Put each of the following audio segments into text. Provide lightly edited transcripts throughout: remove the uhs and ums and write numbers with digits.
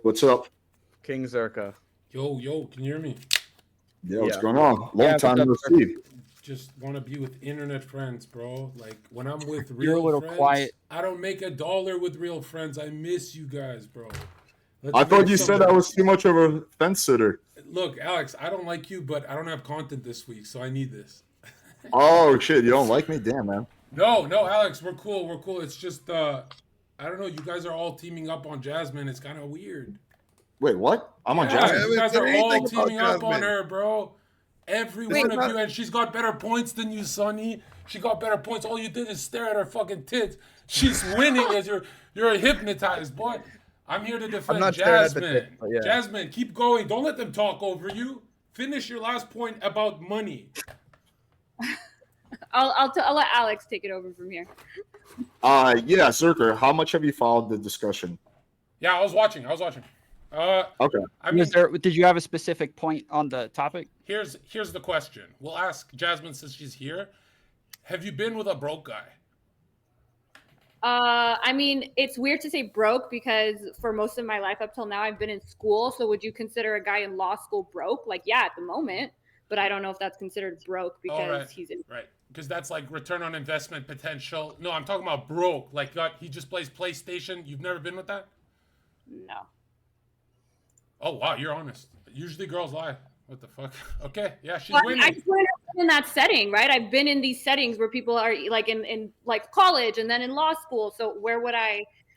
What's up? King Zherka. Yo, can you hear me? Yeah, what's Yeah. going on? Long time no see. Just want to be with internet friends, bro. Like when I'm with You're a real little friends, quiet. I don't make $1 with real friends. I miss you guys, bro. Let's I thought make you said I was too much of a fence sitter. Look, Alex, I don't like you, but I don't have content this week, so I need this. Oh shit, you don't like me? Damn, man. No, Alex, we're cool. We're cool. It's just I don't know. You guys are all teaming up on Jasmine. It's kind of weird. Wait, what? I'm on Yeah, Jasmine. you guys are all anything about teaming up on Jasmine. her, bro. Every one of you, and she's got better points than you, Sonny. She got better points. All you did is stare at her fucking tits. She's winning as you're hypnotized, boy. I'm here to defend not staring at the Jasmine. tit, but yeah. Jasmine, keep going. Don't let them talk over you. Finish your last point about money. I'll let Alex take it over from here. Yeah, Zherka, how much have you followed the discussion? Yeah, I was watching. Okay. I mean, Did you have a specific point on the topic? here's the question. We'll ask Jasmine since she's here. Have you been with a broke guy? I mean, it's weird to say broke because for most of my life up till now, I've been in school. So would you consider a guy in law school broke? Like, yeah, at the moment, but I don't know if that's considered broke because he's in. Right. Because that's like return on investment potential. No, I'm talking about broke. Like he just plays PlayStation. You've never been with that? No. Oh wow, you're honest. Usually girls lie. What the fuck? Okay, yeah, she's Well, winning. I just went in that setting, right? I've been in these settings where people are like in like college and then in law school. So where would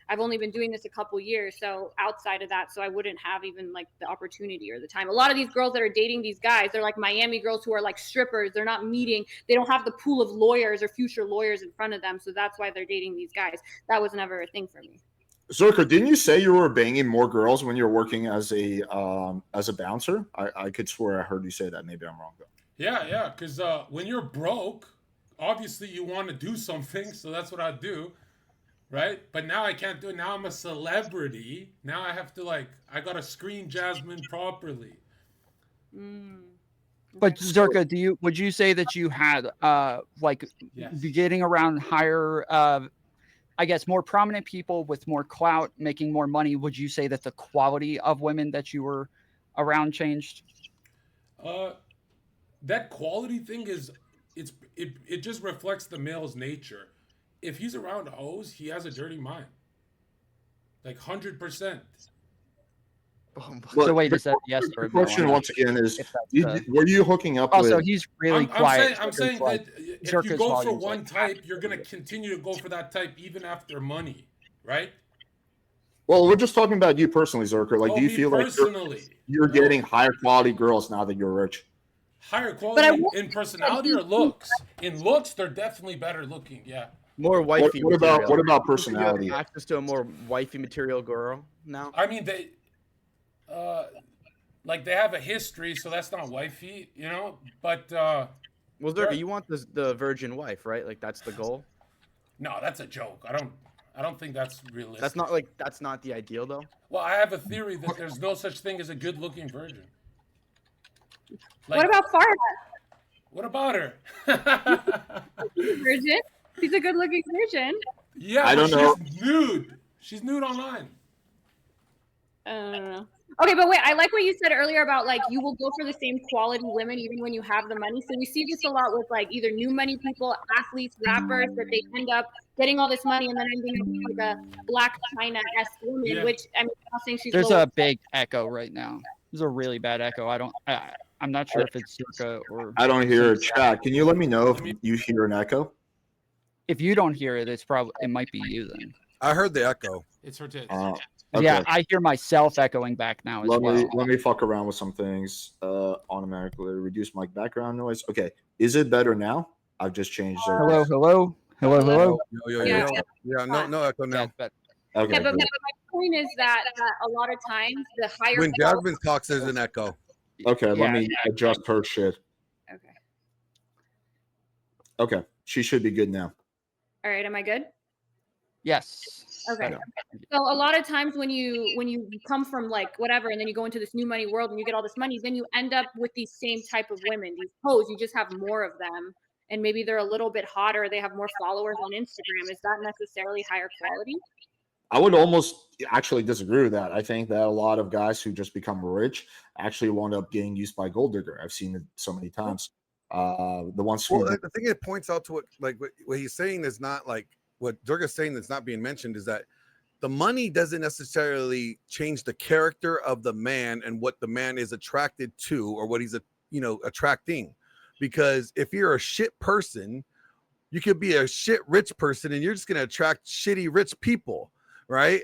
I've only been doing this a couple years. So outside of that, so I wouldn't have even like the opportunity or the time. A lot of these girls that are dating these guys, they're like Miami girls who are like strippers. They're not meeting. They don't have the pool of lawyers or future lawyers in front of them. So that's why they're dating these guys. That was never a thing for me. Zherka, didn't you say you were banging more girls when you were working as a bouncer? I could swear I heard you say that. Maybe I'm wrong though. Yeah, because when you're broke, obviously you want to do something, so that's what I do, right? But now I can't do it. Now I'm a celebrity. Now I have to I gotta screen Jasmine properly. But Zherka, would you say that you had Yes. getting around higher, I guess, more prominent people with more clout, making more money? Would you say that the quality of women that you were around changed? That quality thing it just reflects the male's nature. If he's around hoes, he has a dirty mind. Like 100%. So wait, is that yes or The no? question once again is, If that's were you hooking up Also, with? he's really quiet. I'm saying that if you Zherka's go for volume's one like type, you're gonna continue to go for that type even after money, right? Well, we're just talking about you personally, Zherka. Like, do you me feel like personally, you're getting higher quality girls now that you're rich? higher But quality in personality or looks? In looks, they're definitely better looking. Yeah. More wifey What material. about You have personality? access to a more wifey material girl now? I mean they they have a history, so that's not wifey, But Well, Sure. Zherka, you want the virgin wife, right? Like that's the goal. no, that's a joke. I don't think that's realistic. That's not the ideal though. Well, I have a theory that there's no such thing as a good-looking virgin. What about Farah? What about her? Virgin? She's a good-looking virgin. Yeah, I don't know. She's nude. She's nude online. I don't know. Okay, but wait, I like what you said earlier about you will go for the same quality women even when you have the money. So we see this a lot with either new money people, athletes, rappers, that they end up getting all this money and then ending up with a Black China-esque woman, Yeah. which I'm not saying she's There's low. a big echo right now. There's a really bad echo. I'm not sure if it's Zherka or. I don't hear a chat. Can you let me know if you hear an echo? If you don't hear it, it might be you then. I heard the echo. It's her tits. Okay. Yeah, I hear myself echoing back now as Let well. me fuck around with some things. Automatically reduce my background noise. Okay, is it better now? I've just changed. Hello. Yo. Yeah. Yeah, no echo now. That's better. Okay. Yeah, but good. my point is that a lot of times the higher When quality- Jasmine talks, there's an echo. Okay, let Yeah, me adjust her shit. Okay. Okay, she should be good now. All right, am I good? Yes. Okay. So a lot of times when you come from whatever, and then you go into this new money world and you get all this money, then you end up with these same type of women, these hoes. You just have more of them, and maybe they're a little bit hotter. They have more followers on Instagram. Is that necessarily higher quality? I would almost actually disagree with that. I think that a lot of guys who just become rich actually wind up getting used by gold digger. I've seen it so many times. The ones who Well, I think it points out to what he's saying is not like what Zherka's saying that's not being mentioned is that the money doesn't necessarily change the character of the man and what the man is attracted to or what he's attracting. Because if you're a shit person, you could be a shit rich person and you're just going to attract shitty rich people, right?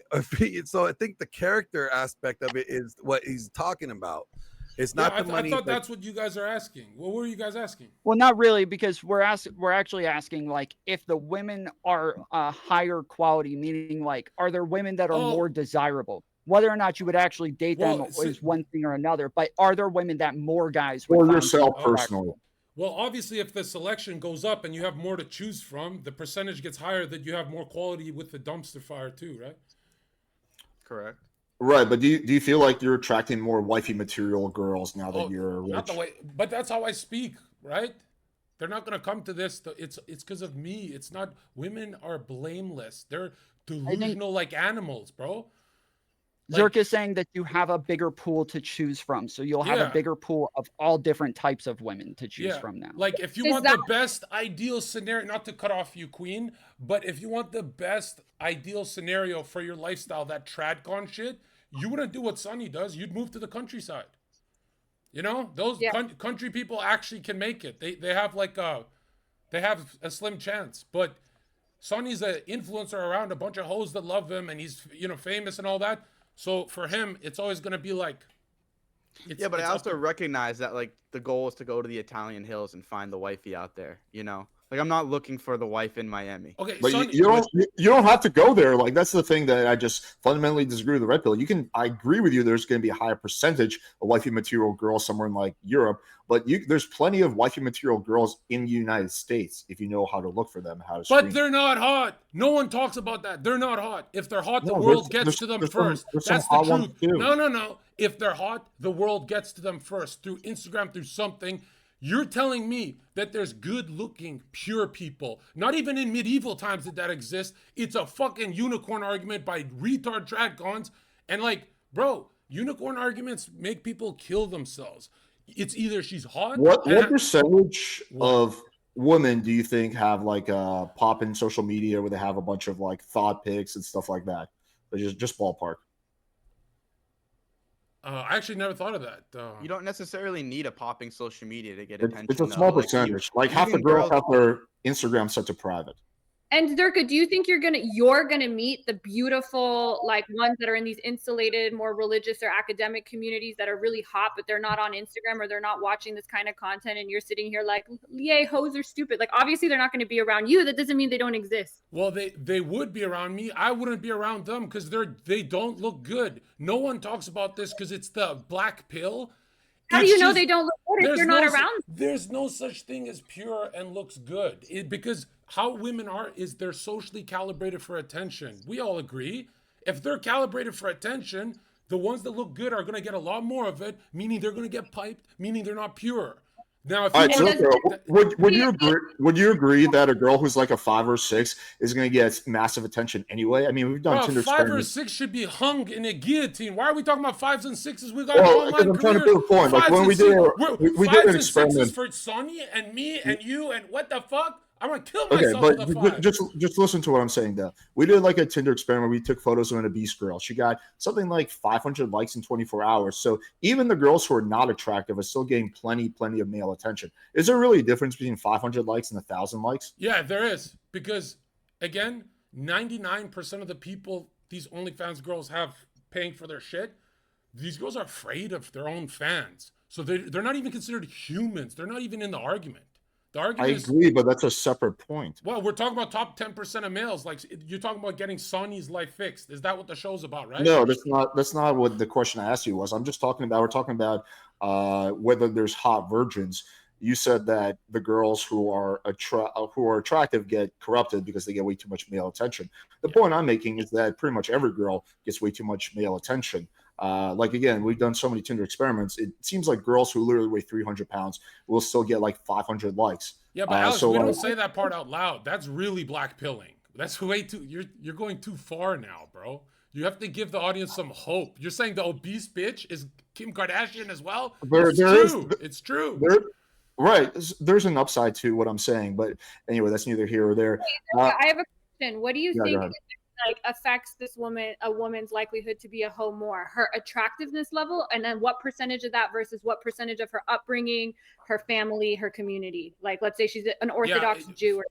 So I think the character aspect of it is what he's talking about. It's not the money. I thought that's what you guys are asking. What were you guys asking? Well, not really, because we're actually asking, like, if the women are higher quality, meaning like, are there women that are more desirable? Whether or not you would actually date them is one thing or another, but are there women that more guys would or find yourself attractive? personally? Well, obviously, if the selection goes up and you have more to choose from, the percentage gets higher that you have more quality with the dumpster fire too, right? Correct. Right, but do you feel like you're attracting more wifey material girls now that you're rich? Not the way, but that's how I speak, right? They're not gonna come to this. It's because of me. It's not. Women are blameless. They're delusional like animals, bro. Zherka is saying that you have a bigger pool to choose from, so you'll have a bigger pool of all different types of women to choose from now. Like if you want the best ideal scenario, not to cut off you, Queen, but if you want the best ideal scenario for your lifestyle, that tradcon shit, you wouldn't do what Sonny does. You'd move to the countryside. You know, those country people actually can make it. They have like they have a slim chance. But Sonny's an influencer around a bunch of hoes that love him, and he's famous and all that. So for him, it's always going to be like. But I also recognize that like the goal is to go to the Italian hills and find the wifey out there. Like I'm not looking for the wife in Miami. Okay, but Sonny, you don't have to go there. Like that's the thing that I just fundamentally disagree with the red pill. I agree with you. There's going to be a higher percentage of wifey material girls somewhere in like Europe, but there's plenty of wifey material girls in the United States if you know how to look for them, how to. But they're not hot. No one talks about that. They're not hot. If they're hot, the world gets to them first. That's the truth. No. If they're hot, the world gets to them first through Instagram, through something. You're telling me that there's good-looking, pure people. Not even in medieval times did that exist. It's a fucking unicorn argument by retard tradcons. And like, bro, unicorn arguments make people kill themselves. It's either she's hot. What percentage of women do you think have like a pop in social media where they have a bunch of like thought pics and stuff like that? But just ballpark. I actually never thought of that. You don't necessarily need a popping social media to get attention. It's a small percentage. Like half the girls have their Instagram set to private. And Zherka, do you think you're gonna meet the beautiful like ones that are in these insulated, more religious or academic communities that are really hot, but they're not on Instagram or they're not watching this kind of content, and you're sitting here like, yay, hoes are stupid. Like obviously they're not going to be around you. That doesn't mean they don't exist. Well, they would be around me. I wouldn't be around them because they don't look good. No one talks about this because it's the black pill. How do you know they don't look good if you're not around? There's no such thing as pure and looks good. Because how women are is they're socially calibrated for attention. We all agree. If they're calibrated for attention, the ones that look good are going to get a lot more of it, meaning they're going to get piped, meaning they're not pure. Now, if would you agree that a girl who's like a 5 or 6 is going to get massive attention anyway? I mean, we've done Tinder 5 or 6 should be hung in a guillotine. Why are we talking about 5s and 6s? We got I'm trying to build a point. Like when we did an experiment for Sonny and me and you and what the fuck? I'm gonna kill myself. Okay, but just listen to what I'm saying though. We did like a Tinder experiment. We took photos of an obese girl. She got something like 500 likes in 24 hours. So even the girls who are not attractive are still getting plenty of male attention. Is there really a difference between 500 likes and 1,000 likes? Yeah, there is. Because again, 99% of the people these OnlyFans girls have paying for their shit, these girls are afraid of their own fans. So they're not even considered humans. They're not even in the argument. I agree, but that's a separate point. Well, we're talking about top 10% of males. Like you're talking about getting Sonny's life fixed. Is that what the show's about, right? No, that's not what the question I asked you was. I'm just talking about, we're talking about whether there's hot virgins. You said that the girls who are attractive get corrupted because they get way too much male attention. The point I'm making is that pretty much every girl gets way too much male attention. Like again, we've done so many Tinder experiments. It seems like girls who literally weigh 300 pounds will still get like 500 likes. Yeah, but Alex, we don't say that part out loud. That's really black pilling. That's way too. You're going too far now, bro. You have to give the audience some hope. You're saying the obese bitch is Kim Kardashian as well? It's true. Right. There's an upside to what I'm saying, but anyway, that's neither here or there. I have a question. What do you think like affects a woman's likelihood to be a hoe more? Her attractiveness level, and then what percentage of that versus what percentage of her upbringing, her family, her community? Like, let's say she's an Orthodox Jew.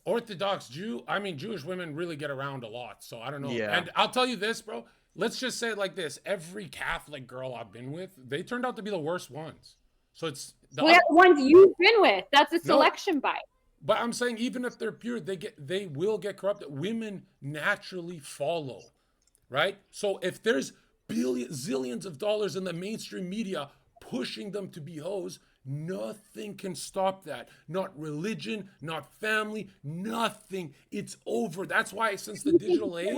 Orthodox Jew. I mean, Jewish women really get around a lot, so I don't know. Yeah. And I'll tell you this, bro. Let's just say it like this: every Catholic girl I've been with, they turned out to be the worst ones. So it's the ones you've been with. That's a selection bias. But I'm saying even if they're pure, they will get corrupted. Women naturally follow, right? So if there's zillions of dollars in the mainstream media pushing them to be hoes, nothing can stop that. Not religion, not family, nothing. It's over. That's why since the digital age,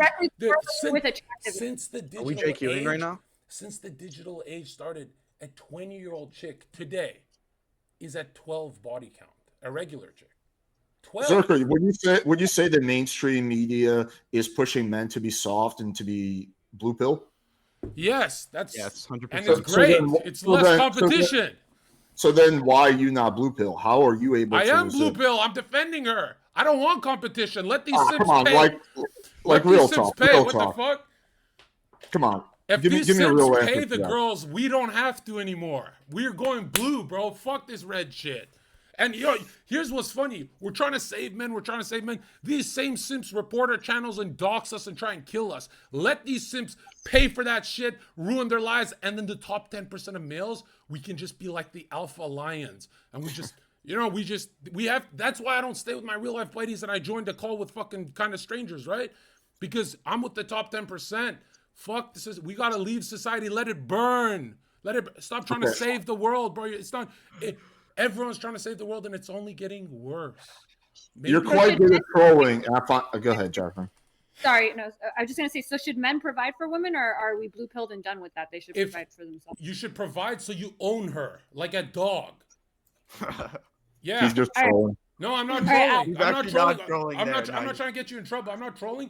since the digital Are we JQing right now? Since the digital age started, a 20-year-old chick today is at 12 body count. A regular chick. 12. Zherka, would you say the mainstream media is pushing men to be soft and to be blue pill? Yes, 100%. And it's great. It's less competition. So then why are you not blue pill? How are you able to? I am blue pill. I'm defending her. I don't want competition. Let these simps pay. Like real talk. What the fuck? Come on. If these simps pay the girls, we don't have to anymore. We're going blue, bro. Fuck this red shit. And here's what's funny. We're trying to save men. These same simps report our channels and dox us and try and kill us. Let these simps pay for that shit, ruin their lives, and then the top 10% of males, we can just be like the alpha lions. And we just, that's why I don't stay with my real life buddies and I joined a call with fucking kind of strangers, right? Because I'm with the top 10%. Fuck this. We got to leave society. Let it burn. Stop trying to save the world, bro. It's not... Everyone's trying to save the world, and it's only getting worse. You're quite good at trolling. Go ahead, Jonathan. Sorry, no. I was just going to say, so should men provide for women, or are we blue pilled and done with that? They should provide for themselves. You should provide so you own her, like a dog. Yeah. He's just trolling. No, I'm not trolling. I'm not trolling. I'm not trying to get you in trouble. I'm not trolling.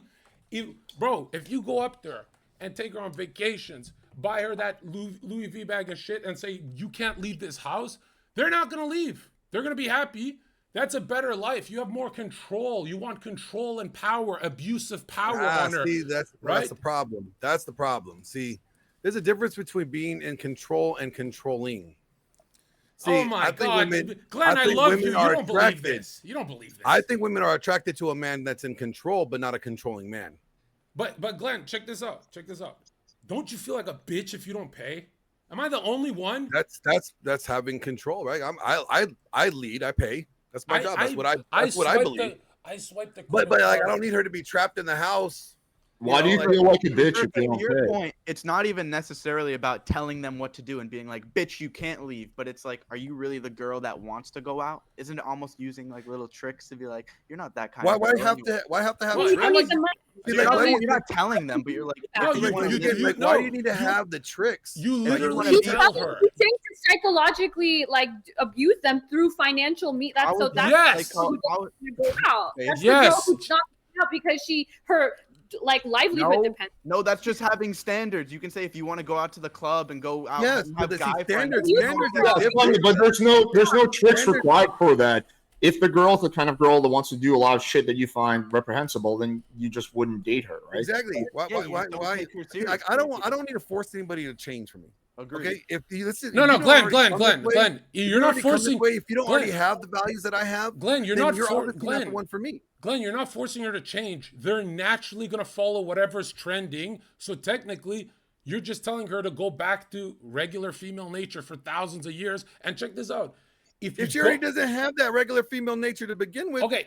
Bro, if you go up there and take her on vacations, buy her that Louis V bag of shit, and say, you can't leave this house, they're not going to leave. They're going to be happy. That's a better life. You have more control. You want control and power, abusive power on her. See, that's the problem. That's the problem. See, there's a difference between being in control and controlling. See, oh my God. Glenn, I love you. You don't believe this. You don't believe this. I think women are attracted to a man that's in control, but not a controlling man. But Glenn, check this out. Don't you feel like a bitch if you don't pay? Am I the only one? That's having control, right? I lead, I pay. That's my job. That's what I believe. I swipe the but like I don't need her to be trapped in the house. Why do you feel like a bitch if you don't pay? Point, it's not even necessarily about telling them what to do and being like, bitch, you can't leave. But it's like, are you really the girl that wants to go out? Isn't it almost using like little tricks to be like, you're not that kind of girl. Why have to have tricks? You're not telling them, but you're like, why do you need to have the tricks? You literally tell her. You think to psychologically like abuse them through financial means. That's the girl who's not out because her livelihood depends. No, that's just having standards. You can say if you want to go out to the club and go out and have guy standards. But there's no tricks required for that. If the girl's the kind of girl that wants to do a lot of shit that you find reprehensible, then you just wouldn't date her, right? Exactly. Why? I don't need to force anybody to change for me. Agreed. Okay. If you listen, Glenn, you're not forcing. If you don't already have the values that I have, Glenn, you're not the one for me. Glenn, you're not forcing her to change. They're naturally going to follow whatever's trending. So technically, you're just telling her to go back to regular female nature for thousands of years. And check this out. If she already doesn't have that regular female nature to begin with, okay.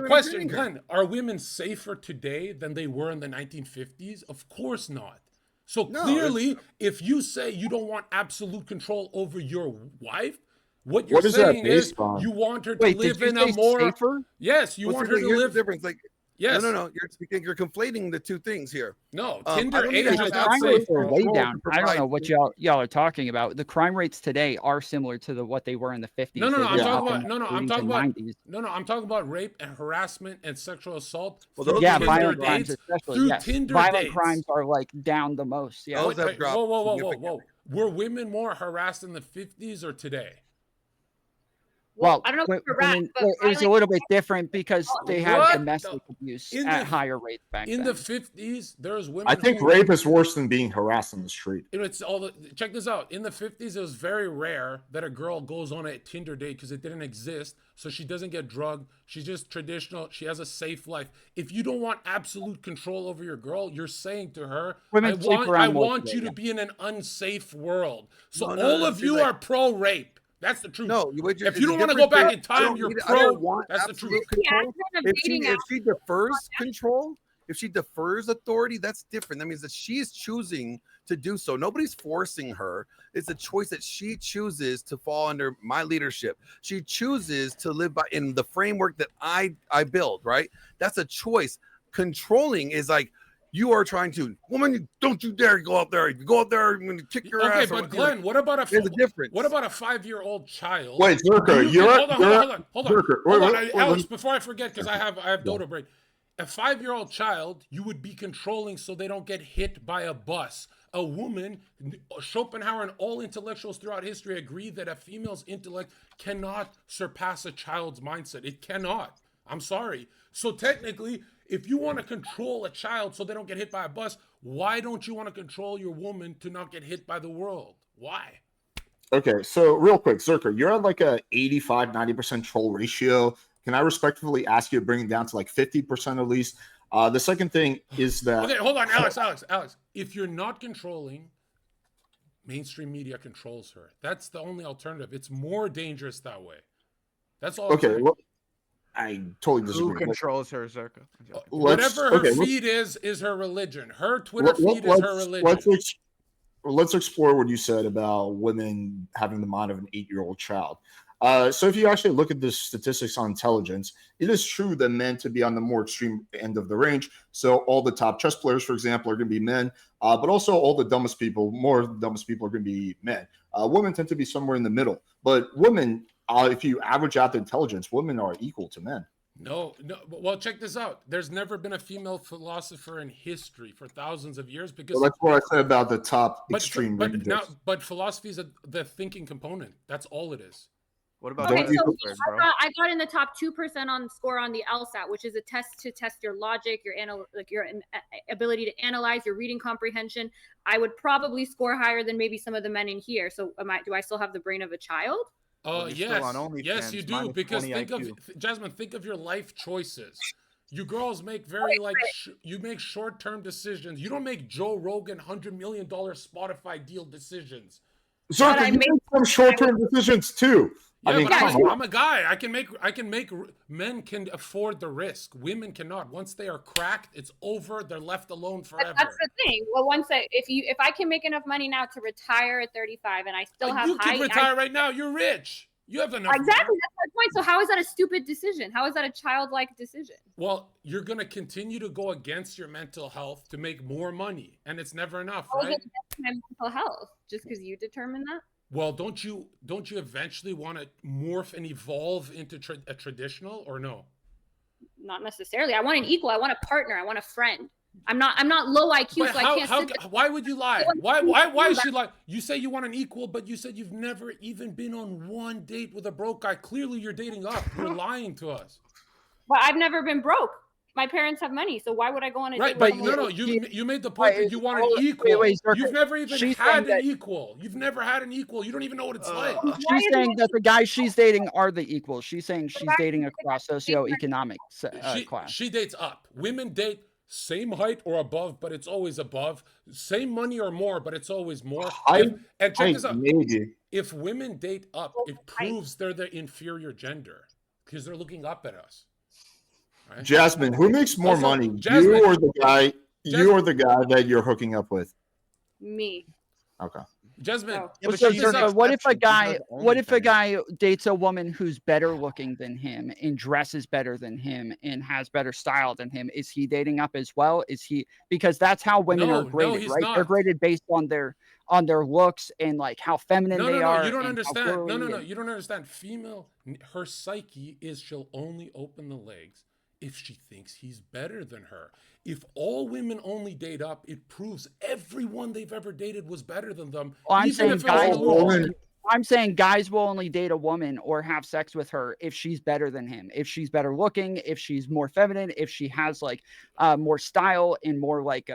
Question, Glenn: are women safer today than they were in the 1950s? Of course not. So clearly, if you say you don't want absolute control over your wife, what you're saying is you want her to live in a more safer? Yes, you want her to live. Difference, like Yes. No. You're conflating the two things here. No, I Tinder don't age think is it's not crime safe, rates are bro. way Control down. to I don't know provide- what y'all are talking about. The crime rates today are similar to what they were in the 50s. No, They I'm were talking up in about the no, I'm 80s talking and about 90s. no, I'm talking about rape and harassment and sexual assault Well, through those Yeah, Tinder violent Tinder crimes dates. especially. Through Yes, Tinder violent dates. crimes are like down the most. Yeah. Those have dropped Whoa. significantly. Were women more harassed in the 50s or today? Well, I don't know if it's women, harassed, but it was a violent- little bit different because they had What domestic the- abuse in at the- higher rates back In then. the 50s, there's women. I think who, rape is worse than being harassed on the street. It's all the, check this out. In the 50s, it was very rare that a girl goes on a Tinder date because it didn't exist. So she doesn't get drugged. She's just traditional. She has a safe life. If you don't want absolute control over your girl, you're saying to her, Women sleep I around most want of you it, to yeah. be in an unsafe world. So No, all of see, you like- are pro rape. That's the truth. No, if you don't want to go back in time, you're I don't pro. want That's the truth. absolute Yeah, control. it's kind of dating If app. she defers control, if she defers authority, that's different. That means that she is choosing to do so. Nobody's forcing her. It's a choice that she chooses to fall under my leadership. She chooses to live by in the framework that I build, right? That's a choice. Controlling is like you are trying to, woman, don't you dare go out there. If you go out there, I'm going to kick your ass. Okay, or but whatever. Glenn, what about There's a difference. What about a 5-year-old child? Wait, Zherka, Hold on. Zherka, Hold on, wait, Alex. wait. Before I forget, because I have dodo brain. A 5-year-old child, you would be controlling so they don't get hit by a bus. A woman, Schopenhauer and all intellectuals throughout history agree that a female's intellect cannot surpass a child's mindset. It cannot. I'm sorry. So technically, if you want to control a child so they don't get hit by a bus, why don't you want to control your woman to not get hit by the world? Why? Okay, so real quick, Zherka, you're at like a 85-90% troll ratio. Can I respectfully ask you to bring it down to like 50% at least? The second thing is that... Okay, hold on, Alex. If you're not controlling, mainstream media controls her. That's the only alternative. It's more dangerous that way. That's all. Okay, well, I totally disagree. Who controls her, Zherka? Whatever her feed is her religion. Her Twitter feed is her religion. Let's explore what you said about women having the mind of an 8-year-old child. So if you actually look at the statistics on intelligence, it is true that men to be on the more extreme end of the range. So all the top chess players, for example, are going to be men, but also all the dumbest people, more of the dumbest people are going to be men. Women tend to be somewhere in the middle. But women, if you average out the intelligence, women are equal to men. No. Well, check this out. There's never been a female philosopher in history for thousands of years because Well, that's what I said about the top extreme ranges. But philosophy is the thinking component. That's all it is. What about Okay, Don't so you- I got in the top 2% on score on the LSAT, which is a test to test your logic, your ability to analyze, your reading comprehension. I would probably score higher than maybe some of the men in here. So do I still have the brain of a child? Well, you're still on OnlyFans, Yes, you do. minus Because 20 IQ. Jasmine, think of your life choices. You girls make you make short-term decisions. You don't make Joe Rogan $100 million Spotify deal decisions. Zherka, you make some short-term decisions too. Yeah, I mean, but come on. I'm a guy. I can make men can afford the risk. Women cannot. Once they are cracked, it's over. They're left alone forever. That's the thing. Well, if I can make enough money now to retire at 35 and I still have you can retire right now. You're rich. You have enough. Exactly. money. That's my point. So how is that a stupid decision? How is that a childlike decision? Well, you're gonna continue to go against your mental health to make more money, and it's never enough, How is right? it against my mental health? Just because you determine that? Well, don't you eventually want to morph and evolve into a traditional, or no? Not necessarily. I want an equal. I want a partner. I want a friend. I'm not low IQ, But so I can't sit there. why would you lie? Why should lie? You say you want an equal, but you said you've never even been on one date with a broke guy. Clearly, you're dating up. You're lying to us. Well, I've never been broke. My parents have money, so why would I go on a Right, date? but with someone you made the point that you want an equal. Zherka, You've never even she's had saying an equal. You've never had an equal. You don't even know what it's like. She's saying that the guys she's dating are the equals. She's saying she's dating across socioeconomic class. She dates up. Women date same height or above, but it's always above. Same money or more, but it's always more. And check this out. Maybe. If women date up, it proves they're the inferior gender because they're looking up at us. Right? Jasmine, who makes more Also, money? Jasmine- You or the guy? You or the guy that you're hooking up with? Me. Okay. Jasmine, So- Yeah, but So, she's an Zherka, what if a exception. She guy does what if a OnlyFans. guy dates a woman who's better looking than him and dresses better than him and has better style than him? Is he dating up as well? Is he, because that's how women are No, graded, he's right? They're not. graded based on their looks and like how feminine they No, are. you don't and how understand. No, girly and- you don't understand. Female, her psyche is she'll only open the legs if she thinks he's better than her. If all women only date up, it proves everyone they've ever dated was better than them. Well, I'm even saying if it was guys an will illusion. only, I'm saying guys will only date a woman or have sex with her if she's better than him, if she's better looking, if she's more feminine, if she has like more style and more like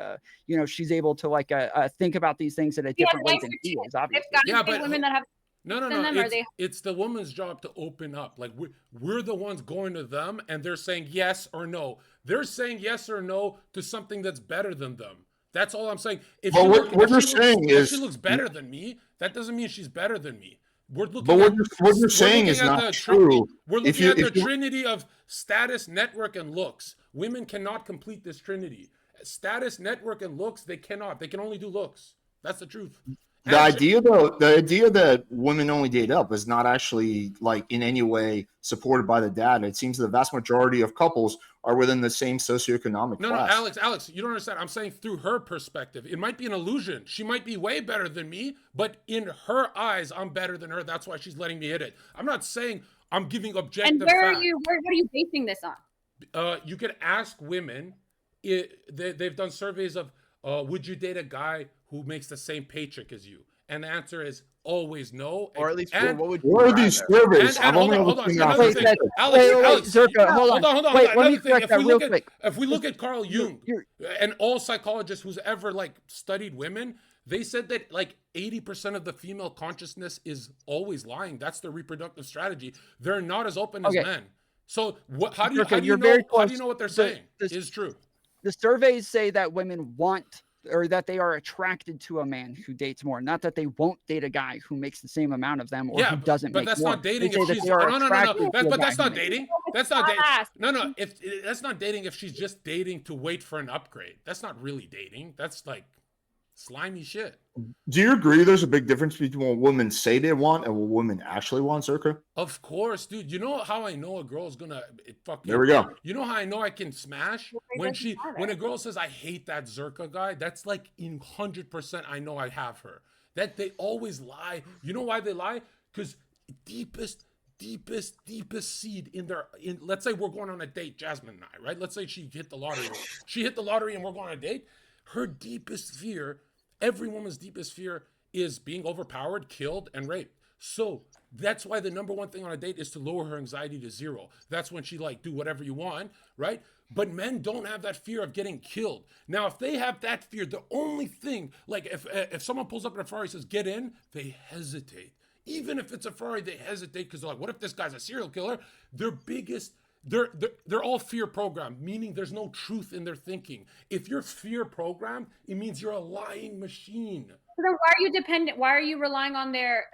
you know, she's able to like think about these things in a Yeah, different way nicer than he chicks. is, obviously. If guys Yeah, date but women that have No, than them, are they? it's the woman's job to open up. Like we're the ones going to them, and they're saying yes or no. They're saying yes or no to something that's better than them. That's all I'm saying. If But she what look- if you're she looks- saying if is- she looks better than me, that doesn't mean she's better than me. We're looking. But at, what you're saying looking is at not the true. We're If looking you- at the if you- trinity of status, network, and looks. Women cannot complete this trinity. Status, network, and looks. They cannot. They can only do looks. That's the truth. The And idea, though, the idea that women only date up is not actually like in any way supported by the data. It seems the vast majority of couples are within the same socioeconomic No, class. Alex, you don't understand. I'm saying through her perspective. It might be an illusion. She might be way better than me, but in her eyes, I'm better than her. That's why she's letting me hit it. I'm not saying I'm giving objective And where fact. are you? What are you basing this on? You could ask women. They've done surveys of, would you date a guy who makes the same paycheck as you? And the answer is always no. Or at least, and, what would you What are these rather? surveys? and I've hold only on, looked another at thing. Wait, Alex, Zherka, hold on. hold on. Wait, let me Another thing. correct that real quick. If we look at Carl Jung You're- and all psychologists who's ever like studied women, they said that like 80% of the female consciousness is always lying. That's their reproductive strategy. They're not as open as Okay. men. So how do you Zherka, know? you're very How do you close. know what they're saying The- is true? The surveys say that women want, or that they are attracted to a man who dates more, not that they won't date a guy who makes the same amount of them or Yeah, who doesn't but make that's more. not dating They say if that she's they are no. attracted to a But guy that's who not makes- dating. That's not dating. Class. No. If that's not dating, if she's just dating to wait for an upgrade, that's not really dating. That's like slimy shit. Do you agree there's a big difference between what women say they want and what women actually want, Zherka? Of course, dude. You know how I know a girl's gonna fucking. There we go. You know how I know I can smash when a girl says I hate that Zherka guy. That's like in 100%. I know I have her. That they always lie. You know why they lie? Because deepest seed in their. Let's say we're going on a date, Jasmine and I, right? Let's say she hit the lottery. She hit the lottery and we're going on a date. Her deepest fear, every woman's deepest fear, is being overpowered, killed, and raped. So that's why the number one thing on a date is to lower her anxiety to zero. That's when she like do whatever you want, right? But men don't have that fear of getting killed. Now, if they have that fear, the only thing, like if someone pulls up in a Ferrari and says, get in, they hesitate. Even if it's a Ferrari, they hesitate because they're like, what if this guy's a serial killer? Their biggest, they're all fear programmed, meaning there's no truth in their thinking. If you're fear programmed, it means you're a lying machine. So then why are you dependent? Why are you relying on their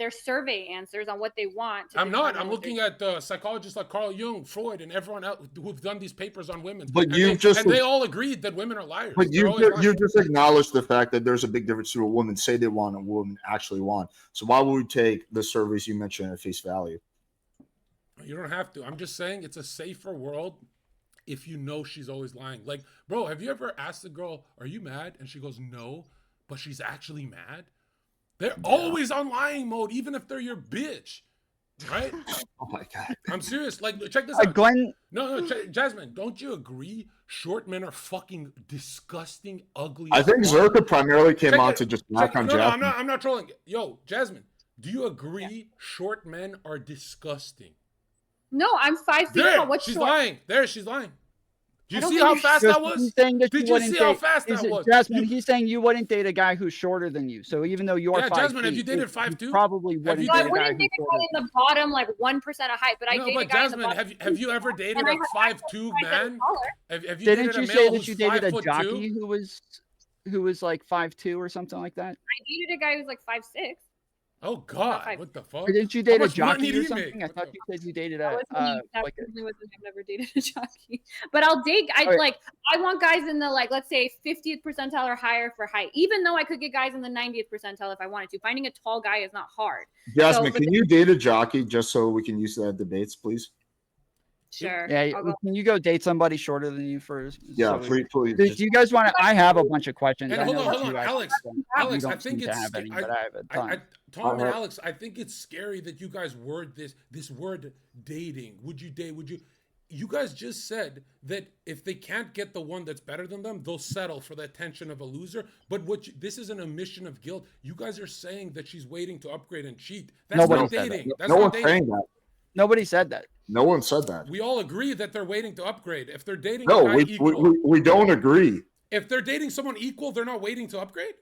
survey answers on what they want? I'm not. I'm determine what looking at psychologists like Carl Jung, Freud, and everyone else who've done these papers on women. But and you've just- they all agreed that women are liars. But They're always lying. you just acknowledged the fact that there's a big difference between what women say they want and what women actually want. So why would we take the surveys you mentioned at face value? You don't have to. I'm just saying it's a safer world if you know she's always lying. Like, bro, have you ever asked a girl, are you mad? And she goes, no, but she's actually mad. They're always on lying mode, even if they're your bitch. Right? Oh my God. I'm serious. Like, check this out. Glenn, No, Jasmine, don't you agree? Short men are fucking disgusting, ugly. I as think fuck? Zherka primarily came Check on it- to just check knock it- on no, Jasmine. I'm not trolling. Yo, Jasmine, do you agree short men are disgusting? No, I'm 5 feet There, tall. What's she's short? lying. There, she's lying. Do I you don't see think how you're fast just- that was? he's saying that Did you you wouldn't see how date- fast is that it- was? Jasmine, You- he's saying you wouldn't date a guy who's shorter than you. So even though you are Yeah, 5 Jasmine, have feet, you dated you 5'2"? probably Have wouldn't you So I date a guy wouldn't who's date a shorter guy in the bottom like 1% of height, but I No, date a but guy in the Jasmine, bottom. have you ever dated And I a have 5'2" guys that are man? taller. Have you Didn't dated a you male say that who's you dated a 5'2"? jockey who was like 5'2" or something like that? I dated a guy who's like 5'6". Oh God, five. what the fuck? Or didn't you How date a much money jockey do or you something? make? I thought you said you dated That a wasn't me. That like a. definitely wasn't me. I've never dated a jockey. But I'll date. Alright. I want guys in the let's say 50th percentile or higher for height. Even though I could get guys in the 90th percentile if I wanted to. Finding a tall guy is not hard. Jasmine, So, can you date a jockey just so we can use that debates, please? Sure. Yeah, I'll go. can you go date somebody shorter than you first? Yeah, so we- please. Do you guys want to? I have a bunch of questions. And I hold know on, that hold you on, actually Alex. don't. You Alex, I don't think seem to it's have any, but I have a ton. Tom and Alex, I think it's scary that you guys word this word dating. Would you date? Would you? You guys just said that if they can't get the one that's better than them, they'll settle for the attention of a loser. But this is an admission of guilt. You guys are saying that she's waiting to upgrade and cheat. That's Nobody not said that. dating. That's No not one's dating. saying that. Nobody said that. No one said that. We all agree that they're waiting to upgrade. If they're dating No, a guy equal, we don't agree. if they're dating someone equal, they're not waiting to upgrade.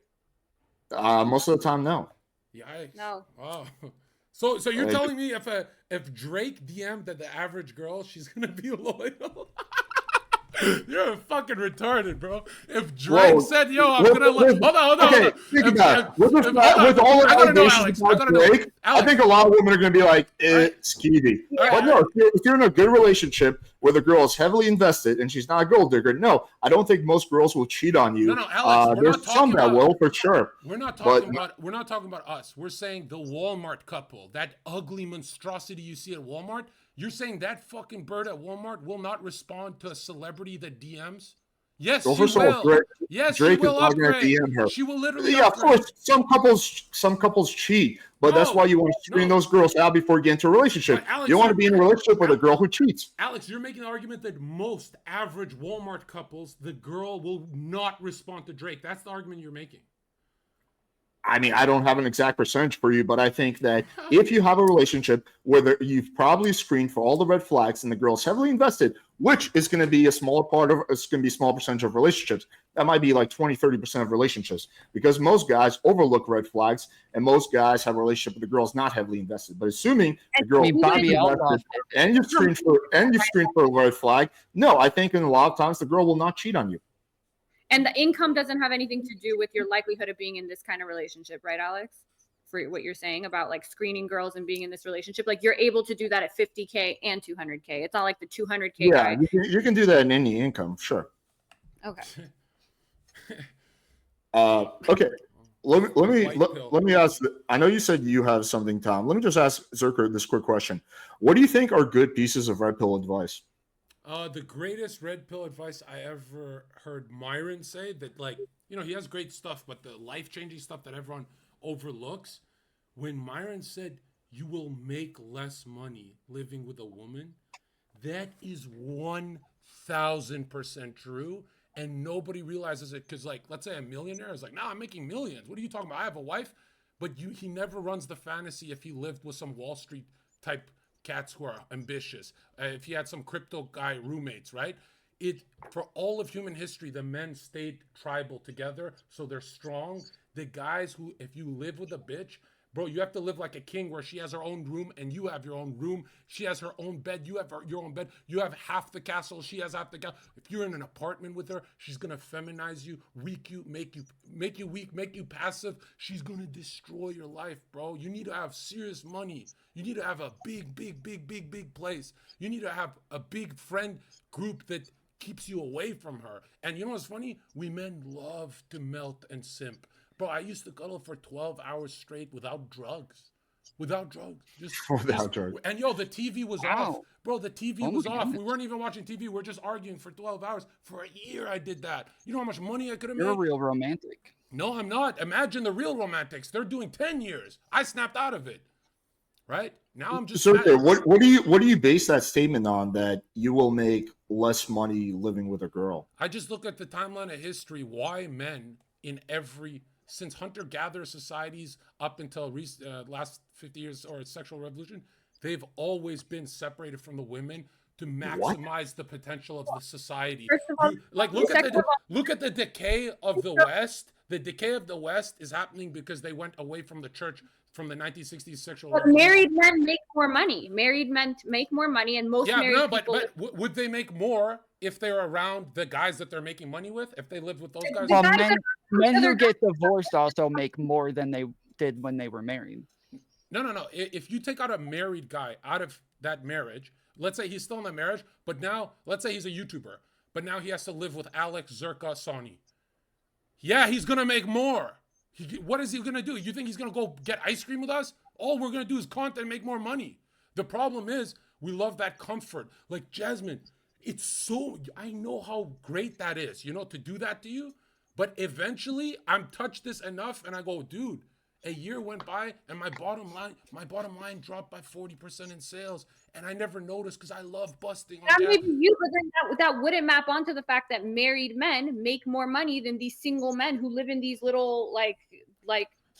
Most of the time, no. Yikes. No. Wow. So you're telling me if Drake DM'd the average girl, she's gonna be loyal? You're fucking retarded, bro. If Drake said, "Yo, I'm gonna hold on." Okay, think about it. With all the I gotta know, allegations Alex. I about gotta know. Drake, I Alex. think a lot of women are going to be like, skeevy. All But right. no, if you're in a good relationship where the girl is heavily invested and she's not a gold digger, no, I don't think most girls will cheat on you. No, Alex, we're there's not some talking that about- will, for sure. We're not talking about us. We're saying the Walmart couple, that ugly monstrosity you see at Walmart. You're saying that fucking bird at Walmart will not respond to a celebrity that DMs? Yes, Well, she first of all, will. Yes, Drake she will is not going to upgrade. DM her. She will literally Yeah, of upgrade. course. Some couples cheat, but that's No, why you want to screen no. those girls out before you get into a relationship. But Alex, You want to be in a relationship with a girl who cheats. Alex, you're making the argument that most average Walmart couples, the girl will not respond to Drake. That's the argument you're making. I mean, I don't have an exact percentage for you, but I think that if you have a relationship where you've probably screened for all the red flags and the girl's heavily invested, which is going to be a smaller part of, it's going to be a small percentage of relationships. That might be like 20-30% of relationships, because most guys overlook red flags and most guys have a relationship with the girl's not heavily invested. But assuming the girl is Bobby invested and you screen for a red flag, no, I think in a lot of times the girl will not cheat on you. And the income doesn't have anything to do with your likelihood of being in this kind of relationship, right, Alex? For what you're saying about like screening girls and being in this relationship, like you're able to do that at 50K and 200K. It's not like the 200K Yeah, guy. you can do that in any income, sure. Okay. Okay. Let me ask. I know you said you have something, Tom. Let me just ask Zherka this quick question. What do you think are good pieces of red pill advice? The greatest red pill advice I ever heard Myron say, that, like, you know, he has great stuff, but the life-changing stuff that everyone overlooks, when Myron said you will make less money living with a woman, that is 1000% true, and nobody realizes it. Because, like, let's say a millionaire is like, nah, I'm making millions. What are you talking about? I have a wife. But he never runs the fantasy if he lived with some Wall Street type cats who are ambitious, if he had some crypto guy roommates, right? For all of human history, the men stayed tribal together, so they're strong. The guys who, if you live with a bitch, bro, you have to live like a king, where she has her own room and you have your own room. She has her own bed, you have your own bed. You have half the castle, she has half the castle. If you're in an apartment with her, she's gonna feminize you, make you weak, make you passive. She's gonna destroy your life, bro. You need to have serious money. You need to have a big place. You need to have a big friend group that keeps you away from her. And you know what's funny? We men love to melt and simp. Bro, I used to cuddle for 12 hours straight without drugs. Without drugs. Without drugs. And yo, the TV was off. Bro, the TV Oh was my off. goodness. We weren't even watching TV. We're just arguing for 12 hours. For a year I did that. You know how much money I could have You're a made? real romantic. No, I'm not. Imagine the real romantics. They're doing 10 years. I snapped out of it. Right? Now I'm just... So what do you base that statement on, that you will make less money living with a girl? I just look at the timeline of history, why men in since hunter-gatherer societies up until last 50 years or sexual revolution, they've always been separated from the women to maximize the potential of the society. First of all, Look at the decay of the West. The decay of the West is happening because they went away from the church from the 1960s sexual but revolution. married men make more money. Married men make more money, and most married people. But would they make more if they're around the guys that they're making money with? If they lived with those guys? Well, guys men who get divorced also make more than they did when they were married. No. If you take out a married guy out of that marriage, let's say he's still in the marriage, but now let's say he's a YouTuber, but now he has to live with Alex, Zherka, Sonny. Yeah, he's gonna make more. What is he gonna do? You think he's gonna go get ice cream with us? All we're gonna do is content and make more money. The problem is we love that comfort. Like Jasmine, it's so, I know how great that is, you know, to do that to you. But eventually I'm touched this enough and I go, dude, a year went by and my bottom line dropped by 40% in sales. And I never noticed because I love busting. That may be you, but then that wouldn't map onto the fact that married men make more money than these single men who live in these little like.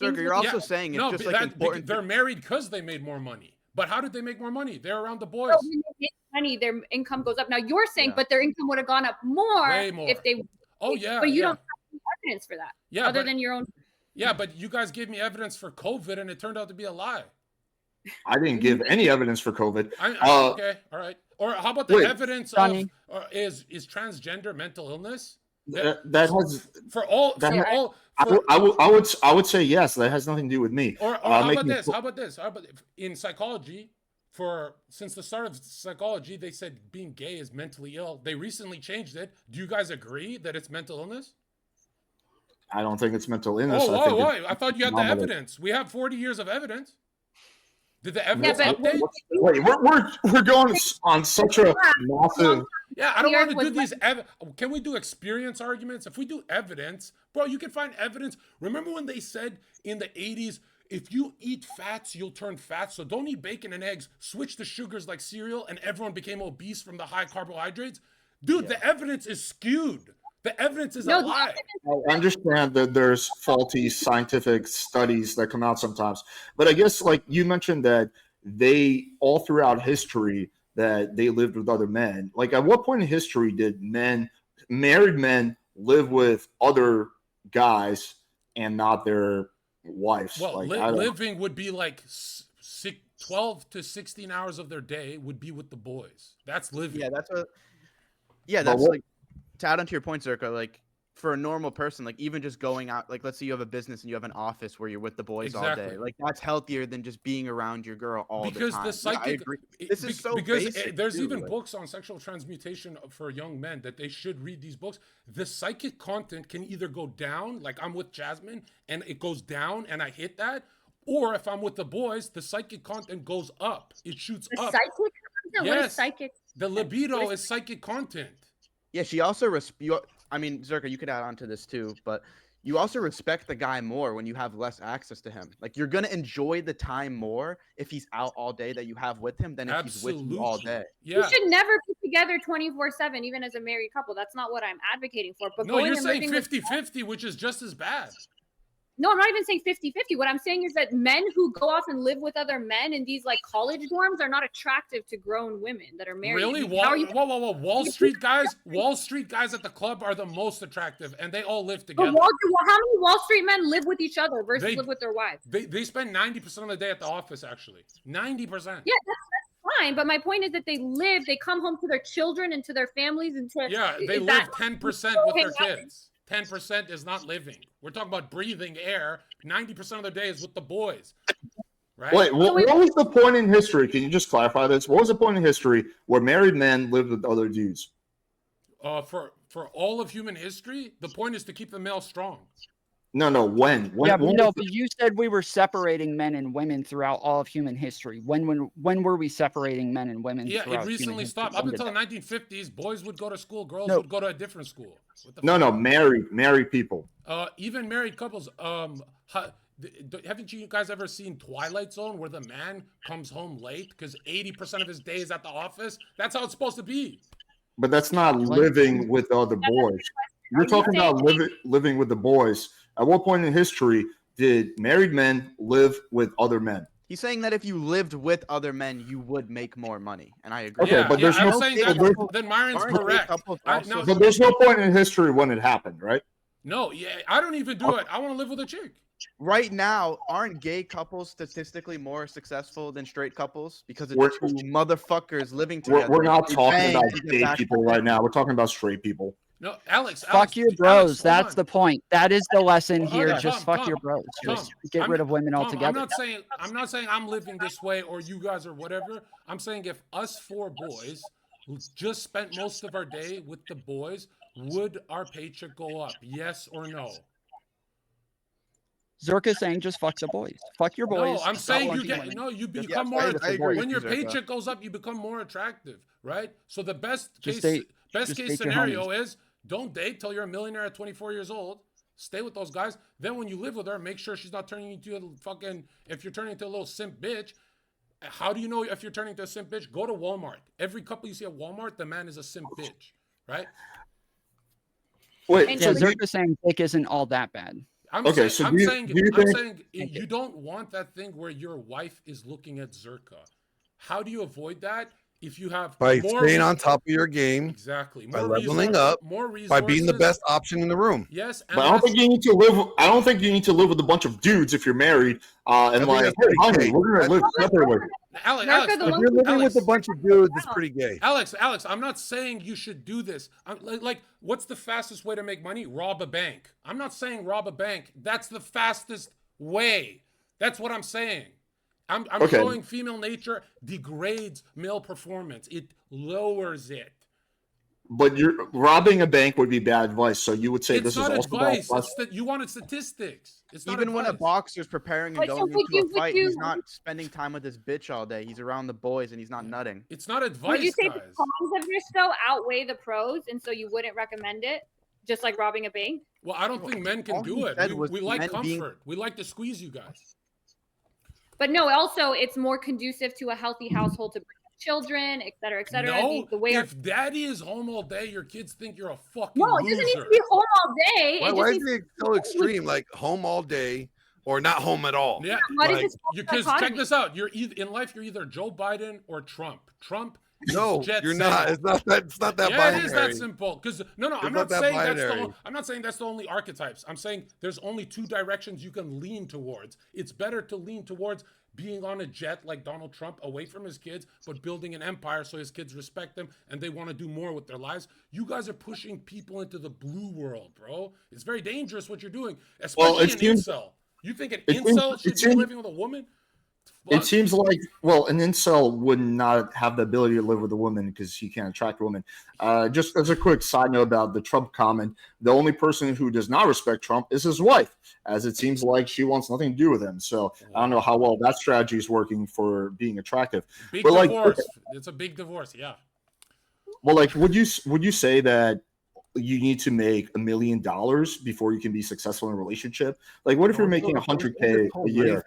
Zherka, you're also saying it's just like important. They're married because they made more money. But how did they make more money? They're around the boys. So when they make money, their income goes up. Now you're saying, but their income would have gone up more, Way more. if they. Oh yeah. But you don't have any evidence for that. Yeah. Other than your own. Yeah, but you guys gave me evidence for COVID, and it turned out to be a lie. I didn't give any evidence for COVID. Okay, all right. Or how about the evidence of is transgender mental illness? I would say yes. That has nothing to do with me. Or how about this? How about in psychology? Since the start of psychology, they said being gay is mentally ill. They recently changed it. Do you guys agree that it's mental illness? I don't think it's mental illness. I thought you had the evidence. We have 40 years of evidence. Did the evidence update? Wait, we're going on such a massive. Yeah, I don't want to do these. Can we do experience arguments? If we do evidence, bro, you can find evidence. Remember when they said in the 80s, if you eat fats, you'll turn fat. So don't eat bacon and eggs. Switch to sugars like cereal, and everyone became obese from the high carbohydrates. Dude, the evidence is skewed. The evidence is a lie. I understand that there's faulty scientific studies that come out sometimes, but I guess like you mentioned that they all throughout history that they lived with other men. Like at what point in history did married men live with other guys and not their wives? Well, living would be like 12 to 16 hours of their day would be with the boys. That's living. That's like, to add on to your point, Zherka, like for a normal person, like even just going out, like let's say you have a business and you have an office where you're with the boys all day, like that's healthier than just being around your girl all the time. Because the psychic, I agree. This is so basic there's too, even books on sexual transmutation for young men that they should read these books. The psychic content can either go down, like I'm with Jasmine and it goes down and I hit that, or if I'm with the boys, the psychic content goes up. It shoots up. Psychic content? Yes. What is psychic? The libido is psychic content. Yeah, she also I mean, Zherka, you could add on to this too, but you also respect the guy more when you have less access to him. Like you're gonna enjoy the time more if he's out all day that you have with him than if he's with you all day. Yeah. You should never be together 24/7, even as a married couple. That's not what I'm advocating for. But no, you're saying 50-50, which is just as bad. No, I'm not even saying 50-50. What I'm saying is that men who go off and live with other men in these like college dorms are not attractive to grown women that are married. Really? Whoa. Wall Street guys at the club are the most attractive and they all live together. How many Wall Street men live with each other versus live with their wives? They spend 90% of the day at the office, actually. 90%. Yeah, that's fine. But my point is that they come home to their children and to their families and to they live 10% with their kids. 10% is not living. We're talking about breathing air. 90% of their day is with the boys. Right? Wait, what was the point in history? Can you just clarify this? What was the point in history where married men lived with other dudes? For all of human history, the point is to keep the male strong. No. When but you said we were separating men and women throughout all of human history. When were we separating men and women? Yeah, it recently stopped. Up until the 1950s, boys would go to school, girls would go to a different school. Married people. Even married couples. Haven't you guys ever seen Twilight Zone where the man comes home late because 80% of his day is at the office? That's how it's supposed to be. But that's not living with other boys. You're talking about living with the boys. At what point in history did married men live with other men? He's saying that if you lived with other men, you would make more money, and I agree. Okay, but there's I'm saying that. Then Myron's correct. But there's no point in history when it happened, right? No, I don't even do it. I want to live with a chick. Right now, aren't gay couples statistically more successful than straight couples because it's two motherfuckers living together? We're not talking about gay people right now. We're talking about straight people. No, Alex. Fuck your bros. That's the point. That is the lesson Well, here. okay, Just fuck your bros. Just get rid of women altogether. I'm not saying I'm living this way or you guys or whatever. I'm saying if us 4 boys who just spent most of our day with the boys, would our paycheck go up? Yes or no? Zherka saying just fuck the boys. Fuck your boys. No, I'm saying you become more. I agree When your Zherka. paycheck goes up, you become more attractive, right? So the best Just case date your scenario is don't date till you're a millionaire at 24 years old. Stay with those guys. Then when you live with her, make sure she's not turning into a fucking. If you're turning into a little simp bitch, how do you know if you're turning into a simp bitch? Go to Walmart. Every couple you see at Walmart, the man is a simp bitch, right? Wait, So Zherka saying dick isn't all that bad. I'm Okay, saying, so I'm do you saying think- you don't want that thing where your wife is looking at Zherka. How do you avoid that? If you have By more staying on top of your game, exactly, by more leveling up, more resources, by being the best option in the room. Yes, and But I don't think you need to live. I don't think you need to live with a bunch of dudes if you're married. And think like, that's hey, pretty honey, gay. we're gonna live separately. Alex, Zherka, the If one you're living Alex, with a bunch of dudes, it's pretty gay. Alex, I'm not saying you should do this. Like, what's the fastest way to make money? Rob a bank. I'm not saying rob a bank. That's the fastest way. That's what I'm saying. I'm Okay. showing female nature degrades male performance. It lowers it. But you're robbing a bank would be bad advice. So you would say It's this is not also bad advice. advice. You wanted statistics. It's not Even when a advice. boxer's preparing and But so going would into a you- fight, he's not spending time with his bitch all day. He's around the boys and he's not nutting. It's not advice, Would you say the guys. cons of this though outweigh the pros, and so you wouldn't recommend it, just like robbing a bank? Well, I don't think men can All do he it. said We, was we like men comfort. being- We like to squeeze you guys. But no, also it's more conducive to a healthy household to bring up children, et cetera, et cetera. No, the way our, if daddy is home all day, your kids think you're a fucking no, it loser. doesn't need to be home all day. Why, It why just is needs it so extreme? Like home all day or not home at all? Yeah, what is Like, this because check dichotomy? this out. You're either in life, you're either Joe Biden or Trump. Trump. is No, jet you're setting. not. It's not that. It's not that Yeah, binary. it is that simple. Because I'm It's not not that saying binary. I'm not saying that's the only archetypes. I'm saying there's only 2 directions you can lean towards. It's better to lean towards being on a jet like Donald Trump, away from his kids, but building an empire so his kids respect him and they want to do more with their lives. You guys are pushing people into the blue world, bro. It's very dangerous what you're doing, especially it an seems- incel. You think an it seems- incel it should be seems- living with a woman? It Fuck. seems like, well, an incel would not have the ability to live with a woman because he can't attract a woman. Just as a quick side note about the Trump comment, the only person who does not respect Trump is his wife, as it seems like she wants nothing to do with him. So I don't know how well that strategy is working for being attractive. Big But, like, divorce. It's a big divorce, yeah. Well, like, would you say that you need to make $1 million before you can be successful in a relationship? Like, what if you're making $100K a year?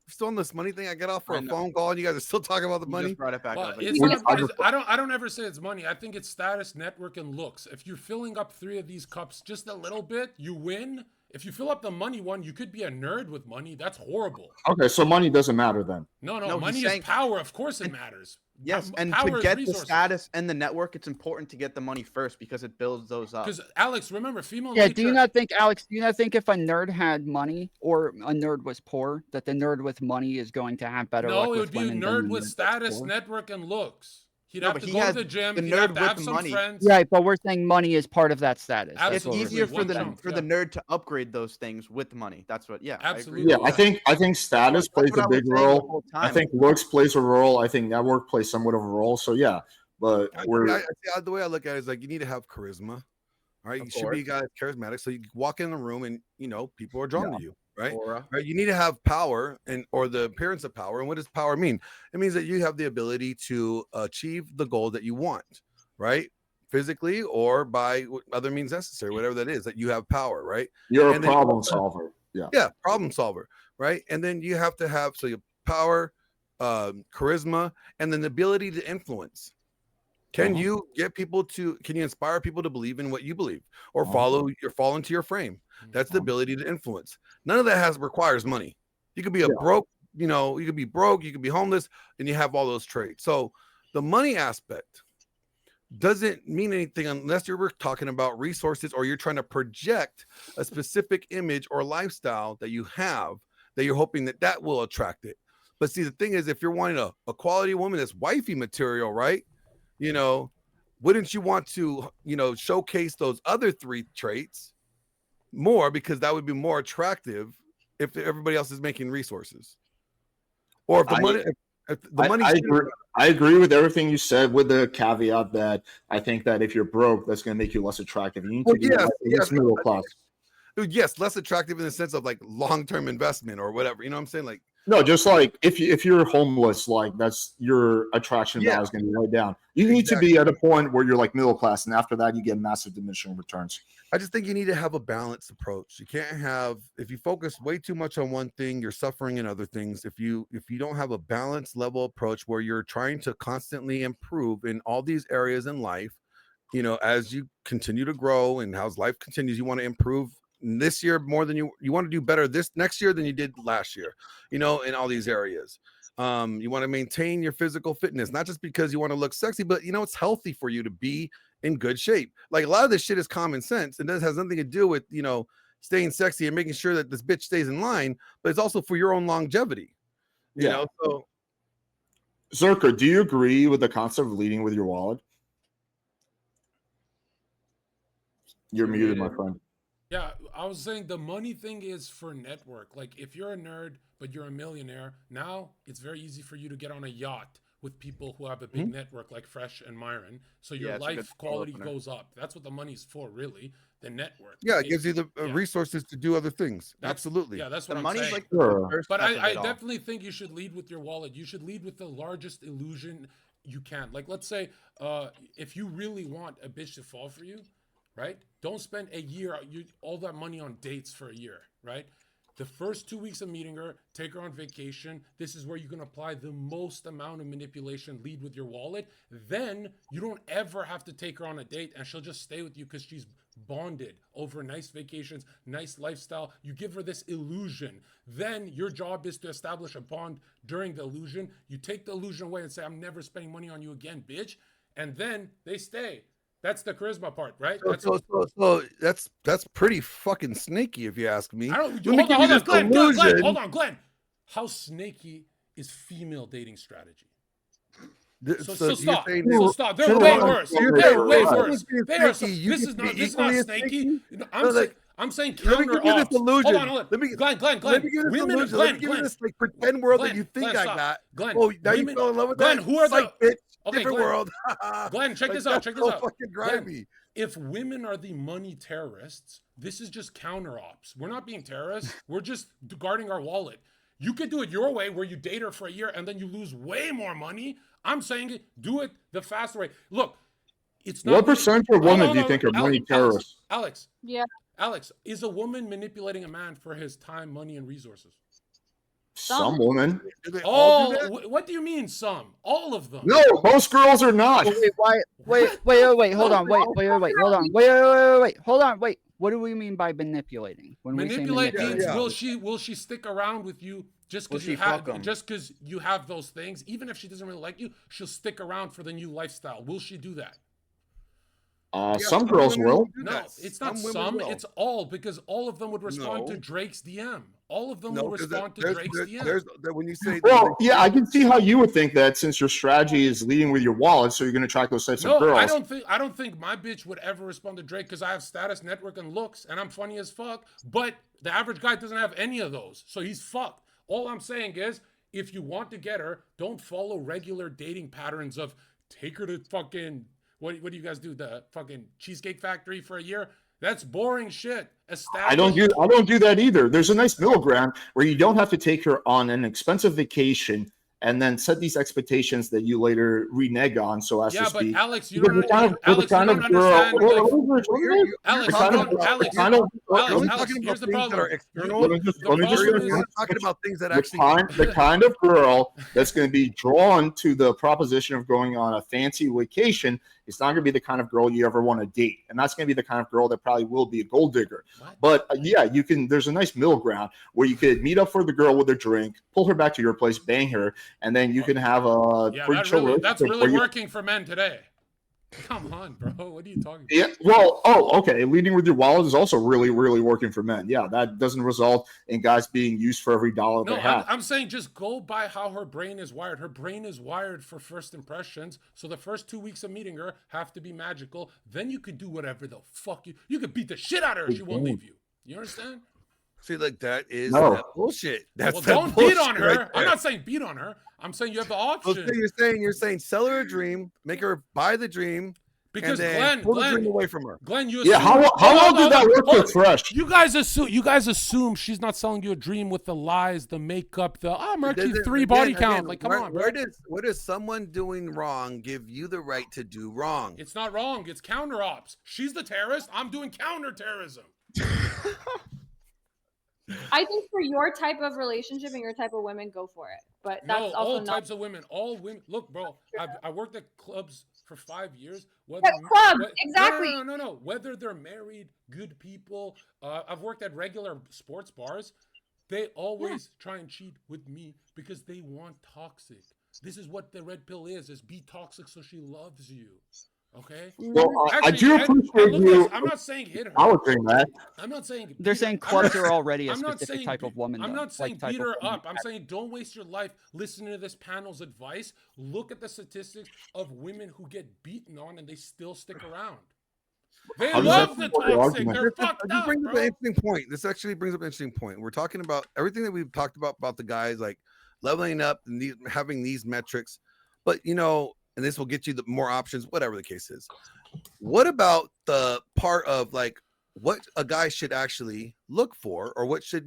Still on this money thing, I get off for I a know. phone call and you guys are still talking about the You money. just brought it back Well, up. it's Would- not, I it's- just- I don't ever say it's money. I think it's status, network, and looks. If you're filling up 3 of these cups just a little bit, you win. If you fill up the money one, you could be a nerd with money. That's horrible. Okay, so money doesn't matter then. No, No, money he's is saying- power. Of course it matters. Yes, and Power to is get the resources. status and the network, it's important to get the money first because it builds those up. Because Alex, remember, female Yeah, nature. do you not think, Alex, do you not think if a nerd had money or a nerd was poor, that the nerd with money is going to have better luck No, it with would be a women than nerd the with that's status, poor? network, and looks. He'd No, have but to he go to has the gym. the He'd have nerd to with have the some money. friends. Right, but we're saying money is part of that status. That's It's what we're easier saying. for the One for the nerd to upgrade those things with money. That's what. Yeah, Absolutely. Yeah, I I agree. think status That's plays what a I was big saying the role. whole I time. think looks plays a role. I think network plays somewhat of a role. So yeah, but The way I look at it is like you need to have charisma. All right. Of You should be a guy that's charismatic. So you walk in the room and people are drawn to you. Right. Aura. Right. You need to have power or the appearance of power. And what does power mean? It means that you have the ability to achieve the goal that you want, right? Physically or by other means necessary, whatever that is, that you have power, right? you're And a then- problem solver. Yeah. Yeah, problem solver, right? And then you have to have you have power, charisma, and then the ability to influence. Can you get people to? Can you inspire people to believe in what you believe or fall into your frame? That's the ability to influence. None of that requires money. You could be broke, you could be broke, you could be homeless, and you have all those traits. So the money aspect doesn't mean anything unless you're talking about resources or you're trying to project a specific image or lifestyle that you have that you're hoping that will attract it. But see, the thing is, if you're wanting a quality woman that's wifey material, right? wouldn't you want to, showcase those other 3 traits more, because that would be more attractive if everybody else is making resources, or if the money, if the money. I agree with everything you said, with the caveat that I think that if you're broke, that's going to make you less attractive. You need to be middle class. Yes, less attractive in the sense of like long-term investment or whatever. You know what I'm saying? Like, no, just like if you're homeless, like that's your attraction value is going to be right down. You need to be at a point where you're like middle class, and after that, you get massive diminishing returns. I just think you need to have a balanced approach. You can't have, if you focus way too much on one thing, you're suffering in other things. If you don't have a balanced level approach where you're trying to constantly improve in all these areas in life, as you continue to grow and as life continues, you want to improve this year more than you want to do better this next year than you did last year, in all these areas. You want to maintain your physical fitness, not just because you want to look sexy, but it's healthy for you to be in good shape. Like, a lot of this shit is common sense, and this has nothing to do with staying sexy and making sure that this bitch stays in line, but it's also for your own longevity. So Zherka, do you agree with the concept of leading with your wallet? You're muted, my friend. Yeah, I was saying the money thing is for network. Like, if you're a nerd but you're a millionaire, now it's very easy for you to get on a yacht with people who have a big network like Fresh and Myron. So your life quality goes up. That's what the money's for, really. The network. Yeah, it gives you the resources to do other things. Absolutely. Yeah, that's what The I'm money's saying. like the first But step of I it all. definitely think you should lead with your wallet. You should lead with the largest illusion you can. Like, let's say if you really want a bitch to fall for you, right? Don't spend a year, all that money on dates for a year, right? The first 2 weeks of meeting her, take her on vacation. This is where you can apply the most amount of manipulation, lead with your wallet. Then you don't ever have to take her on a date, and she'll just stay with you because she's bonded over nice vacations, nice lifestyle. You give her this illusion. Then your job is to establish a bond during the illusion. You take the illusion away and say, I'm never spending money on you again, bitch. And then they stay. That's the charisma part, right? So that's pretty fucking snaky, if you ask me. Hold on, Glenn. How snaky is female dating strategy? So stop. They're way worse. They're way worse. This is not snaky. I'm saying counter ops. Hold on. Glenn. Let me give this like pretend world that you think I got. Glenn. Oh, now you fell in love with Glenn, that? who are the bitch? Okay, Different Glenn. world. Glenn, check this out. Fucking grimy. If women are the money terrorists, this is just counter ops. We're not being terrorists. We're just guarding our wallet. You could do it your way, where you date her for a year and then you lose way more money. I'm saying do it the faster way. Look, it's not. What percentage of women do you think are money terrorists? Alex. Yeah. Alex, is a woman manipulating a man for his time, money, and resources? Some women. What do you mean some? All of them. No, most girls are not. Wait, hold on. Hold on. What do we mean by manipulating? When Manipulate we say means will she stick around with you just because you have those things? Even if she doesn't really like you, she'll stick around for the new lifestyle. Will she do that? Some girls will. No, it's not some. It's all, because all of them would respond to Drake's DM. All of them will respond to Drake's DM. When you say, I can see how you would think that, since your strategy is leading with your wallet, so you're going to attract those types of girls. I don't think my bitch would ever respond to Drake, because I have status, network, and looks, and I'm funny as fuck. But the average guy doesn't have any of those, so he's fucked. All I'm saying is, if you want to get her, don't follow regular dating patterns of take her to fucking. What do you guys do? The fucking Cheesecake Factory for a year? That's boring shit. I don't do that either. There's a nice middle ground where you don't have to take her on an expensive vacation and then set these expectations that you later renege on, so as to speak. Yeah, but Alex, you don't understand. Alex, here's the problem. We're talking about things that actually. The kind of girl that's going to be drawn to the proposition of going on a fancy vacation is not going to be the kind of girl you ever want to date, and that's going to be the kind of girl that probably will be a gold digger. But you can. There's a nice middle ground where you could meet up for the girl with a drink, pull her back to your place, bang her, and then you can have a that's really working for men today. Come on, bro. What are you talking about? Yeah. Well, okay. Leading with your wallet is also really, really working for men. Yeah, that doesn't result in guys being used for every dollar No, they have. I'm saying just go by how her brain is wired. Her brain is wired for first impressions. So the first 2 weeks of meeting her have to be magical. Then you could do whatever the fuck you could beat the shit out of her. She won't leave you. You understand? See, like that is No. that bullshit. That's Well, that don't bullshit beat on her. right I'm there. not saying beat on her. I'm saying you have the Well, option. so you're saying sell her a dream, make her buy the dream, Because and then pull the dream Glenn, away from her. Glenn, you Yeah, assume, how long did that work with Fresh? You guys assume she's not selling you a dream with the lies, the makeup, the Murky Does it- 3 body again, count. Like, come where, on, bro. where does someone doing wrong give you the right to do wrong? It's not wrong. It's counter ops. She's the terrorist. I'm doing counter terrorism. I think for your type of relationship and your type of women, go for it. But that's No, also all not types of women. All women. Look, bro, I worked at clubs for 5 years. exactly. No. Whether they're married, good people. I've worked at regular sports bars. They always try and cheat with me because they want toxic. This is what the red pill is be toxic so she loves you. Okay? Well, I Actually, do and appreciate look, you. I'm not saying hit her. I would think that. I'm not saying They're saying clubs are already a I'm not specific saying type of woman. I'm though, not saying like type beat of her woman. up. I'm saying don't waste your life listening to this panel's advice. Look at the statistics of women who get beaten on and they still stick around. They How does love that the support your toxic. argument? They're fucked This up, brings up an bro. interesting point. This actually brings up an interesting point. We're talking about everything that we've talked about the guys like leveling up and having these metrics, but and this will get you the more options, whatever the case is. What about the part of like what a guy should actually look for, or what should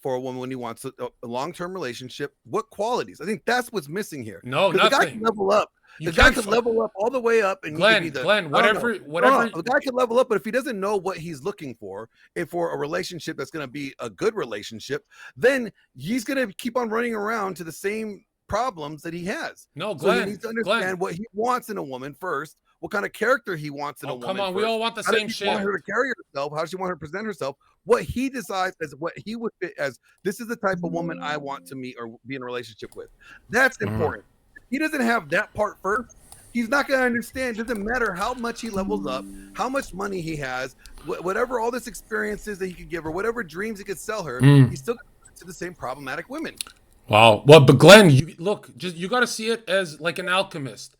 for a woman when he wants a long-term relationship? What qualities? I think that's what's missing here. No, 'Cause the guy nothing. can level up. You The guy can't could fu- level up all the way up, and he could be Glenn, whatever. the guy can level up, but if he doesn't know what he's looking for, and for a relationship that's going to be a good relationship, then he's going to keep on running around to the same problems that he has. No, So he Glenn. needs to understand what he wants in a woman first, what kind of character he wants in a woman. Come on, first. we all want the How does same he shit. want her to carry herself? How does she want her to present herself? What he decides as what he would fit as, this is the type of woman I want to meet or be in a relationship with. That's important. If he doesn't have that part first, he's not going to understand. It doesn't matter how much he levels up, how much money he has, whatever all this experiences that he could give her, whatever dreams he could sell her, he's still going to the same problematic women. Wow. Well, but Glenn, you got to see it as like an alchemist.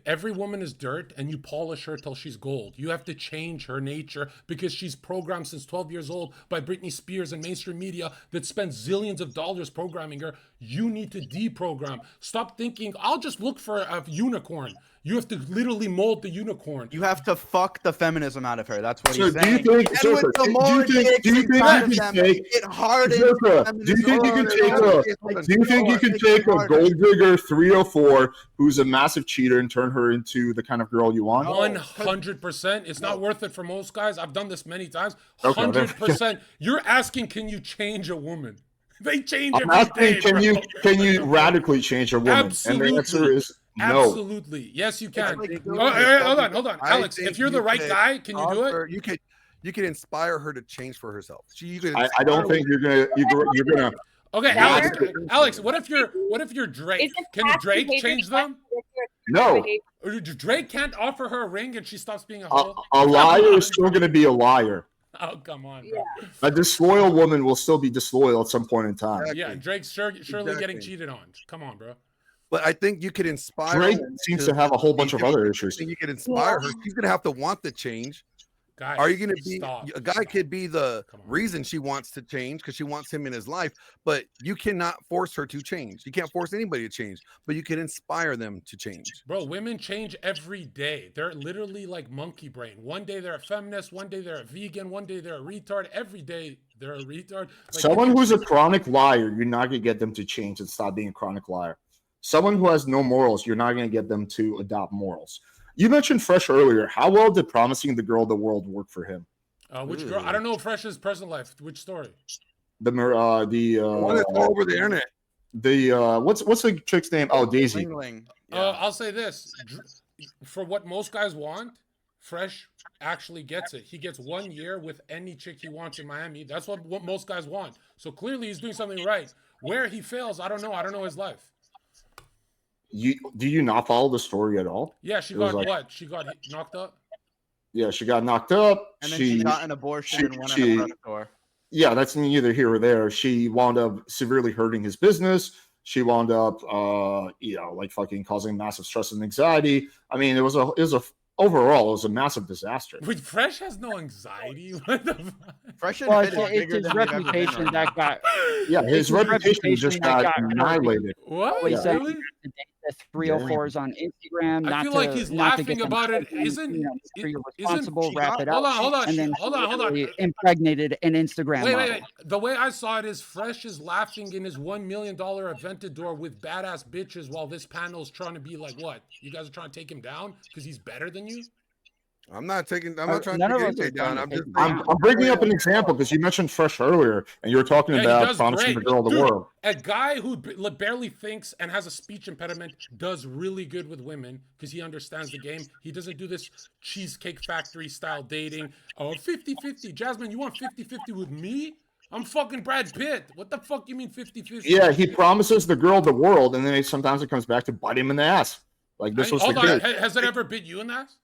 Every woman is dirt, and you polish her till she's gold. You have to change her nature because she's programmed since 12 years old by Britney Spears and mainstream media that spends zillions of dollars programming her. You need to deprogram. Stop thinking, I'll just look for a unicorn. You have to literally mold the unicorn. You have to fuck the feminism out of her. That's what So he's do you saying. think? And Zherka, with the do more you think dicks you inside can of them, take? it hardens. Zherka, do you think you can take a gold digger 304 who's a massive cheater and turn her into the kind of girl you want? 100%. It's not worth it for most guys. I've done this many times. Okay, 100%. You're asking, can you change a woman? They change I'm every day, asking, bro. can you radically change a woman? Absolutely. And the answer is no. Absolutely. Yes, you can. Like, Hold on. I Alex, think if you're the right could guy, can you do it? offer- You can inspire her to change for herself. I don't think you're gonna. Okay, Yeah. Alex, what if you're Drake? Isn't Can past Drake behavior change them? No. behavior? Or Drake can't offer her a ring and she stops being a hoe? A liar is still gonna be a liar. Oh, come on, bro. A disloyal woman will still be disloyal at some point in time. Yeah, Drake's surely Exactly. getting cheated on. Come on, bro. But I think you could inspire. Drake her seems to have a whole bunch of other I issues. think you could inspire her. She's gonna have to want the change. Guys, Are you gonna be stop. a guy? Could be the Come on. reason she wants to change because she wants him in his life, but you cannot force her to change. You can't force anybody to change, but you can inspire them to change. Bro, women change every day. They're literally like monkey brain. One day they're a feminist, one day they're a vegan, one day they're a retard. Every day they're a retard. Like, Someone who's a chronic liar, you're not gonna get them to change and stop being a chronic liar. Someone who has no morals, you're not gonna get them to adopt morals. You mentioned Fresh earlier. How well did promising the girl the world work for him? which girl? I don't know Fresh's personal life. Which story? The One that's all over the internet. What's the chick's name? Oh, Daisy. Ling. I'll say this. For what most guys want, Fresh actually gets it. He gets 1 year with any chick he wants in Miami. That's what most guys want. So clearly he's doing something right. Where he fails, I don't know. I don't know his life. Do you not follow the story at all? Yeah, she It was got like- what? She got knocked up. Yeah, she got knocked up. And then she got an abortion and went on she- a press tour. Yeah, that's neither here or there. She wound up severely hurting his business. She wound up, like fucking causing massive stress and anxiety. I mean, overall, it was a massive disaster. Wait, Fresh has no anxiety. What the fuck? Fresh and Well, Fit is it's bigger his than we've ever been reputation right that now. got. Yeah, his reputation just that got got annihilated. What? He said Really? the 304s on Instagram. I Not feel to, like he's not to laughing get them about it. pregnant, Isn't- you're isn't- responsible, wrap it up, Hold on, and then hold on. she impregnated an Instagram Wait, model. wait. The way I saw it is Fresh is laughing in his $1 million Aventador with badass bitches while this panel's trying to be like, what? You guys are trying to take him down because he's better than you? I'm not trying to None of take us are anything down. trying to I'm take just him saying, down. I'm bringing up an example because you mentioned Fresh earlier, and you were talking Yeah, he about does promising great. the girl the Dude, world. A guy who barely thinks and has a speech impediment does really good with women because he understands the game. He doesn't do this Cheesecake Factory style dating. Oh, 50-50. Jasmine, you want 50-50 with me? I'm fucking Brad Pitt. What the fuck you mean 50-50? Yeah, he promises the girl the world, and then sometimes it comes back to bite him in the ass. Like this was the Hold on. case. Has it ever bit you in the ass?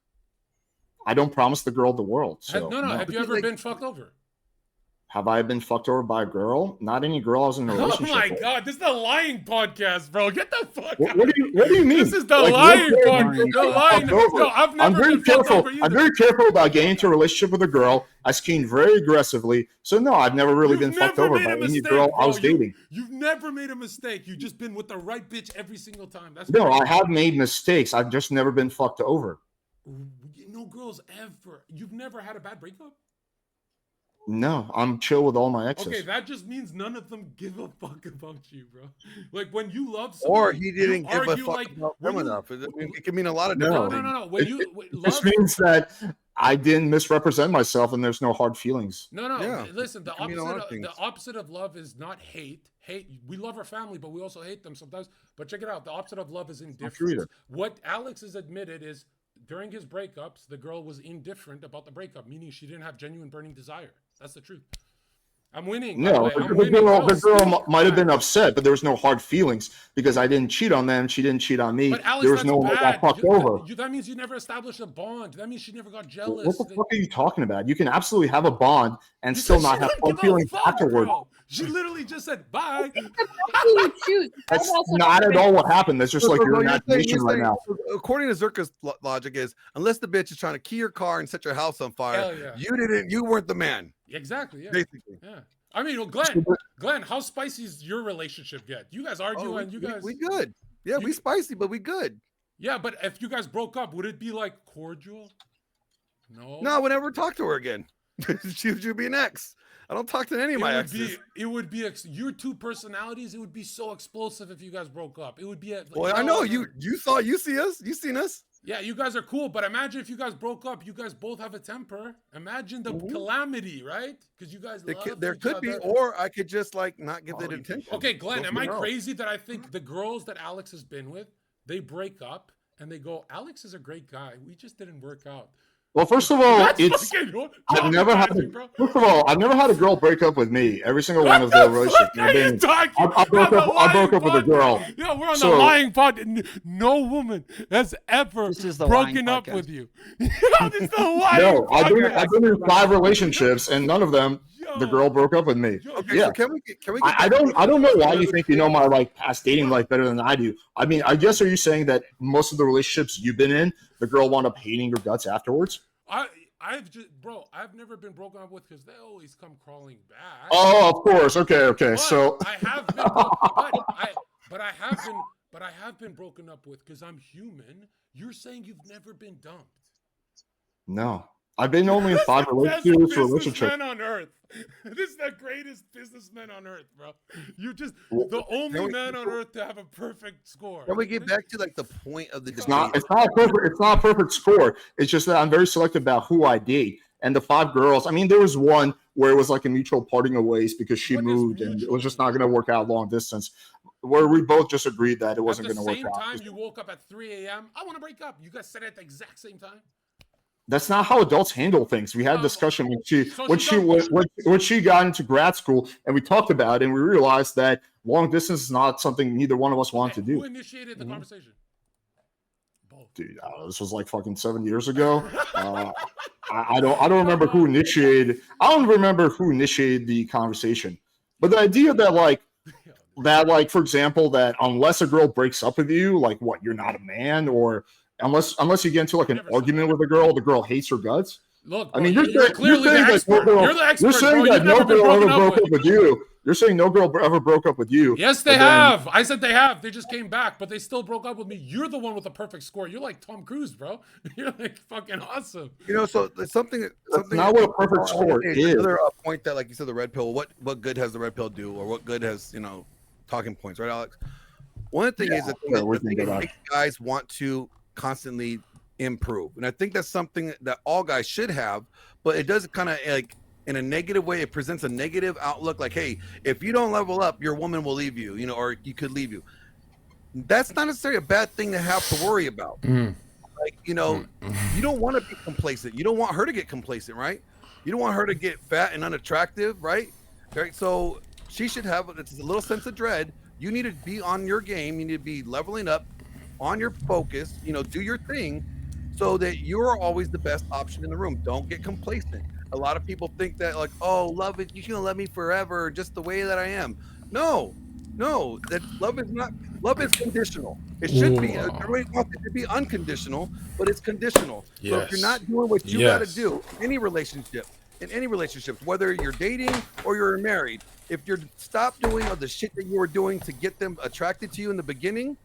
I don't promise the girl the world. So No. Have you ever been fucked over? Have I been fucked over by a girl? Not any girl I was in a Oh relationship my with. god, this is the lying podcast, bro. Get the fuck out. What do you mean? This is the Like, lying what- podcast. The lying. fucked over. No, I've I'm never very been fucked careful. over I'm either. very careful about getting into a relationship with a girl. I scheme very aggressively. So no, I've never really You've been fucked never over made by a any mistake, girl I bro. was dating. You've never made a mistake. You've just been with the right bitch every single time. That's No, crazy. I have made mistakes. I've just never been fucked over. No girls ever. You've never had a bad breakup? No, I'm chill with all my exes. Okay, that just means none of them give a fuck about you, bro. Like when you love or someone, he didn't you give a argue, fuck like, about when them you- enough. It can mean a lot of No. different No. things. When It just means that I didn't misrepresent myself, and there's no hard feelings. No. Yeah, Listen, it can mean a lot of things. the opposite of love is not hate. We love our family, but we also hate them sometimes. But check it out. The opposite of love is true indifference. either. What Alex has admitted is during his breakups, the girl was indifferent about the breakup, meaning she didn't have genuine burning desire. That's the truth. I'm winning. by the No, way. the, I'm the winning. girl, No, the girl speak, might have been man. upset, but there was no hard feelings because I didn't cheat on them. She didn't cheat on me. But Alex, There was that's no one that bad. got fucked over. That means you never established a bond. That means she never got jealous. What the fuck are you talking about? You can absolutely have a bond and You still said not she have don't fun give a feelings fuck, afterward. bro. She literally just said bye. You choose. That's also not at all what happened. That's just like your You're imagination right saying- now. According to Zherka's logic, is unless the bitch is trying to key your car and set your house on fire, Hell yeah. you weren't the man. Exactly. Yeah. Basically. Yeah. I mean, well, Glenn, how spicy is your relationship get? You guys argue and you guys. we good. Yeah, we spicy, but we good. Yeah, but if you guys broke up, would it be like cordial? No. No, we'll never talk to her again. She'd be an ex. I don't talk to any of my exes. It would be your two personalities. It would be so explosive if you guys broke up. It would be. Well, I know you see us. You seen us. Yeah, you guys are cool, but imagine if you guys broke up. You guys both have a temper. Imagine the calamity, right? Because you guys love There each could be, other. or I could just like not give it attention. Okay, Glenn, am I No. crazy that I think the girls that Alex has been with, they break up and they go, Alex is a great guy. We just didn't work out. Well, first of all, That's it's fucking I've never had traumatizing, bro. first of all, I've never had a girl break up with me. Every single one of the relationships What I've are you been in, talking? I broke We're on up- I broke the up with a lying girl. pod. Yeah, we're on the So- lying pod. No woman has ever This is the lying broken up podcast. with you. This is the lying no, I've podcast. been in 5 relationships, and none of them the Yo. girl broke up with me. Yo, Okay, Yeah. so can we get I don't know why you think you know my like past dating life better than I do. I mean, I guess are you saying that most of the relationships you've been in, the girl wound up hating your guts afterwards? I've never been broken up with because they always come crawling back. Oh, of course. Okay. But So I have been, but I have been broken up with because I'm human. You're saying you've never been dumped. no, I've been only in 5 That's the relationships. businessman on earth. This is the greatest businessman on earth, bro. You just the only man on earth to have a perfect score. Can we get back to like the point of the It's debate? not a perfect score. It's just that I'm very selective about who I date. And the 5 girls, I mean, there was one where it was like a mutual parting of ways because she What is moved and it mutual? was just not going to work out long distance. Where we both just agreed that it wasn't At going the to work same out. time, you woke up at 3 a.m. I want to break up. You guys said it at the exact same time. that's not how adults handle things. We had a discussion when she got into grad school, and we talked about it, and we realized that long distance is not something neither one of us wanted to do. Who initiated the conversation? Both. Dude, this was like fucking 7 years ago. I don't remember who initiated. I don't remember who initiated the conversation, but the idea that like for example, that unless a girl breaks up with you, like what, you're not a man, or unless you get into like an argument with a girl, the girl hates her guts. Look, I mean, you're clearly the expert. You're the expert. You're saying that no girl ever broke up with you. You're saying no girl ever broke up with you. Yes, they have. I said they have. They just came back, but they still broke up with me. You're the one with the perfect score. You're like Tom Cruise, bro. You're like fucking awesome. You know, so there's something. That's not what a perfect score is. Another point that, like you said, the red pill. What good has the red pill do, or what good has talking points, right, Alex? One thing is that makes guys want to constantly improve, and I think that's something that all guys should have, but it does kind of like in a negative way. It presents a negative outlook, like, hey, if you don't level up, your woman will leave you, or you could leave you. That's not necessarily a bad thing to have to worry about. Like, you don't want to be complacent. You don't want her to get complacent, right? You don't want her to get fat and unattractive, right? So she should have a little sense of dread. You need to be on your game. You need to be leveling up, on your focus, do your thing, so that you're always the best option in the room. Don't get complacent. A lot of people think that, like, oh, love it, you can love me forever just the way that I am. No, that love is conditional. It should be. Everybody wants it to be unconditional, but it's conditional. Yes. So if you're not doing what you got to do in any relationships, whether you're dating or you're married, if you're stop doing all the shit that you were doing to get them attracted to you in the beginning,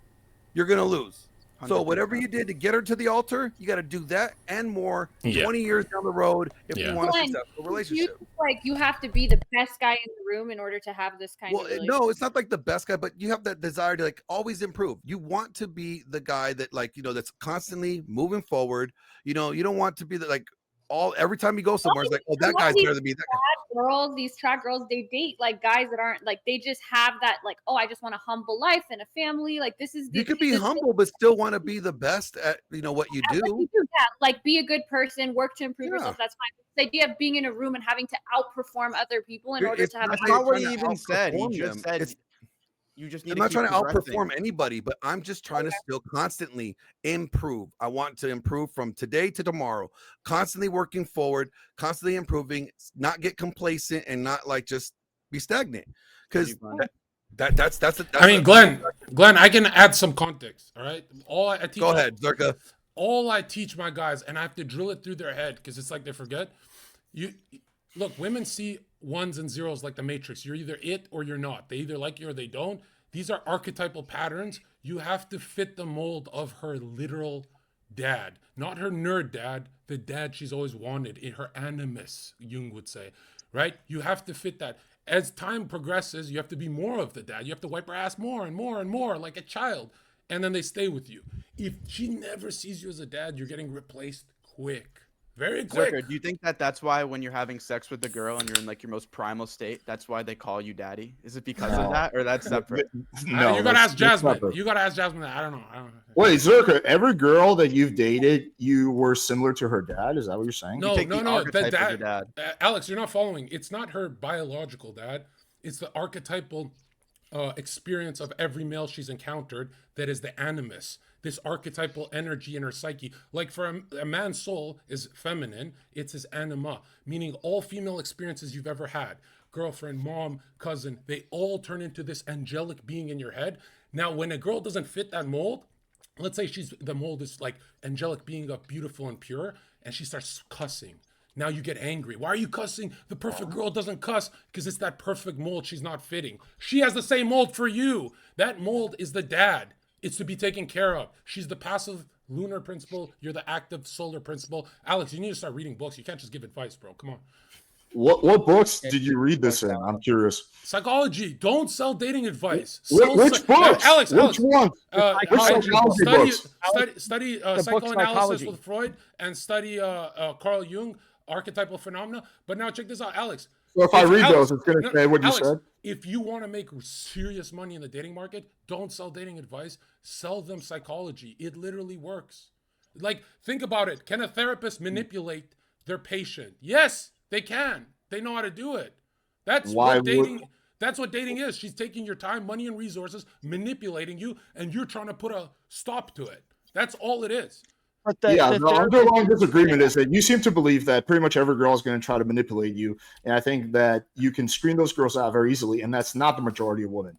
you're gonna lose. 100%. So whatever you did to get her to the altar, you got to do that and more 20 years down the road if you want a successful relationship. You have to be the best guy in the room in order to have this kind of relationship. No, it's not like the best guy, but you have that desire to like always improve. You want to be the guy that that's constantly moving forward. You don't want to be every time you go somewhere, it's like, oh, that guy's better than me. These track girls, they date like guys that aren't like, they just have that like, oh, I just want a humble life and a family. Like you could be humble, but still want to be the best at what you do. Like be a good person, work to improve yourself. That's fine. The idea of being in a room and having to outperform other people in order to have. That's not what he even said. He just said. I'm not trying to outperform anybody, but I'm just trying to still constantly improve. I want to improve from today to tomorrow, constantly working forward, constantly improving, not get complacent and not just be stagnant. Because that's I mean, Glenn, I can add some context. All right. Go ahead, Zherka. All I teach my guys, and I have to drill it through their head because it's like they forget. Look, women see ones and zeros like the Matrix. You're either it or you're not. They either like you or they don't. These are archetypal patterns. You have to fit the mold of her literal dad, not her nerd dad, the dad she's always wanted, in her animus, Jung would say, right? You have to fit that. As time progresses, you have to be more of the dad. You have to wipe her ass more and more and more like a child, and then they stay with you. If she never sees you as a dad, you're getting replaced quick. Very quick. Zherka, do you think that's why when you're having sex with the girl and you're in your most primal state, that's why they call you daddy? Is it because of that, or that's separate? No, you gotta ask Jasmine. You gotta ask Jasmine that. I don't know. Wait, Zherka, every girl that you've dated, you were similar to her dad? Is that what you're saying? No. The dad. Alex, you're not following. It's not her biological dad. It's the archetypal experience of every male she's encountered that is the animus. This archetypal energy in her psyche. Like for a man's soul is feminine, it's his anima, meaning all female experiences you've ever had, girlfriend, mom, cousin, they all turn into this angelic being in your head. Now, when a girl doesn't fit that mold, let's say the mold is like angelic being of beautiful and pure, and she starts cussing. Now you get angry. Why are you cussing? The perfect girl doesn't cuss because it's that perfect mold she's not fitting. She has the same mold for you. That mold is the dad. It's to be taken care of. She's the passive lunar principle. You're the active solar principle. Alex, you need to start reading books. You can't just give advice, bro. Come on. What books did you read this in? I'm curious. Psychology. Don't sell dating advice. Which books? Alex. Which one? Study psychoanalysis with Freud and study Carl Jung, archetypal phenomena. But now check this out, Alex. So if I read those, it's going to say what you said? If you want to make serious money in the dating market, don't sell dating advice. Sell them psychology. It literally works. Like, think about it. Can a therapist manipulate their patient? Yes, they can. They know how to do it. That's Why what would- dating. That's what dating is. She's taking your time, money, and resources, manipulating you, and you're trying to put a stop to it. That's all it is. But The therapist- underlying disagreement is that you seem to believe that pretty much every girl is going to try to manipulate you, and I think that you can screen those girls out very easily, and that's not the majority of women.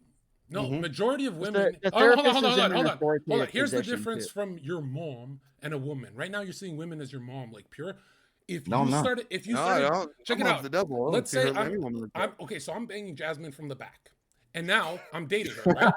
No, majority of The- women. the Oh, hold on, therapist hold is on, in hold an on, hold on. authoritative Here's the position, difference too. from your mom and a woman. Right now, you're seeing women as your mom, like pure. If No, you I'm not. started, if you No, I started, don't. check I'm it of out. the devil. I don't Let's see say her I'm, anyone like that. okay, so I'm banging Jasmine from the back, and now I'm dating her, right?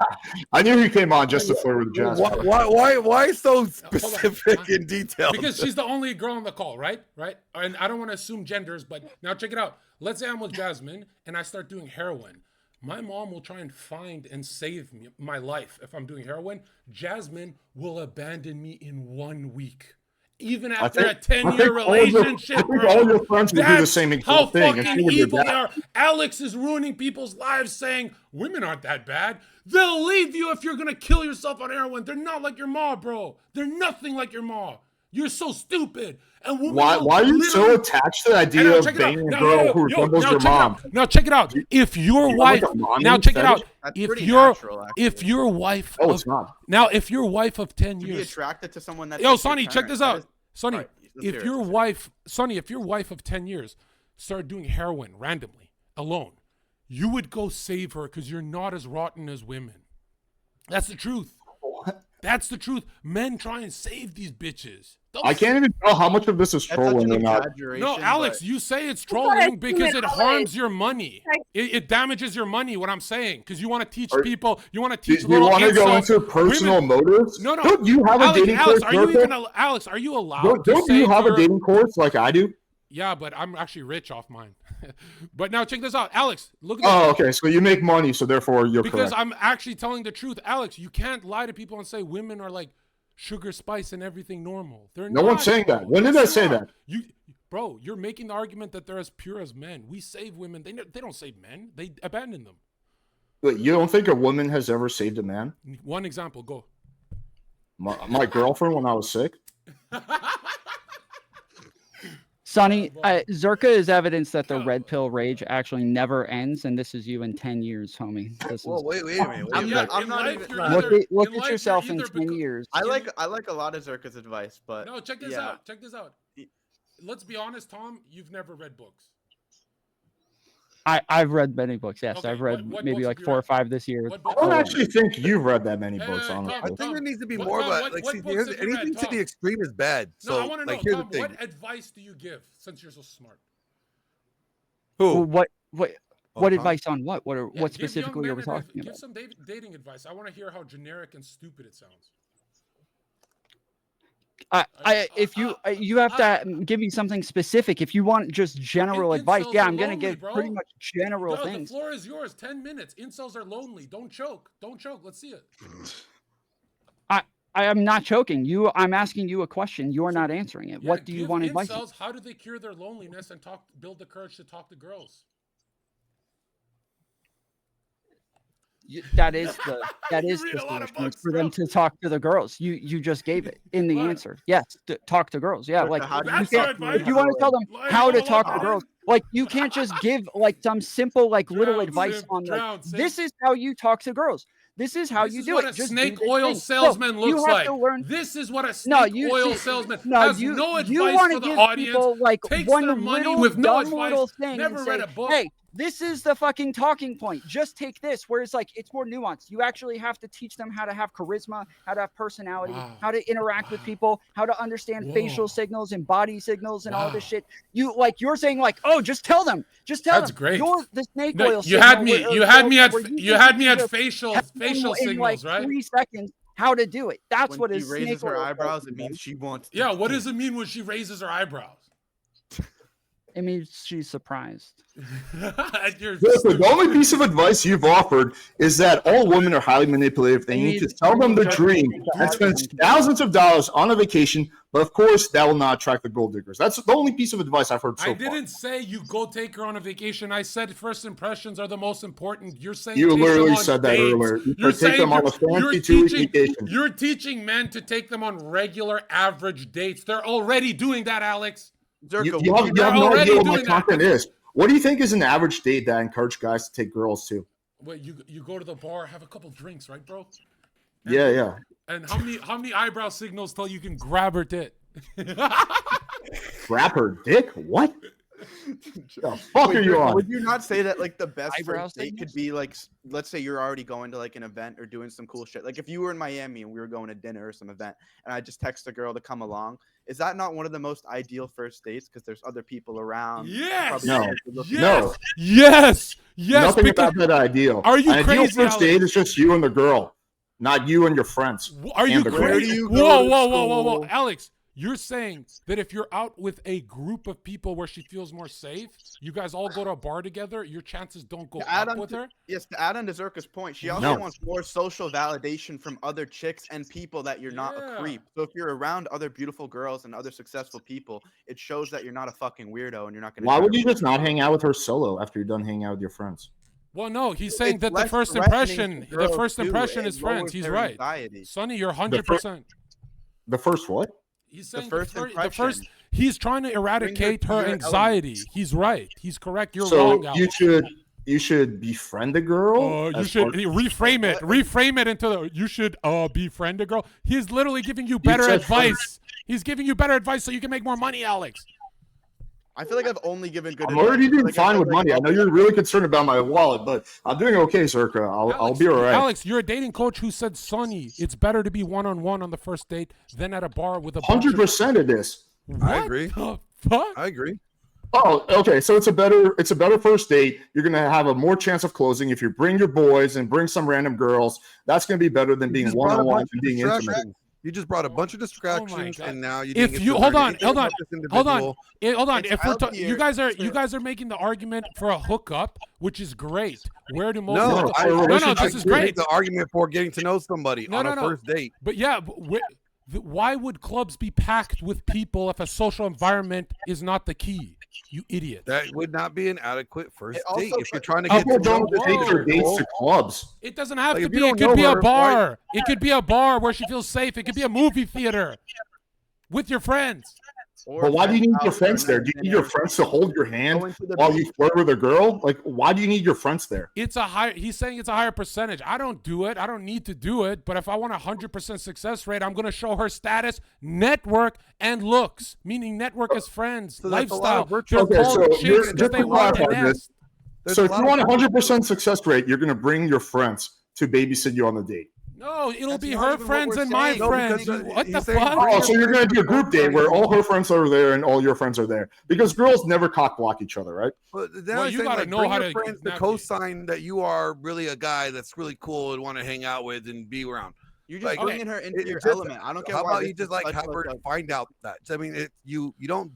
I knew he came on just to flirt with Jasmine. Why so specific and detailed? Because she's the only girl on the call, right? Right? And I don't want to assume genders, but now check it out. Let's say I'm with Jasmine and I start doing heroin. My mom will try and find and save me my life if I'm doing heroin. Jasmine will abandon me in 1 week. Even after a 10-year relationship, bro. All your friends will do the That's same how exact thing. and fucking she would do evil they that. are. Alex is ruining people's lives saying women aren't that bad. They'll leave you if you're going to kill yourself on heroin. They're not like your ma, bro. They're nothing like your ma. You're so stupid. And women Why are you so literally- attached to the Hey, idea now of check it out. banging a Now, girl who yo, resembles now your check it mom? out. Now check it out. If your you have, wife, like, a mommy now check it out. fetish? That's If pretty your natural, actually. if your wife, Oh, of, it's not. now if your wife of 10 to be years, attracted to someone that's yo, like your Sonny, check parent, this that out. is- Sonny, Alright, let's hear if it, your let's hear it. wife, Sonny, if your wife of 10 years started doing heroin randomly alone, you would go save her because you're not as rotten as women. That's the truth. That's the truth. Men try and save these bitches. They'll I can't even tell how much of this is That's such trolling an or not. exaggeration. No, Alex, but- you say it's gotta trolling assume because it it harms your money. Like- It damages your money, what I'm saying. Because you want to teach Are- people, you want to Do teach you little want to go incels- into personal women- motives? No, no. Don't you have a Alex, dating Alex, course? are you Zherka? even, Alex, are you allowed Don't to say you have to a your- dating course like I do? Yeah, but I'm actually rich off mine. But now check this out. Alex, look at Oh, this. okay. So you make money, so therefore you're Because correct. I'm actually telling the truth. Alex, you can't lie to people and say women are like sugar, spice, and everything normal. They're No not. one's saying that. When did Yes, I you say are. that? Bro, you're making the argument that they're as pure as men. We save women. They don't save men. They abandon them. But you don't think a woman has ever saved a man? One example, go. My girlfriend when I was sick. Sonny, Zherka is evidence that the red pill rage actually never ends, and this is you in 10 years, homie. This Whoa, is, wait a minute. I'm Yeah, not- I'm in not life, even- you're like- look either- at, look in at life, you're yourself in either 10 becau- years. I like a lot of Zherka's advice, but No, check this yeah. out. Check this out. Let's be honest, Tom. You've never read books. I've read many books. Yes, Okay, I've read what maybe books like have you 4 or read? 5 this year. What I books don't have you actually read? think you've read that many Hey, books, hey, honestly. I think Tom, there needs to be what- more Tom, about what- like what see, books here's, have you read, anything to Tom? the extreme is bad. No, I So want to know, like here's Tom. the thing. What advice do you give since you're so smart? Well, Who? what Oh, Tom? advice on what? Yeah, What give young specifically are we men talking Give about? some dating advice. I want to hear how generic and stupid it sounds. If you have to give me something specific. If you want just general advice, incels yeah, are I'm gonna lonely, give bro. pretty much general Yo, the things. floor is yours. 10 minutes. Incels are lonely. Don't choke. Don't choke. Let's see it. I am not choking you. I'm asking you a question. You are not answering it. Yeah, What do you give want advice on? incels, how do they cure their loneliness and build the courage to talk to girls? That is the You read a lot of solution, is books, for them bro. to talk to the girls. You just gave it in the What? answer. Yes, talk to girls. Yeah, like how do you That's you our can't, advice. if you want to tell them Like, how to hold talk on. to girls, like you can't just give like some simple like little Drown, advice simp, on like drown, simp. this is how you talk to girls. This is how This you is do what it. a Just snake do this oil thing. salesman No, looks you have like. to learn. This is what a No, snake you oil see- salesman No, has you no you advice want for to the give audience. people like takes one their money little with no dumb little advice, thing never and read say, a book. hey, this is the fucking talking point. Just take this. Whereas like it's more nuanced. You actually have to teach them how to have charisma, how to have personality, Wow. how to interact with Wow. people, how to understand Whoa. facial signals and body signals and all this Wow. shit. You're saying like, oh, just tell them. Just tell That's them. great. You're the snake No, oil you had signal me. where- You had me at. where You had me can at just facial tell them facial in like signals, right? 3 seconds how to do it. That's when what she is raises snake her oil eyebrows, it salesman means does. she wants. Yeah. What does it mean when she raises her eyebrows? It means she's surprised. The only piece of advice you've offered is that all women are highly manipulative. They need to tell them their dream and spend thousands of dollars on a vacation, but of course that will not attract the gold diggers. That's the only piece of advice I've heard so far. I didn't say you go take her on a vacation. I said first impressions are the most important. You're saying you literally said that earlier. You're take them on a fancy 2-week vacation. You're teaching men to take them on regular average dates. They're already doing that, Alex. Zherka, You have no idea what my content is. What do you think is an average date that I encourage guys to take girls to? Wait, you go to the bar, have a couple drinks, right, bro? And, yeah. And how many eyebrow signals till you can grab her tit? Grab her dick? What? The fuck are you on? Would you not say that like the best Eyebrow first date could be like, let's say you're already going to like an event or doing some cool shit. Like if you were in Miami and we were going to dinner or some event, and I just text a girl to come along, is that not one of the most ideal first dates because there's other people around? Yes. Yes. Nothing about that ideal. Are you An crazy? Ideal first date is just you and the girl, not you and your friends. Are you crazy? Whoa, Alex. You're saying that if you're out with a group of people where she feels more safe, you guys all go to a bar together, your chances don't go up with her? Yes, to add on to Zherka's point, she also wants more social validation from other chicks and people that you're not a creep. So if you're around other beautiful girls and other successful people, it shows that you're not a fucking weirdo and you're not going to... Why would you just not hang out with her solo after you're done hanging out with your friends? Well, no, he's saying that the first impression is friends. He's right. Sonny, you're 100%. The first what? He's saying the first he's trying to eradicate her anxiety. He's right. He's correct. You're wrong, Alex. You should befriend a girl. You should reframe it. Reframe it into the you should befriend a girl. He's literally giving you better advice. He's giving you better advice so you can make more money, Alex. I feel like I've only given good advice. I'm already doing fine with money. I know you're really concerned about my wallet, but I'm doing okay, Zherka. I'll be all right. Alex, you're a dating coach who said, Sonny, it's better to be one-on-one on the first date than at a bar with a 100% of this. I agree. Fuck? I agree. Oh, okay. So it's a better first date. You're gonna have a more chance of closing if you bring your boys and bring some random girls. That's gonna be better than being one-on-one and being intimate. You just brought a bunch of distractions, and now you. If you hold on. If we're you guys are making the argument for a hookup, which is great. Where do most? No, this is great. The argument for getting to know somebody on a first date. But yeah, why would clubs be packed with people if a social environment is not the key? You idiot. That would not be an adequate first date if you're trying to get take their dates to clubs. It doesn't have to be. It could be a bar. It could be a bar where she feels safe. It could be a movie theater with your friends. But why do you need your friends there? Do you need your friends to hold your hand while you flirt with a girl? Like, why do you need your friends there? He's saying it's a higher percentage. I don't do it. I don't need to do it. But if I want a 100% success rate, I'm going to show her status, network, and looks. Meaning network as friends, so lifestyle. So if you want a 100% success rate, you're going to bring your friends to babysit you on the date. No, it'll be her friends and my friends. What the fuck? Oh, so you're going to do a group date where all her friends are there and all your friends are there. Because girls never cock block each other, right? But you got to know how to friends to co-sign that you are really a guy that's really cool and want to hang out with and be around. You're just bringing her into your element. I don't care. How about you just like have her find out that? I mean, you don't.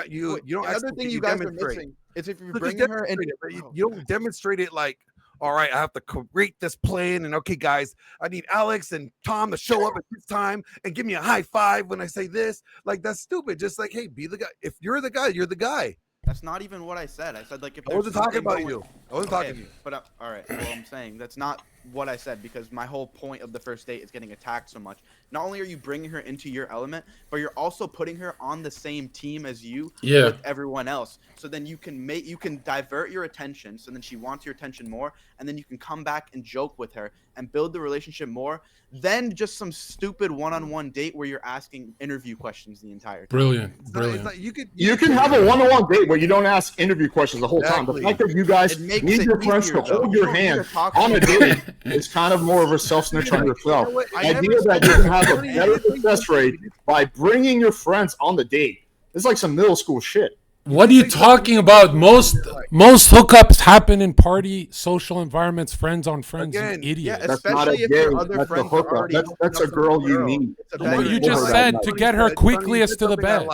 You don't. Another thing you guys are missing is if you're bringing her into, you don't demonstrate it like. All right, I have to create this plan, and okay, guys, I need Alex and Tom to show up at this time and give me a high five when I say this. Like, that's stupid. Just like, hey, be the guy. If you're the guy, you're the guy. That's not even what I said. I said like if I wasn't talking about you. I wasn't talking to you. But all right, well, I'm saying that's not what I said because my whole point of the first date is getting attacked so much. Not only are you bringing her into your element, but you're also putting her on the same team as you with everyone else. So then you can divert your attention. So then she wants your attention more, and then you can come back and joke with her and build the relationship more than just some stupid one-on-one date where you're asking interview questions the entire time. Brilliant. You can have a one-on-one date where you don't ask interview questions the whole time. The fact that you guys need your friends to hold your hand on a date is kind of more of a self-snitch on yourself. The idea that you can have a better success rate by bringing your friends on the date. It's like some middle school shit. What are you talking about? Most hookups happen in party social environments, friends on friends. Again, you idiot. Yeah, especially if your other friends are already that's a girl you need. What you just said to get her quickliest to the bed.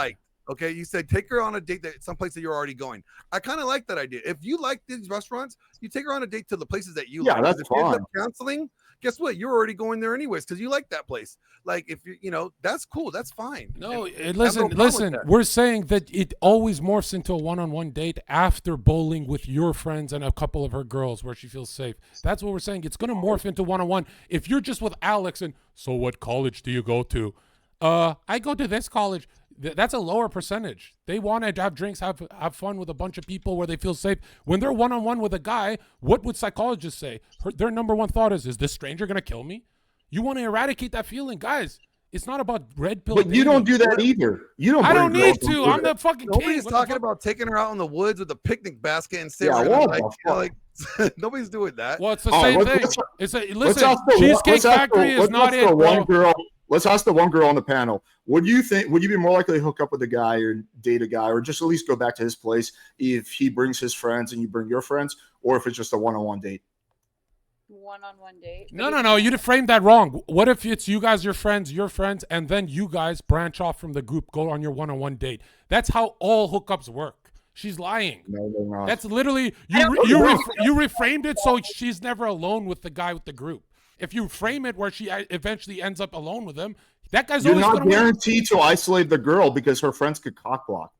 Okay, you said take her on a date that someplace that you're already going. I kind of like that idea. If you like these restaurants, you take her on a date to the places that you like. that's if you end up fine. counseling, guess what? You're already going there anyways because you like that place. Like if you know, that's cool. That's fine. No, And listen, problem with listen. that. We're saying that it always morphs into a one-on-one date after bowling with your friends and a couple of her girls where she feels safe. That's what we're saying. It's going to morph into one-on-one. If you're just with Alex and, so what college do you go to? I go to this college. That's a lower percentage. They want to have drinks, have fun with a bunch of people where they feel safe. When they're one-on-one with a guy, what would psychologists say? Their number one thought is this stranger going to kill me? You want to eradicate that feeling. Guys, it's not about red pill. But you don't do that either. You don't. I don't bring need girls to. into I'm it. the fucking king. Nobody's What the talking fuck? about taking her out in the woods with a picnic basket and sitting Yeah, around what like, the like nobody's doing that. Well, it's the Oh, same let's- thing. let's- It's a, Let's listen, ask the- Cheesecake let's ask Factory the- is let's not ask it, the one bro. girl. Let's ask the one girl on the panel. Would you be more likely to hook up with a guy or date a guy, or just at least go back to his place if he brings his friends and you bring your friends, or if it's just a one-on-one date? One-on-one date. No. You'd framed that wrong. What if it's you guys, your friends, and then you guys branch off from the group, go on your one-on-one date? That's how all hookups work. She's lying. No, they're not. That's literally you reframed it so she's never alone with the guy with the group. If you frame it where she eventually ends up alone with him, that guy's You're always not going to win. guaranteed to isolate the girl because her friends could cock block.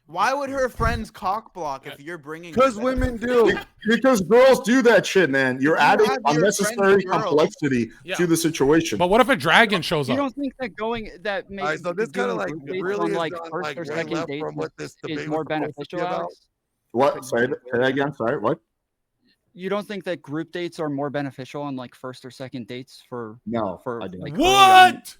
Why would her friends cock block if you're bringing? Because her women do. Because girls do that shit, man. You're You adding have your unnecessary friends' girls. complexity Yeah. to the situation. But what if a dragon shows You up? don't think that going that All right, makes so this kind of like really on is like not, first like or way second left dates from what this debate is more was supposed to be beneficial, about. Alex? What? Say that again. Sorry. What? You don't think that group dates are more beneficial on like first or second dates for No, for I don't. like What?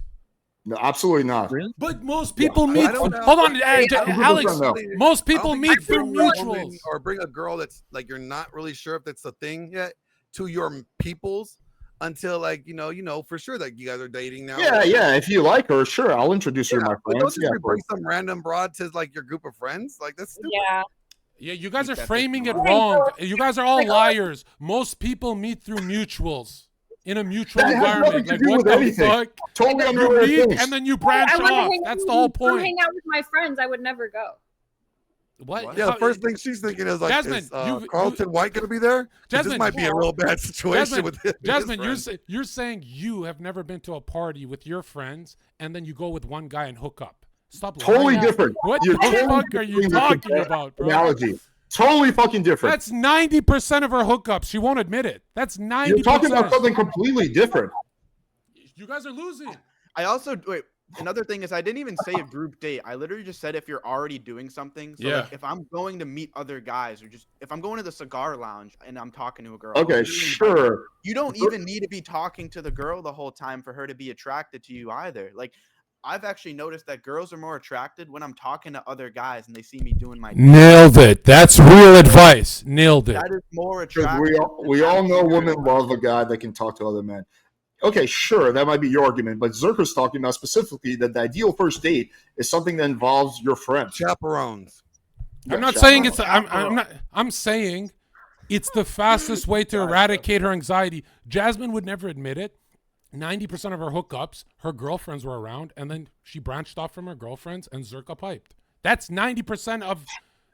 No, absolutely not. really? But most people I meet. don't know. Hold on, Yeah, Alex. no. Most I people don't meet think you through bring a woman mutuals. or bring a girl that's like you're not really sure if that's the thing yet to your peoples until like you know for sure that you guys are dating now. Yeah. If you like her, sure, I'll introduce her to my But don't friends. just Yeah, bring some random broad to like your group of friends. Like that's stupid. Yeah. Yeah, you guys are That's framing it wrong. wrong. You guys are all liars. Most people meet through mutuals in a mutual That has environment. nothing to Like do what with the anything. fuck? totally You unrelated meet things. and then you branch I wanna off. hang That's out the whole with- come point. hang out with my friends. I would never go. What? Yeah, the How- first thing she's thinking is like, Jasmine, is you- Carlton White going to be there? 'Cause Jasmine, this might be a real bad situation Jasmine, with his Jasmine, friends. you're saying you have never been to a party with your friends and then you go with one guy and hook up. Stop lying. Totally different. What You're the totally fuck are you different with talking the about, bro? Analogy. Totally fucking different. That's 90% of her hookups. She won't admit it. That's 90%. You're talking about something completely different. You guys are losing. I also wait. Another thing is I didn't even say a group date. I literally just said if you're already doing something. So Yeah. like if I'm going to meet other guys or just if I'm going to the cigar lounge and I'm talking to a girl. Okay, I'm being invited, sure. You don't even need to be talking to the girl the whole time for her to be attracted to you either. Like I've actually noticed that girls are more attracted when I'm talking to other guys and they see me doing my Nailed it. That's real advice. Nailed it. that is more Because attractive. we all know women love a guy that can talk to other men. Okay, sure, that might be your argument, but Zherka's talking about specifically that the ideal first date is something that involves your friends. Chaperones. I'm not Yeah, saying it's. chaperone. I'm saying it's the fastest way to eradicate her anxiety. Jasmine would never admit it. 90% of her hookups, her girlfriends were around, and then she branched off from her girlfriends, and Zherka piped. That's 90% of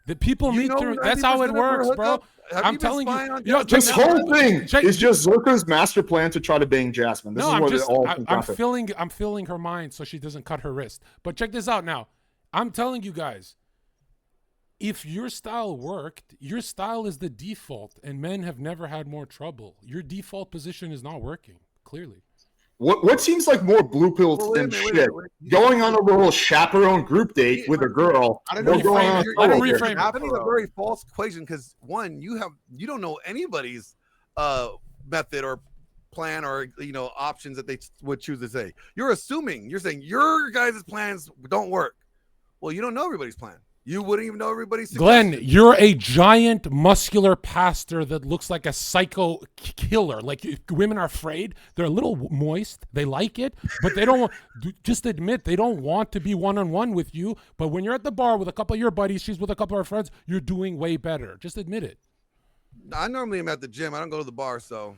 the people You meet know through. That's how 90% it of her works, bro. hookup? Have I'm you been telling you. spying on Yo, Jasmine? This whole thing Check- is just Zherka's master plan to try to bang Jasmine. This No, is I'm what just. it all I'm comes down to. I'm filling her mind so she doesn't cut her wrist. But check this out now. I'm telling you guys. If your style worked, your style is the default, and men have never had more trouble. Your default position is not working, clearly. What seems like more blue pill Well, wait a than minute, wait a shit? minute, wait. Going on a little chaperone group date with a girl. I don't or know. going on a Reframe it. solo Let him date. reframe it. That is a very false equation because one, you don't know anybody's method or plan or options that they would choose to say. You're assuming you're saying your guys' plans don't work. Well, you don't know everybody's plan. You wouldn't even know everybody's Glenn, suggestion. you're a giant muscular pastor that looks like a psycho killer. Like women are afraid. They're a little moist. They like it, but they don't just admit they don't want to be one-on-one with you. But when you're at the bar with a couple of your buddies, she's with a couple of her friends, you're doing way better. Just admit it. I normally am at the gym. I don't go to the bar, so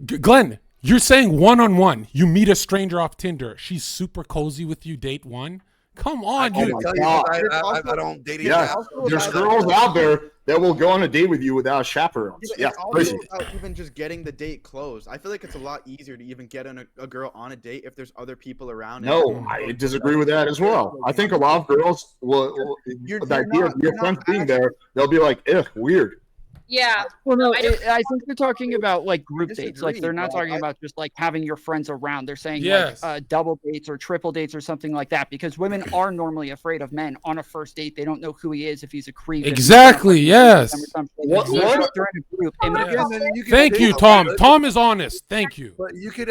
Glenn, you're saying one-on-one. You meet a stranger off Tinder. She's super cozy with you, date one. Come I on, can't you. tell you God. 'cause I don't date Yeah, there's girls out there that will go on a date with you without chaperones. But Yeah, it's also crazy. about even just getting the date closed. I feel like it's a lot easier to even get a girl on a date if there's other people around. No, I disagree with that as well. I think a lot of girls will, You're the idea of your not friends being asking- there, they'll be like, "Ugh, weird." Yeah. Well, no, I don't- I think they're talking about like group dates. Like disagree, they're not bro. talking about just like having your friends around. They're saying Yes. like double dates or triple dates or something like that because women are normally afraid of men on a first date. They don't know who he is, if he's a creep. if he's Exactly, gonna yes. them or something. What- So what? if they're in a group, it Yeah, makes Yeah, and then you can Thank date you, them, Tom. but- Tom is honest. Thank you. But you could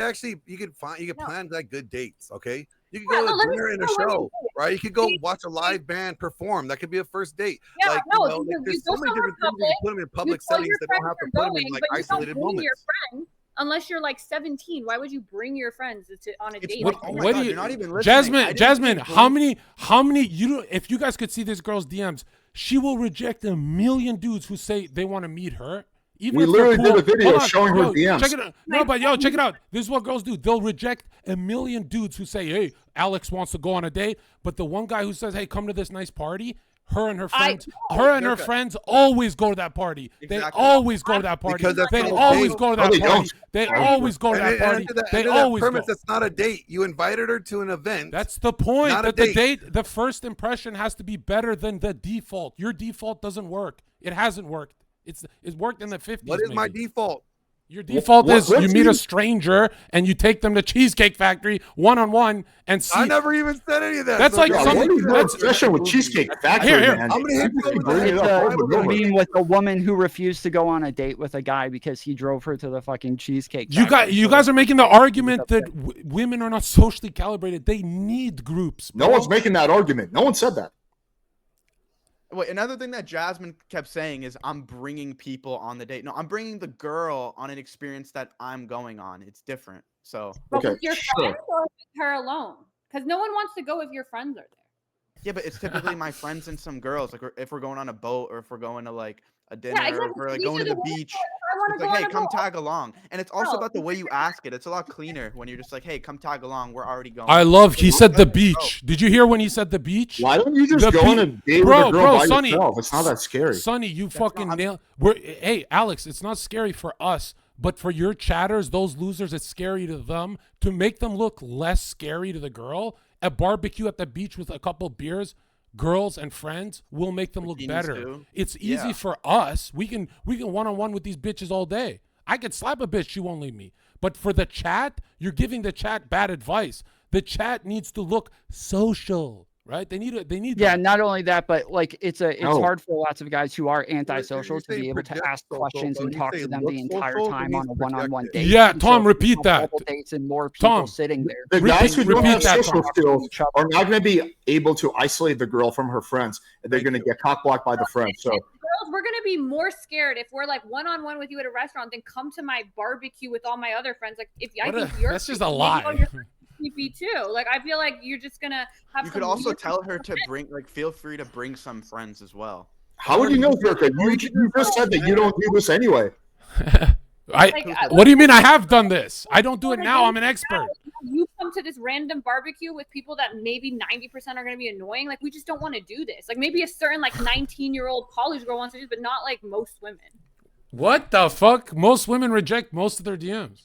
plan like good dates, okay? You could Yeah, go no, to let me dinner and a tell you what show, it is. right? You could go See- watch a live band perform. That could be a first date. Yeah, like, no, you know, you there's go so many somewhere different things you can put them in you public tell settings your that don't friends have to you're put them in going, like but you don't isolated bring moments. your friends unless you're like 17. Why would you bring your friends on a It's date? What, Oh my what God, do you, you're not even listening. I Jasmine? didn't Jasmine, even how many? You don't. If you guys could see this girl's DMs, she will reject a million dudes who say they want to meet her. Even We if they're literally did cool. a video Hold on, showing her yo, DMs. Check it out. No, but yo, check it out. This is what girls do. They'll reject a million dudes who say, "Hey, Alex wants to go on a date," but the one guy who says, "Hey, come to this nice party," her and her friends, Zherka. friends always go to that party. They Exactly. always go to that party. Because that's They the whole always thing. go to No, that they party. don't. They always go to that party. They Under always that premise, go. that's not a date. You invited her to an event. That's the point. Not a That the date. date, the first impression has to be better than the default. Your default doesn't work. It hasn't worked. It's worked in the 50s. What is my maybe. default? Your default is what's you meet the- a stranger and you take them to Cheesecake Factory one-on-one and see. I never even said any of that. That's like Yeah, something- what is your that's- obsession with Cheesecake Factory, Here. man? I'm gonna hit you You with bring it It's up over and a over. meme with a woman who refused to go on a date with a guy because he drove her to the fucking cheesecake. You guys are making the argument that women are not socially calibrated. They need groups. No bro. one's making that argument. No one said that. Wait, another thing that Jasmine kept saying is I'm bringing people on the date. No, I'm bringing the girl on an experience that I'm going on. It's different. So But Okay, with your sure. friends or with her alone? Because no one wants to go if your friends are there. yeah, but it's typically my friends and some girls. Like if we're going on a boat or if we're going to like a dinner or exactly. if we're like These going are to the the ones beach. I want It's to go like, hey, on a come boat. tag along. And it's also No. about the way you ask it. It's a lot cleaner when you're just like, hey, come tag along. We're already going. I love. He Like, said the let's go. beach. Did you hear when he said the beach? Why don't you just The go on a pe- date Bro, with a girl by Sonny, yourself? It's not that scary. Sonny, you fucking not- nail. Hey, Alex, it's not scary for us, but for your chatters, those losers, it's scary to them. To make them look less scary to the girl, a barbecue at the beach with a couple beers, girls and friends will make them look Bikinis better. too. It's easy Yeah. for us. We can one-on-one with these bitches all day. I could slap a bitch, she won't leave me. But for the chat, you're giving the chat bad advice. The chat needs to look social, right? They need Yeah, not only that, but like it's No. hard for lots of guys who are antisocial you're to be saying able to project ask social, questions but and when you talk say to them look the entire social, it time means on a one-on-one projected. date. Yeah, And Tom, so repeat have that. double dates and more people Tom, sitting there. The Repeat- guys who don't repeat have that, social Tom. skills Each other. are not going to be able to isolate the girl from her friends, and they're Thank going to you. get cock-blocked by the friends. So Girls, we're gonna be more scared if we're like one-on-one with you at a restaurant than come to my barbecue with all my other friends. Like if I think you're that's just a creepy, lie. maybe you're creepy too. Like I feel like you're just gonna have. You some could also weird- tell her to bring, like, feel free to bring some friends as well. how would you know, Zherka? You just said that you don't do this anyway. Like, What do you mean I have done this? I don't do it now. I'm an expert. You come to this random barbecue with people that maybe 90% are going to be annoying. Like, we just don't want to do this. Like, maybe a certain, like, 19-year-old college girl wants to do this, but not, like, most women. What the fuck? Most women reject most of their DMs.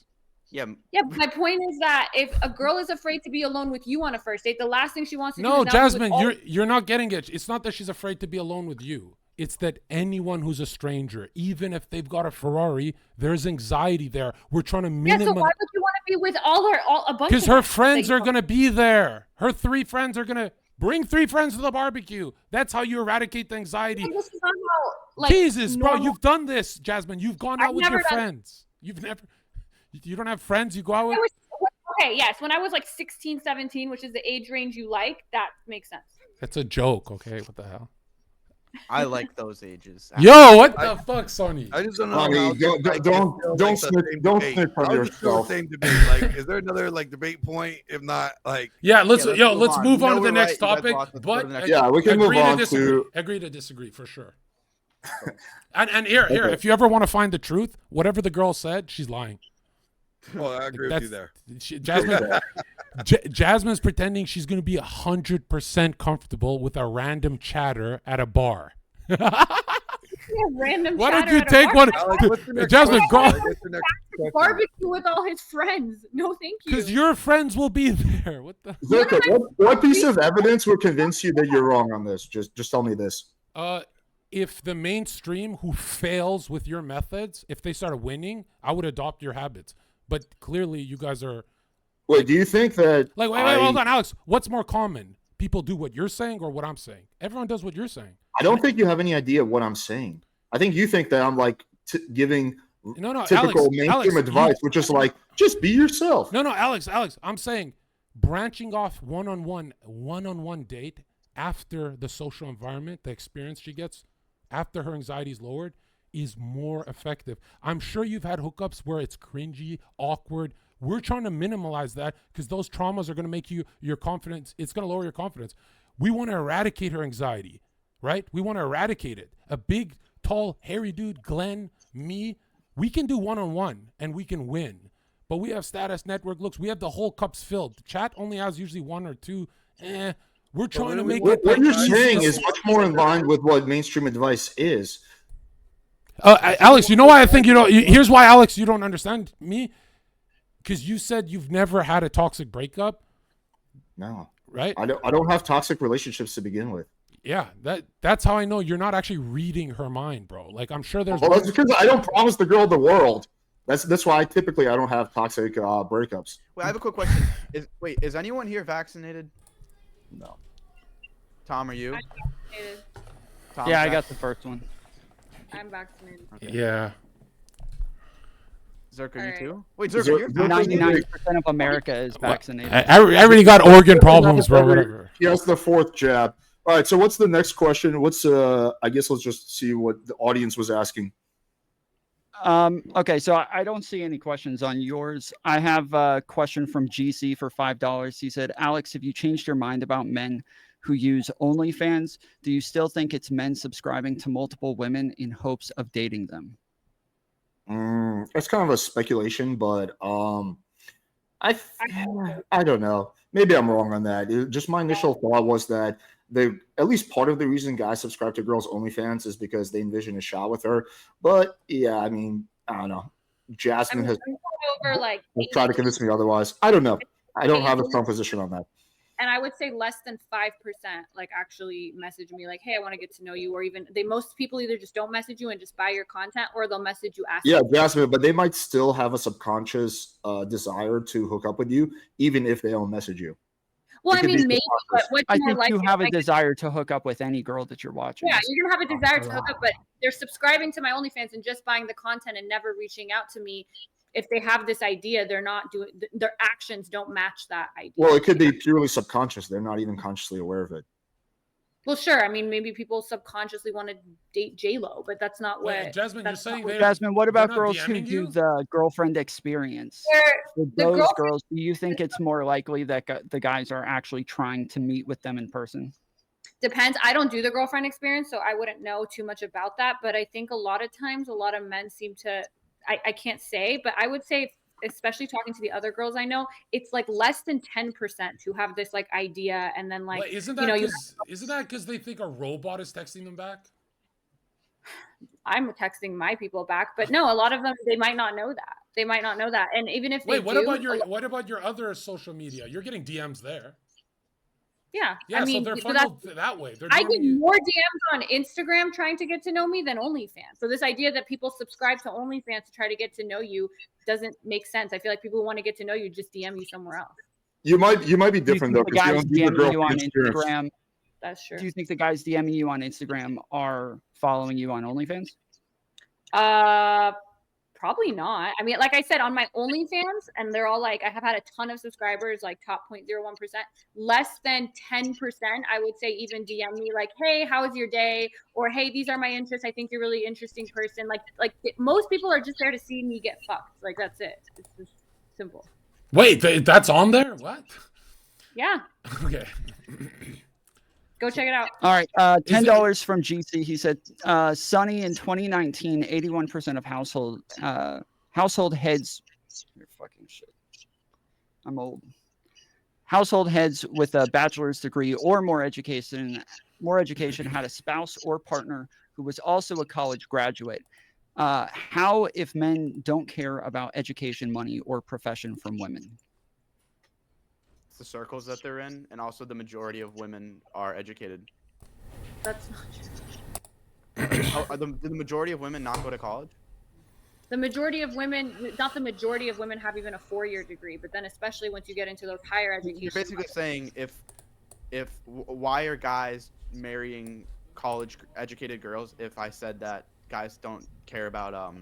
Yeah. Yeah, but my point is that if a girl is afraid to be alone with you on a first date, the last thing she wants to do No, is now be with Jasmine, all- you're not getting it. It's not that she's afraid to be alone with you. It's that anyone who's a stranger, even if they've got a Ferrari, there's anxiety there. We're trying to Yeah, so minimize why would you want to be with a bunch because of her them? friends Like, are gonna be there. Her 3 friends are gonna bring 3 friends to the barbecue. That's how you eradicate the anxiety. this is not how, like, Jesus, bro, normal- you've done this, Jasmine. You've gone out I've with your never done- friends. You've never. You don't have friends. You go out with. Okay, yes, when I was like 16, 17, which is the age range you like, that makes sense. That's a joke. Okay, what the hell? I like those ages. Yo, what the fuck, Sonny? I just don't know. Sonny, how don't- like, don't- it's still, don't like, the snitch- same don't debate. snitch on How is it still yourself. the same debate? Like, is there another like debate point? If not, like, Yeah, let's Yeah, let's move move on. on You to the know next we're right. You guys topic. lost. Let's go to But the next Yeah, we can move agree on disagree. to. Agree to disagree for sure. and here, if you ever want to find the truth, whatever the girl said, she's lying. well, I agree with you That's- there. Jasmine, Jasmine's pretending she's going to be 100% comfortable with a random chatter at a bar. Random Why don't chatter you at a take bar. one? Alex, what's the next Jasmine, question? go. What's the next question? Barbecue with all his friends. No, thank you. Because your friends will be there. What the? Zherka, what piece of evidence would convince you that you're wrong on this? Just tell me this. If the mainstream who fails with your methods, if they started winning, I would adopt your habits. But clearly, you guys are Wait, do you think that like, wait, hold on, Alex. What's more common? People do what you're saying or what I'm saying? Everyone does what you're saying. I don't think you have any idea what I'm saying. I think you think that I'm like giving No, typical Alex, mainstream advice, which is like, just be yourself. No, Alex, I'm saying branching off one-on-one date after the social environment, the experience she gets, after her anxiety is lowered, is more effective. I'm sure you've had hookups where it's cringy, awkward. We're trying to minimize that because those traumas are going to make your confidence. It's going to lower your confidence. We want to eradicate her anxiety, right? We want to eradicate it. A big, tall, hairy dude, Glenn, me, we can do one-on-one and we can win. But we have status network looks. We have the whole cups filled. Chat only has usually one or two. We're trying to make it. What you're saying is much more in line with what mainstream advice is. Alex, you know why I think you don't. Here's why, Alex, you don't understand me. Because you said you've never had a toxic breakup. No, right? I don't have toxic relationships to begin with. Yeah, that's how I know you're not actually reading her mind, bro. Like I'm sure there's. Well, that's because I don't promise the girl the world. That's why I don't have toxic breakups. Wait, I have a quick question. Is anyone here vaccinated? No. Tom, are you? I'm vaccinated. Tom's Yeah, I got the first one. I'm vaccinated. Yeah. Zherka, Alright. you too? Wait, Zherka, you're vaccinated? 99% of America is vaccinated. I already got organ problems, bro. Whatever. He has the fourth jab. All right. So what's the next question? I guess let's just see what the audience was asking. Okay, so I don't see any questions on yours. I have a question from GC for $5. He said, Alex, have you changed your mind about men who use OnlyFans? Do you still think it's men subscribing to multiple women in hopes of dating them? It's kind of a speculation, but I don't know. Maybe I'm wrong on that. Just my initial thought was that at least part of the reason guys subscribe to girls' OnlyFans is because they envision a shot with her. But yeah, I mean, I don't know. Jasmine has tried to convince me otherwise. I don't know. I don't have a strong position on that. And I would say less than 5% like actually message me like, hey, I want to get to know you, or even most people either just don't message you and just buy your content, or they'll message you asking. Yeah, Jasmine, but they might still have a subconscious desire to hook up with you, even if they don't message you. Well, I mean, maybe, but what's I more think likely? you have a like, desire to hook up with any girl that you're watching. yeah, you're gonna have a desire to hook up, but they're subscribing to my OnlyFans and just buying the content and never reaching out to me. If they have this idea, they're not doing, their actions don't match that idea. Well, it could be purely subconscious. They're not even consciously aware of it. Well, sure. I mean, maybe people subconsciously want to date J-Lo, but that's not what. Wait, Jasmine, you're saying they're Jasmine, what about not girls who DMing do you? the girlfriend experience? With the those girlfriend- girls, do you think it's more likely that the guys are actually trying to meet with them in person? Depends. I don't do the girlfriend experience, so I wouldn't know too much about that. But I think a lot of times, a lot of men seem to, I can't say, but I would say, especially talking to the other girls I know, it's like less than 10% who have this like idea, and then like, But isn't you know, that because they think a robot is texting them back? I'm texting my people back, but no, a lot of them, they might not know that. They might not know that. And even if they Wait, do, what about your other social media? You're getting DMs there. yeah, Yeah, I mean, so they're so that's, funneled that way. They're I get DMing you. more DMs on Instagram trying to get to know me than OnlyFans. So this idea that people subscribe to OnlyFans to try to get to know you doesn't make sense. I feel like people who want to get to know you just DM you somewhere else. You might be Do you different think though, the because you guys don't do the DMing you on girlfriend experience. Instagram? That's true. Do you think the guys DMing you on Instagram are following you on OnlyFans? Probably not. I mean, like I said, on my OnlyFans, and they're all like, I have had a ton of subscribers, like top 0.01%, less than 10%, I would say, even DM me like, hey, how was your day? Or, hey, these are my interests. I think you're a really interesting person. Like most people are just there to see me get fucked. Like, that's it. It's just simple. Wait, that's on there? What? Yeah. Okay. Go check it out. All right, $10 from GC. He said, Sonny, in 2019, 81% of household heads. You're fucking shit. I'm old. Household heads with a bachelor's degree or more education had a spouse or partner who was also a college graduate. How if men don't care about education, money, or profession from women? It's the circles that they're in, and also the majority of women are educated. That's not true. Do the majority of women not go to college? The majority of women, not the majority of women, have even a 4-year degree. But then, especially once you get into those higher education, You're basically saying why are guys marrying college educated girls? If I said that guys don't care about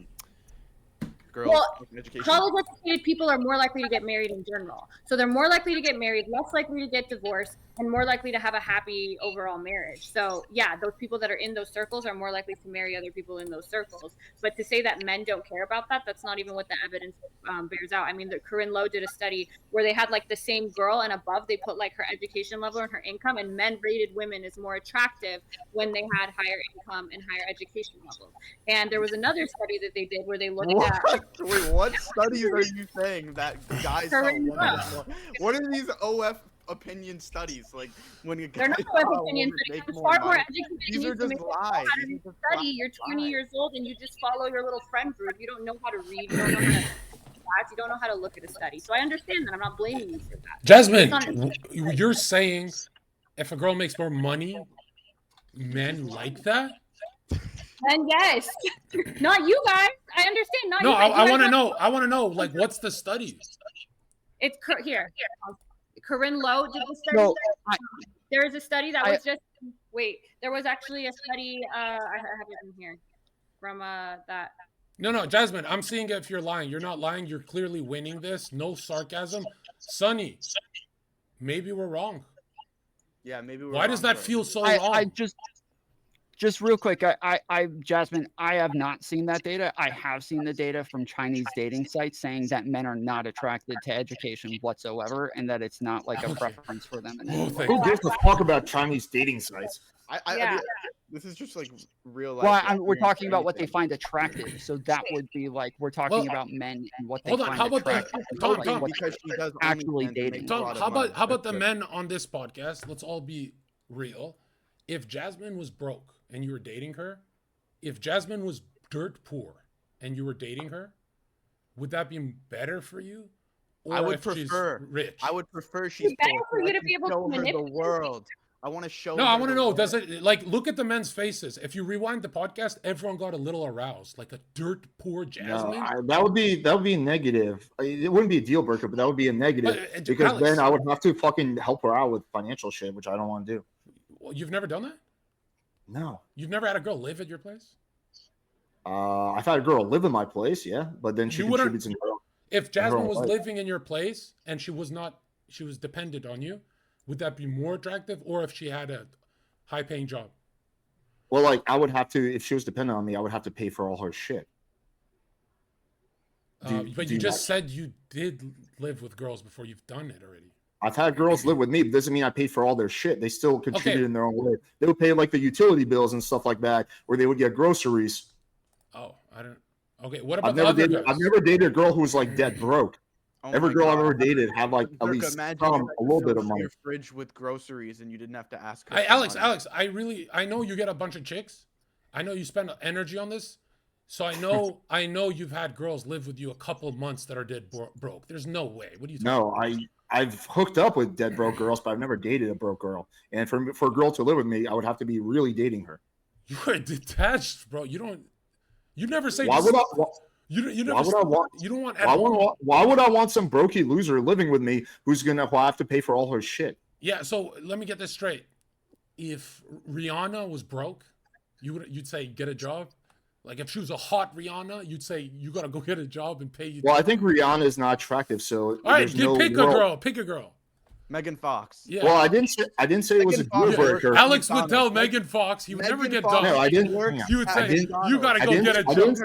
girls education. College educated people are more likely to get married in general. So they're more likely to get married, less likely to get divorced, and more likely to have a happy overall marriage. So yeah, those people that are in those circles are more likely to marry other people in those circles. But to say that men don't care about that, that's not even what the evidence bears out. I mean, Corinne Lowe did a study where they had like the same girl and above they put like her education level and her income, and men rated women as more attractive when they had higher income and higher education levels. And there was another study that they did where they looked at Wait, what studies are you saying that guys tell women more? What are these OF opinion studies? Like when you they're not OF opinion studies. It's far more educated. These are just lies. Study. You're 20 years old and you just follow your little friend group. You don't know how to read. You don't know how to you don't know how to look at a study. So I understand that. I'm not blaming you for that. Jasmine, you're saying if a girl makes more money, men like that? And yes, not you guys. I understand. Not no, you guys. I want to know. I want to know. Like, what's the study? It's here. Corinne Lowe did the study. No, there is a study that was just. Wait, there was actually a study. I have it in here from that. No, Jasmine. I'm seeing if you're lying. You're not lying. You're clearly winning this. No sarcasm, Sonny. Maybe we're wrong. Yeah, maybe we're Why does that feel so wrong? I just real quick, Jasmine, I have not seen that data. I have seen the data from Chinese dating sites saying that men are not attracted to education whatsoever, and that it's not like a preference for them. Who gives a fuck about Chinese dating sites? This is just like real life. Well, we're talking about what they find attractive, so that would be like we're talking about men and what they find attractive. Tom, because she does actually dating. Tom, how about the men on this podcast? Let's all be real. If Jasmine was broke and you were dating her, if Jasmine was dirt poor and you were dating her, would that be better for you? Or I would if prefer she's rich. I would prefer she's better poor. for you to be able to manipulate the world. I want to show. No, I want to know. World. Does it like look at the men's faces? If you rewind the podcast, everyone got a little aroused, like a dirt poor Jasmine. No, that would be negative. It wouldn't be a deal breaker, but that would be a negative because Alex, then I would have to fucking help her out with financial shit, which I don't want to do. Well, you've never done that? No. You've never had a girl live at your place? I've had a girl live in my place, yeah, but then she contributes in her. If Jasmine was living in your place and she was dependent on you, would that be more attractive? Or if she had a high-paying job? Well, like I would have to, if she was dependent on me, I would have to pay for all her shit. But you just said you did live with girls before. You've done it already. I've had girls live with me, but doesn't mean I paid for all their shit. They still contribute in their own way. They would pay like the utility bills and stuff like that, where they would get groceries. Oh, I don't. Okay, what about I've never dated a girl who was like dead broke. Every girl I've ever dated had like at least a little bit of money. Your fridge with groceries, and you didn't have to ask her. Alex, I know you get a bunch of chicks. I know you spend energy on this. So I know you've had girls live with you a couple months that are dead broke. There's no way. What do you think? No, I've hooked up with dead broke girls, but I've never dated a broke girl. And for a girl to live with me, I would have to be really dating her. You are detached, bro. You never say. Why would I? You don't want. Why would I want some brokey loser living with me who's gonna have to pay for all her shit? Yeah. So let me get this straight. If Rihanna was broke, you'd say get a job. Like if she was a hot Rihanna, you'd say you gotta go get a job and pay you. Well, I think Rihanna is not attractive, so all right, pick a girl. Megan Fox. Yeah. Well, I didn't say it was a deal breaker. Alex would tell Megan Fox he would never get done. No, I didn't. He would say you gotta go get a job.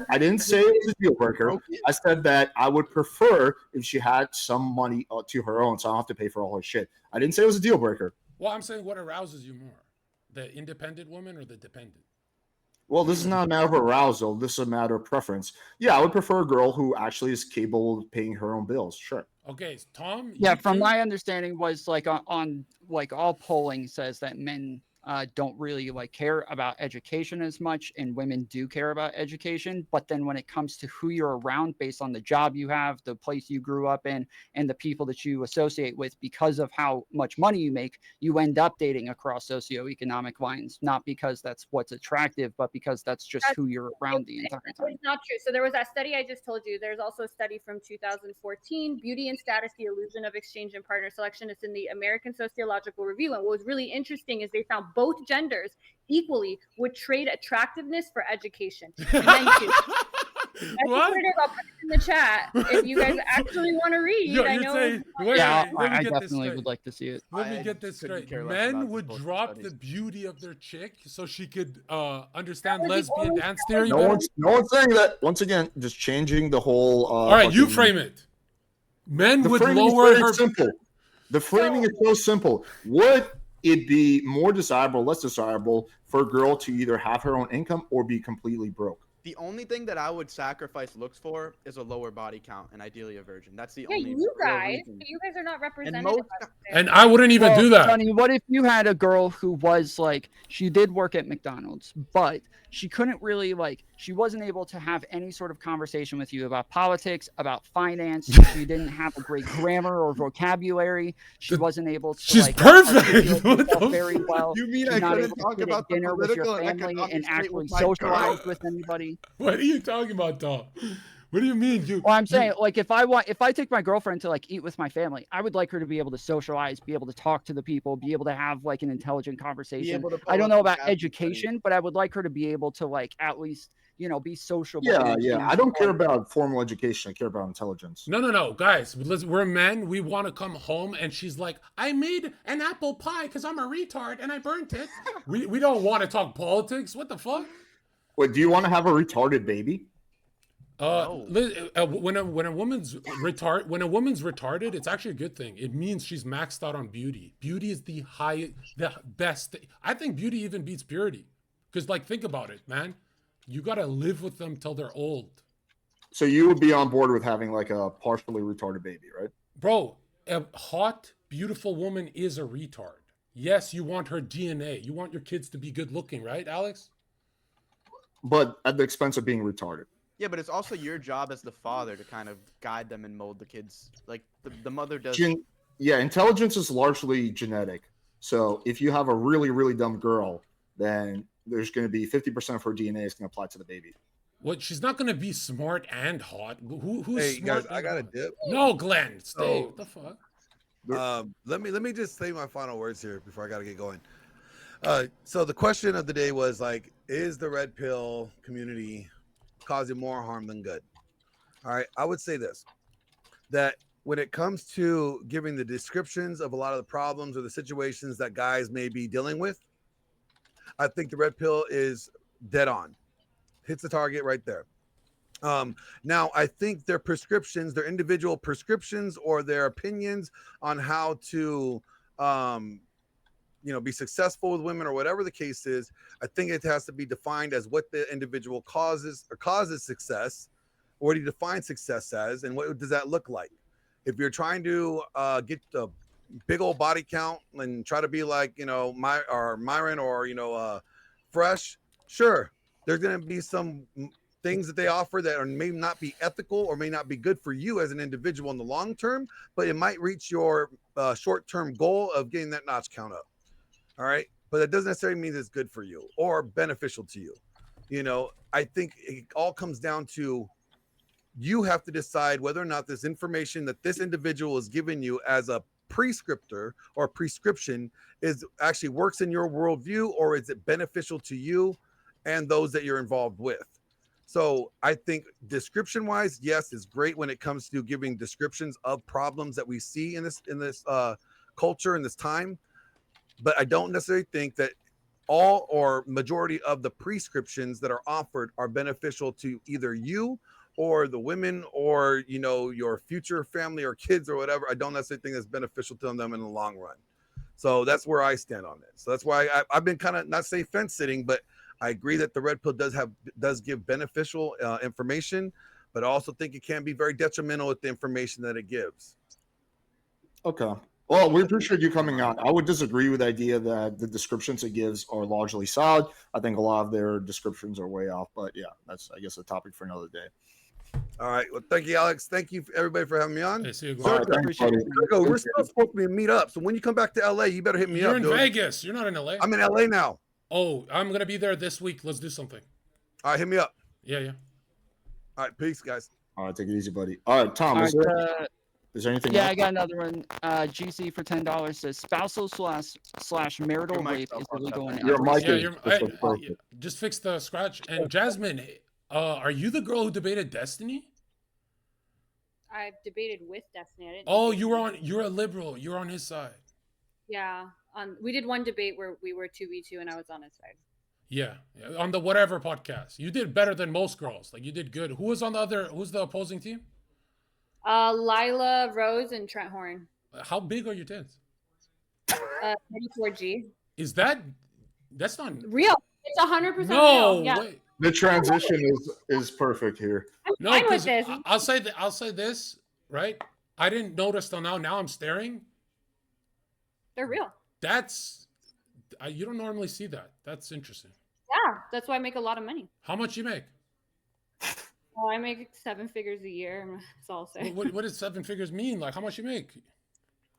I didn't say it was a deal breaker. I said that I would prefer if she had some money to her own, so I don't have to pay for all her shit. I didn't say it was a deal breaker. Well, I'm saying what arouses you more, the independent woman or the dependent? Well, this is not a matter of arousal. This is a matter of preference. Yeah, I would prefer a girl who actually is capable of paying her own bills. Sure. Okay, Tom. Yeah, you from think- my understanding was like on like all polling says that men don't really like care about education as much, and women do care about education. But then when it comes to who you're around, based on the job you have, the place you grew up in, and the people that you associate with, because of how much money you make, you end up dating across socioeconomic lines, not because that's what's attractive, but because that's just who you're around the entire time. It's not true. So there was that study I just told you. There's also a study from 2014, Beauty and Status, the Illusion of Exchange and Partner Selection. It's in the American Sociological Review. And what was really interesting is they found both genders equally would trade attractiveness for education. Men too. What? I'll put it in the chat if you guys actually want to read. Yo, I you're know saying- it's wait, Yeah, let me I get this definitely straight. would like to see it. Let me I get this couldn't straight. care less about Men these would bullshit drop studies. the beauty of their chick so she could understand That was the lesbian only dance theory. No better? one's saying that. Once again, just changing the whole. All right, you fucking- frame it. Men The would framing lower is very her. simple. The framing is so simple. Would it be more desirable, less desirable for a girl to either have her own income or be completely broke? The only thing that I would sacrifice looks for is a lower body count and ideally a virgin. That's the Yeah, only you real guys, reason. but you guys are not represented. most- I would say. And I wouldn't even Well, do that. Sonny, what if you had a girl who was like, she did work at McDonald's, but she couldn't really like, she wasn't able to have any sort of conversation with you about politics, about finance. She didn't have a great grammar or vocabulary. She wasn't able to. She's like, perfect. articulate What herself the very fuck? well. You mean She's I not couldn't able to talk sit at about the dinner with your political and family economic and state actually with my socialize girl? with anybody? What are you talking about, Tom? What do you mean? Well, I'm saying, like, if I take my girlfriend to like eat with my family, I would like her to be able to socialize, be able to talk to the people, be able to have like an intelligent conversation. able to I don't pull know up about the caption education, but I would like her to be able to like at least, you know, be sociable. Yeah, and yeah. understand I don't care like, about formal education. I care about intelligence. No, guys. We're men. We want to come home, and she's like, "I made an apple pie because I'm a retard and I burnt it." we don't want to talk politics. What the fuck? Wait, do you want to have a retarded baby? No. When a woman's retarded, it's actually a good thing. It means she's maxed out on beauty. Beauty is the best. I think beauty even beats purity. Because like, think about it, man. You gotta live with them till they're old, So you would be on board with having like a partially retarded baby, right? bro. A hot, beautiful woman is a retard. Yes, you want her DNA. You want your kids to be good looking, right, Alex? But at the expense of being retarded. Yeah, but it's also your job as the father to kind of guide them and mold the kids. Like the mother does. Yeah, intelligence is largely genetic. So if you have a really, really dumb girl, then there's going to be 50% of her DNA is going to apply to the baby. What? She's not gonna be smart and hot. Who's Hey smart? guys, I got a dip. No, Glenn, stay. So- What the fuck? Let me just say my final words here before I gotta get going. So the question of the day was like, is the red pill community causing more harm than good? All right, I would say this: that when it comes to giving the descriptions of a lot of the problems or the situations that guys may be dealing with, I think the red pill is dead on, hits the target right there. Now, I think their prescriptions, their individual prescriptions, or their opinions on how to, be successful with women or whatever the case is, I think it has to be defined as what the individual causes success. What do you define success as, and what does that look like? If you're trying to get the big old body count and try to be like, Myron or, Fresh, sure, there's going to be some things that they offer that may not be ethical or may not be good for you as an individual in the long term, but it might reach your short-term goal of getting that notch count up. All right. But that doesn't necessarily mean it's good for you or beneficial to you. I think it all comes down to you have to decide whether or not this information that this individual is giving you as a prescriptor or prescription is actually works in your worldview, or is it beneficial to you and those that you're involved with. So I think description wise, yes, it's great when it comes to giving descriptions of problems that we see in this culture in this time. But I don't necessarily think that all or majority of the prescriptions that are offered are beneficial to either you or the women or, your future family or kids or whatever. I don't necessarily think that's beneficial to them in the long run. So that's where I stand on it. So that's why I've been kind of not say fence sitting, but I agree that the red pill does give beneficial information, but I also think it can be very detrimental with the information that it gives. Okay. Well, we appreciate you coming on. I would disagree with the idea that the descriptions it gives are largely solid. I think a lot of their descriptions are way off, but yeah, that's, I guess, a topic for another day. All right. Well, thank you, Alex. Thank you, everybody, for having me on. Hey, see you, All right, Glenn. thanks, buddy. Zherka, we're still supposed to meet up. So when you come back to LA, you better hit me You're up, in dude. Vegas. You're not in LA. I'm in LA now. Oh, I'm gonna be there this week. Let's do something. All right, hit me up. Yeah. All right, peace, guys. All right, take it easy, buddy. All right, Tom, All is there anything Yeah, else? I got another one. GC for $10 says spousal slash marital Your mic's rape up, is fucked illegal up. in Your every mic state. is Just fix the scratch. And Jasmine, are you the girl who debated Destiny? I've debated with Destiny. I didn't. Oh, debate you're a liberal. You're on his side. Yeah. We did one debate where we were 2v2 and I was on his side. Yeah, on the whatever podcast. You did better than most girls. Like, you did good. Who's the opposing team? Lila Rose and Trent Horn. How big are your tits? 34G. That's not Real. It's 100% no real. Yeah. way. The transition is perfect here. I'm No, fine with because this. I'll say this, right? I didn't notice till now. Now I'm staring. They're real. You don't normally see that. That's interesting. Yeah. That's why I make a lot of money. How much you make? Oh, I make 7 figures a year. That's all I'll say. What does 7 figures mean? Like, how much you make?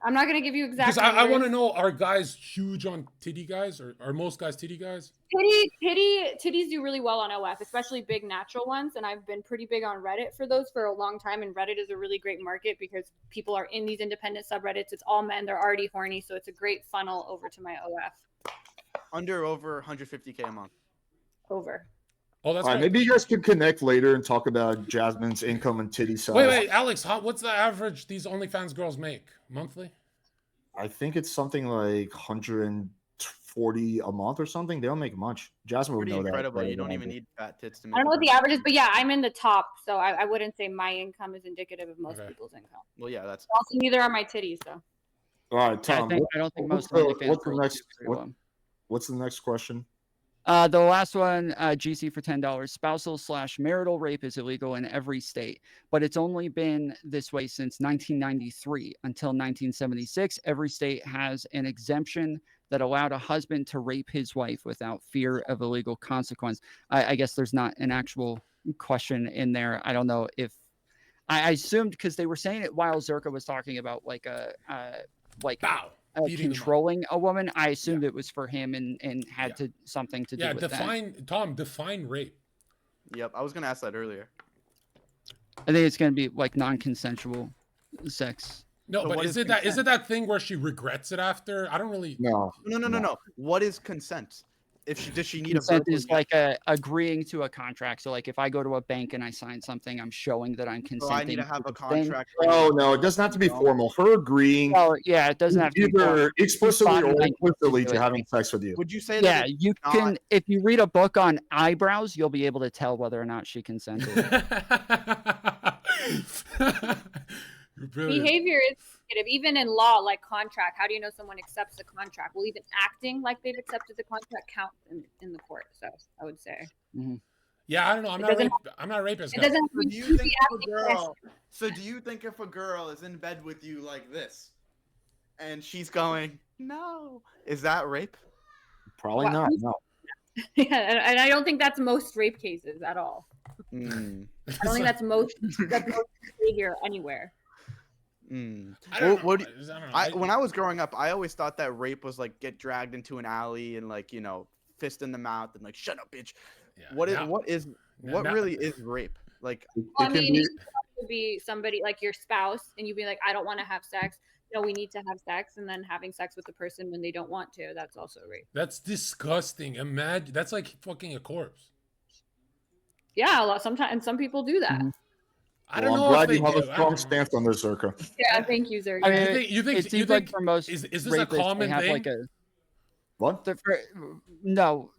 I'm not going to give you exact Because I want to numbers. know, are guys huge on titty guys, or are most guys titty guys? Titties do really well on OF, especially big natural ones. And I've been pretty big on Reddit for those for a long time. And Reddit is a really great market because people are in these independent subreddits. It's all men. They're already horny. So it's a great funnel over to my OF. Over 150K a month. Over. Oh, that's All right, great. maybe you guys could connect later and talk about Jasmine's income and titty size. Wait, Alex, what's the average these OnlyFans girls make monthly? I think it's something like 140 a month or something. They don't make much. Jasmine would Pretty know incredible. that. You don't even need fat tits to make I don't know what it. the average is, but yeah, I'm in the top. So I wouldn't say my income is indicative of most Okay. people's income. Well, yeah, that's Also, neither are my titties. So All right, Tom. I don't think most what's the- OnlyFans what's the girls next- do very what- well. What's the next question? The last one, GC for $10. Spousal slash marital rape is illegal in every state, but it's only been this way since 1993. Until 1976, every state has an exemption that allowed a husband to rape his wife without fear of illegal consequence. I guess there's not an actual question in there. I don't know if I assumed because they were saying it while Zherka was talking about like Bow. Beating them up. controlling a woman. I assumed it was for him and had to something to do Yeah, with that. define rape. Yep, I was gonna ask that earlier. I think it's going to be like non-consensual sex. No, So but what is is it consent? that thing where she regrets it after? I don't really. No. No. What is consent? Does she need Consent a is like agreeing to a contract. So like if I go to a bank and I sign something, I'm showing that I'm So consenting. I need to have to a the thing. contract. No, it doesn't have to be formal. Her agreeing Well, yeah, it doesn't have to be formal. either explicitly or Body implicitly language to having sex with you. Would you say Yeah, that? you not- can. If you read a book on eyebrows, you'll be able to tell whether or not she consented. You're brilliant. behavior is indicative, even in law, like contract. How do you know someone accepts the contract? Well, even acting like they've accepted the contract counts in the court. So I would say Yeah, I don't know. I'm not a rapist. it Guys. doesn't. So do you think if a girl is in bed with you like this, and she's going, no, is that rape? Probably Wow. not. No. Yeah, and I don't think that's most rape cases at all. I don't think that's most behavior anywhere. I don't know. What I don't know. when I was growing up, I always thought that rape was like get dragged into an alley and like fist in the mouth and like shut up, bitch. Yeah, What now- really is rape? Like Well, It I can mean, be- it could be somebody like your spouse, and you'd be like, I don't want to have sex. No, we need to have sex, and then having sex with the person when they don't want to. That's also rape. That's disgusting. Imagine that's like fucking a corpse. Yeah, sometimes some people do that. Mhm. I Well, don't I'm know glad if you they have do. a I strong don't know. stance on this, Zherka. Yeah, thank you, Zherka. I mean, You it seems think like for most is this a rapists, they common have thing? like a What? no,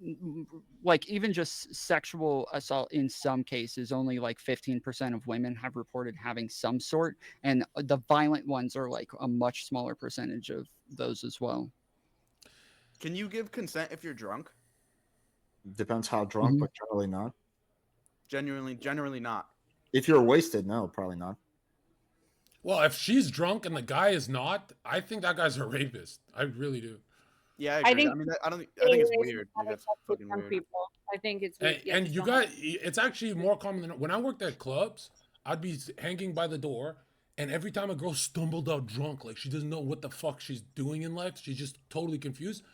like even just sexual assault in some cases, only like 15% of women have reported having some sort, and the violent ones are like a much smaller percentage of those as well. can you give consent if you're drunk? Depends how drunk, Mhm. but generally not. Generally not. If you're wasted, no, probably not. Well, if she's drunk and the guy is not, I think that guy's a rapist. I really do. Yeah, I I agree. I, think mean, I don't. I think stay it's away from weird. Like, having that's sex with fucking some weird. people. I think it's And, weird. Yeah, and just you don't got, have- it's actually more common than when I worked at clubs, I'd be hanging by the door, and every time a girl stumbled out drunk, like she doesn't know what the fuck she's doing in life, she's just totally confused.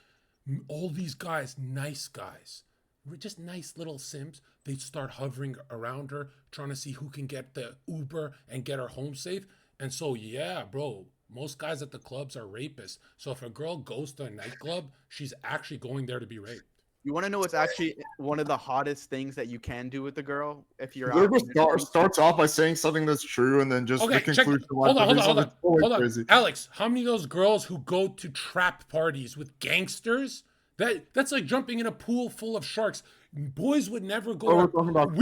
All these guys, nice guys, we're just nice little simps. They'd start hovering around her, trying to see who can get the Uber and get her home safe. And so, yeah, bro, most guys at the clubs are rapists. So if a girl goes to a nightclub, she's actually going there to be raped. You want to know what's actually one of the hottest things that you can do with the girl if you're out? Zherka starts off by saying something that's true, and then just Okay, the check. conclusion. Hold on, Totally crazy. Alex, how many of those girls who go to trap parties with gangsters? That's like jumping in a pool full of sharks. Boys would never go. Oh, we're talking about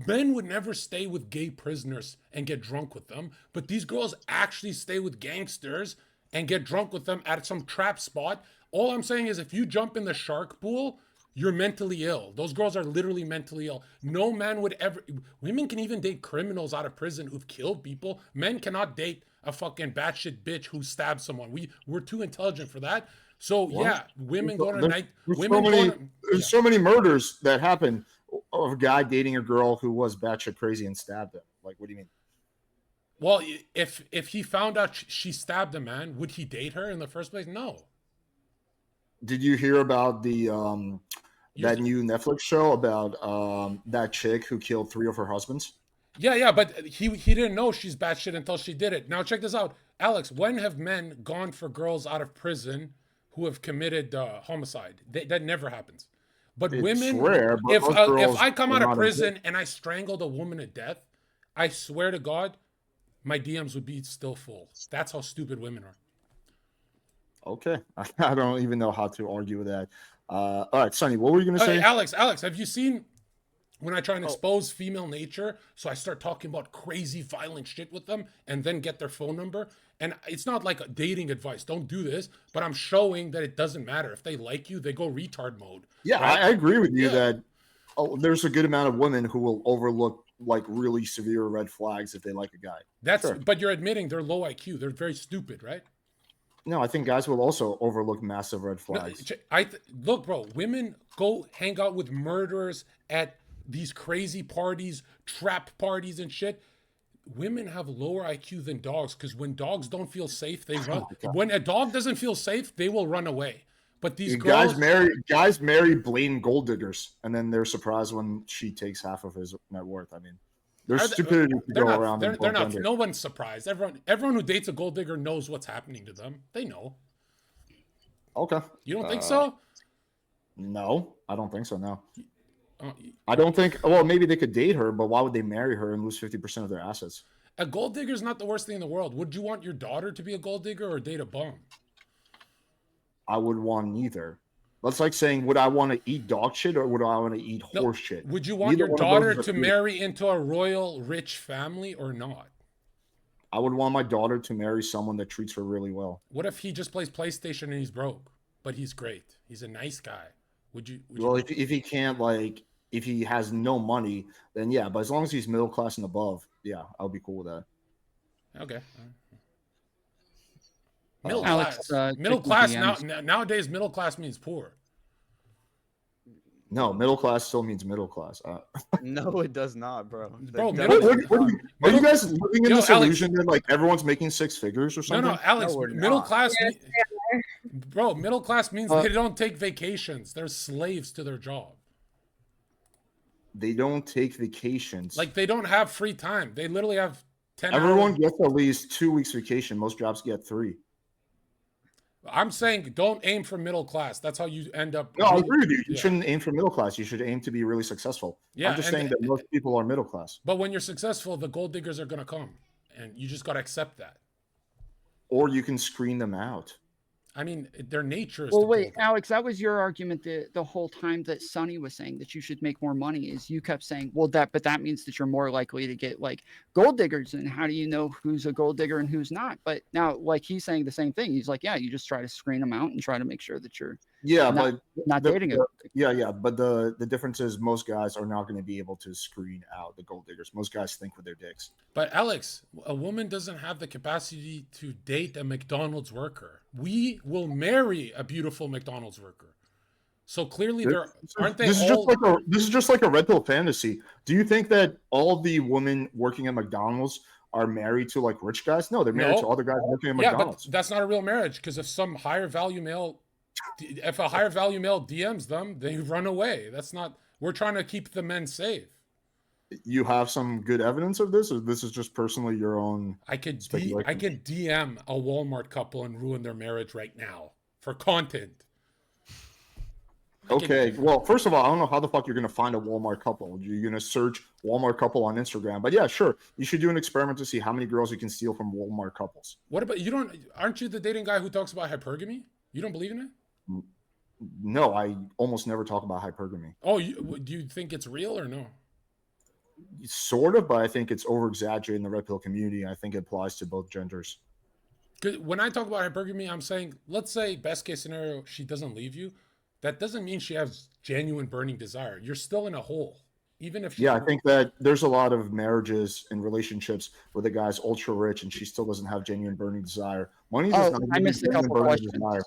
Men would never stay with gay prisoners and get drunk with them. But these girls actually stay with gangsters and get drunk with them at some trap spot. All I'm saying is, if you jump in the shark pool, you're mentally ill. Those girls are literally mentally ill. No man would ever. Women can even date criminals out of prison who've killed people. Men cannot date a fucking batshit bitch who stabbed someone. We're too intelligent for that. So yeah, women go to night. There's so many murders that happen of a guy dating a girl who was batshit crazy and stabbed him. Like, what do you mean? Well, if he found out she stabbed a man, would he date her in the first place? No. Did you hear about the that new Netflix show about that chick who killed 3 of her husbands? Yeah, but he didn't know she's batshit until she did it. Now check this out, Alex. When have men gone for girls out of prison who have committed homicide? That never happens. But It's women, rare, but if I come out are of not prison and I strangled a woman to death, I swear to God, my DMs would be still full. That's how stupid women are. Okay, I don't even know how to argue with that. All right, Sonny, what were you going to say? Alex, have you seen when I try and expose female nature? So I start talking about crazy, violent shit with them and then get their phone number. And it's not like a dating advice. Don't do this. But I'm showing that it doesn't matter. If they like you, they go retard mode. Yeah, right? I agree with you that there's a good amount of women who will overlook like really severe red flags if they like a guy. But you're admitting they're low IQ. They're very stupid, right? No, I think guys will also overlook massive red flags. Look, bro, women go hang out with murderers at these crazy parties, trap parties and shit. Women have lower IQ than dogs because when dogs don't feel safe, they run. When a dog doesn't feel safe, they will run away. But these girls, guys marry blatant gold diggers, and then they're surprised when she takes half of his net worth. I mean, there's stupidity to go around. They're not. No one's surprised. Everyone who dates a gold digger knows what's happening to them. They know. Okay. You don't think so? No, I don't think so. No. I don't think. Well, maybe they could date her, but why would they marry her and lose 50% of their assets? A gold digger is not the worst thing in the world. Would you want your daughter to be a gold digger or date a bum? I would want neither. That's like saying, would I want to eat dog shit or would I want to eat horse shit? Would you want your daughter to marry into a royal rich family or not? I would want my daughter to marry someone that treats her really well. What if he just plays PlayStation and he's broke, but he's great? He's a nice guy. Would you if he can't, like, if he has no money, then yeah. But as long as he's middle class and above, yeah, I'll be cool with that. Okay. Middle class nowadays, middle class means poor. No, middle class still means middle class. No, it does not, bro. Bro, are you guys living in this illusion that like everyone's making 6 figures or something? No, Alex. Middle class, bro. Middle class means they don't take vacations. They're slaves to their job. They don't take vacations. Like they don't have free time. They literally have 10 Everyone hours. gets at least 2 weeks vacation. Most jobs get 3. I'm saying don't aim for middle class. That's how you end up. No, I agree with you. You shouldn't aim for middle class. You should aim to be really successful. Yeah, I'm just saying that most people are middle class. But when you're successful, the gold diggers are going to come. And you just got to accept that. Or you can screen them out. I mean, their nature is well, wait, Alex, that was your argument the whole time that Sonny was saying that you should make more money is you kept saying, well, but that means that you're more likely to get like gold diggers. And how do you know who's a gold digger and who's not? But now, like he's saying the same thing. He's like, yeah, you just try to screen them out and try to make sure that you're Yeah, Not- but not dating it. yeah, but the difference is most guys are not going to be able to screen out the gold diggers. Most guys think with their dicks. But Alex, a woman doesn't have the capacity to date a McDonald's worker. We will marry a beautiful McDonald's worker. So clearly, there aren't they This is all? this is just like a red pill fantasy. Do you think that all the women working at McDonald's are married to like rich guys? No, they're married No. to other guys working at Yeah, McDonald's. but that's not a real marriage because if a higher value male DMs them, they run away. That's not. We're trying to keep the men safe. You have some good evidence of this, or this is just personally your own? I could speculation? DM a Walmart couple and ruin their marriage right now for content. Okay, well, first of all, I don't know how the fuck you're gonna find a Walmart couple. You're gonna search Walmart couple on Instagram, but yeah, sure, you should do an experiment to see how many girls you can steal from Walmart couples. What about you? Aren't you the dating guy who talks about hypergamy? You don't believe in it? No, I almost never talk about hypergamy. Oh, do you think it's real or no? Sort of, but I think it's over exaggerated in the red pill community. I think it applies to both genders. 'Cause when I talk about hypergamy, I'm saying, let's say best case scenario, she doesn't leave you. That doesn't mean she has genuine burning desire. You're still in a hole, even if. Yeah, I think that there's a lot of marriages and relationships where the guy's ultra rich and she still doesn't have genuine burning desire. Money does not. I missed a genuine couple burning questions. desire.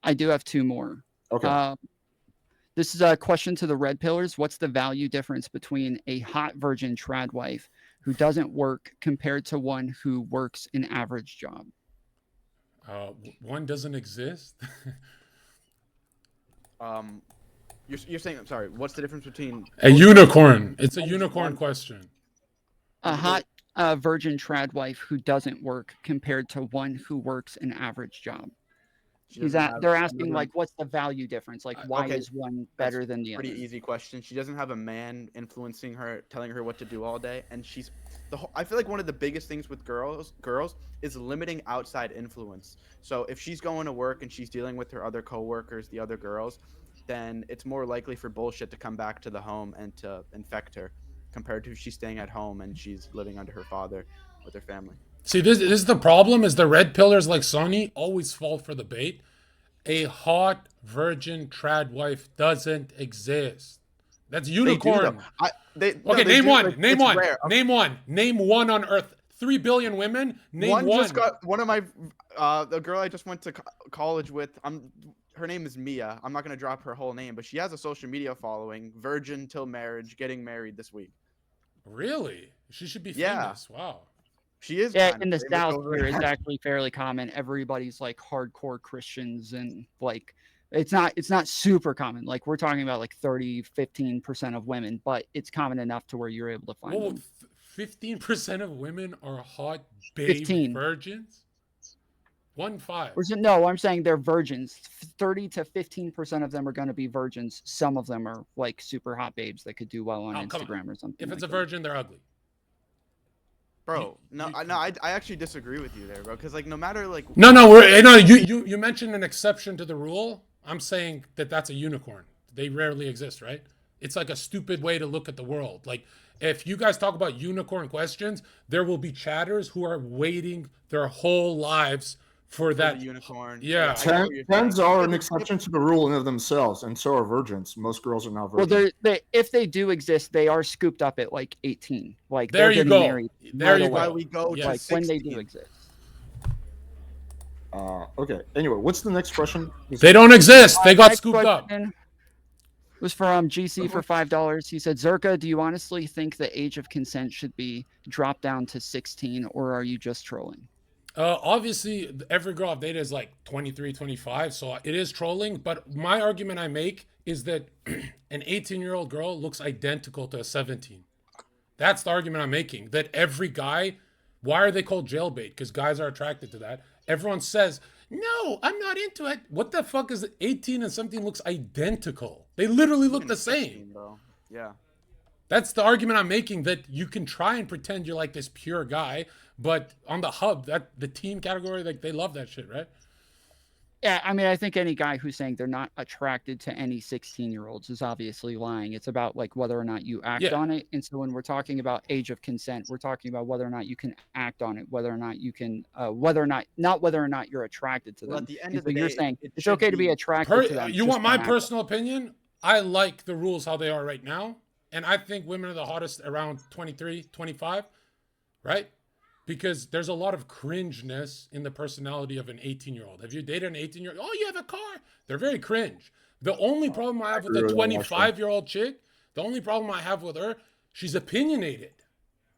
I do have two more. Okay. This is a question to the red pillars. What's the value difference between a hot virgin trad wife who doesn't work compared to one who works an average job? One doesn't exist. You're saying, I'm sorry, what's the difference between A unicorn. It's a unicorn question. A hot virgin trad wife who doesn't work compared to one who works an average job. They're asking like, what's the value difference? Like, why okay, is one better than the other? pretty easy question. She doesn't have a man influencing her, telling her what to do all day, and she's I feel like one of the biggest things with girls is limiting outside influence. So if she's going to work and she's dealing with her other coworkers, the other girls, then it's more likely for bullshit to come back to the home and to infect her, compared to if she's staying at home and she's living under her father with her family. See, this is the problem, is the red pillars like Sonny always fall for the bait. A hot virgin trad wife doesn't exist. That's unicorn. Okay, name one. Name one. Name one. Name one on Earth. 3 billion women. Name one. Just got one of my the girl I just went to college with. Her name is Mia. I'm not gonna drop her whole name, but she has a social media following. Virgin till marriage, getting married this week. Really? She should be Yeah. famous. Wow. She is. Yeah, kind in of the famous South over here, it's there. actually fairly common. Everybody's like hardcore Christians and like it's not super common. Like we're talking about like 15% of women, but it's common enough to where you're able to find Whoa, them. 15% of women are hot babe 15. virgins? 1-5. No, I'm saying they're virgins. 30 to 15% of them are going to be virgins. Some of them are like super hot babes that could do well on Oh, come on. Instagram or something. If it's like a virgin, they're ugly. Bro, I actually disagree with you there, bro. Because like no matter like No, you mentioned an exception to the rule. I'm saying that that's a unicorn. They rarely exist, right? It's like a stupid way to look at the world. Like if you guys talk about unicorn questions, there will be chatters who are waiting their whole lives for that the unicorn. Yeah. Tens are an exception to the rule in of themselves, and so are virgins. Most girls are not Well, virgins. if they do exist, they are scooped up at like 18. Like There they're you getting go. married There right you away. go. we go Yes. to Like when they do 16. exist. Okay. Anyway, what's the next question? They don't exist. They got Next scooped up. question was from GC for $5. He said, Zherka, do you honestly think the age of consent should be dropped down to 16, or are you just trolling? Obviously, every girl I've dated is like 23, 25, so it is trolling. But my argument I make is that an 18-year-old girl looks identical to a 17. That's the argument I'm making. That every guy, why are they called jailbait? Because guys are attracted to that. Everyone says, no, I'm not into it. What the fuck is 18 and 17 looks identical? They literally look the same. Bro. Yeah. That's the argument I'm making, that you can try and pretend you're like this pure guy, but on the hub, that the teen category, like they love that shit, right? Yeah, I mean, I think any guy who's saying they're not attracted to any 16-year-olds is obviously lying. It's about like whether or not you act Yeah. on it. And so when we're talking about age of consent, we're talking about whether or not you can act on it, whether or not you can, whether or not you're attracted to Well, them. at the end And of so the you're day, saying it it's should okay to be be- attracted to them. You just want my don't act on it. personal opinion? I like the rules how they are right now. And I think women are the hottest around 23, 25, right? Because there's a lot of cringeness in the personality of an 18-year-old. Have you dated an 18-year-old? Oh, you have a car. They're very cringe. The only problem I have with a agree with that, actually. 25-year-old chick, the only problem I have with her, she's opinionated.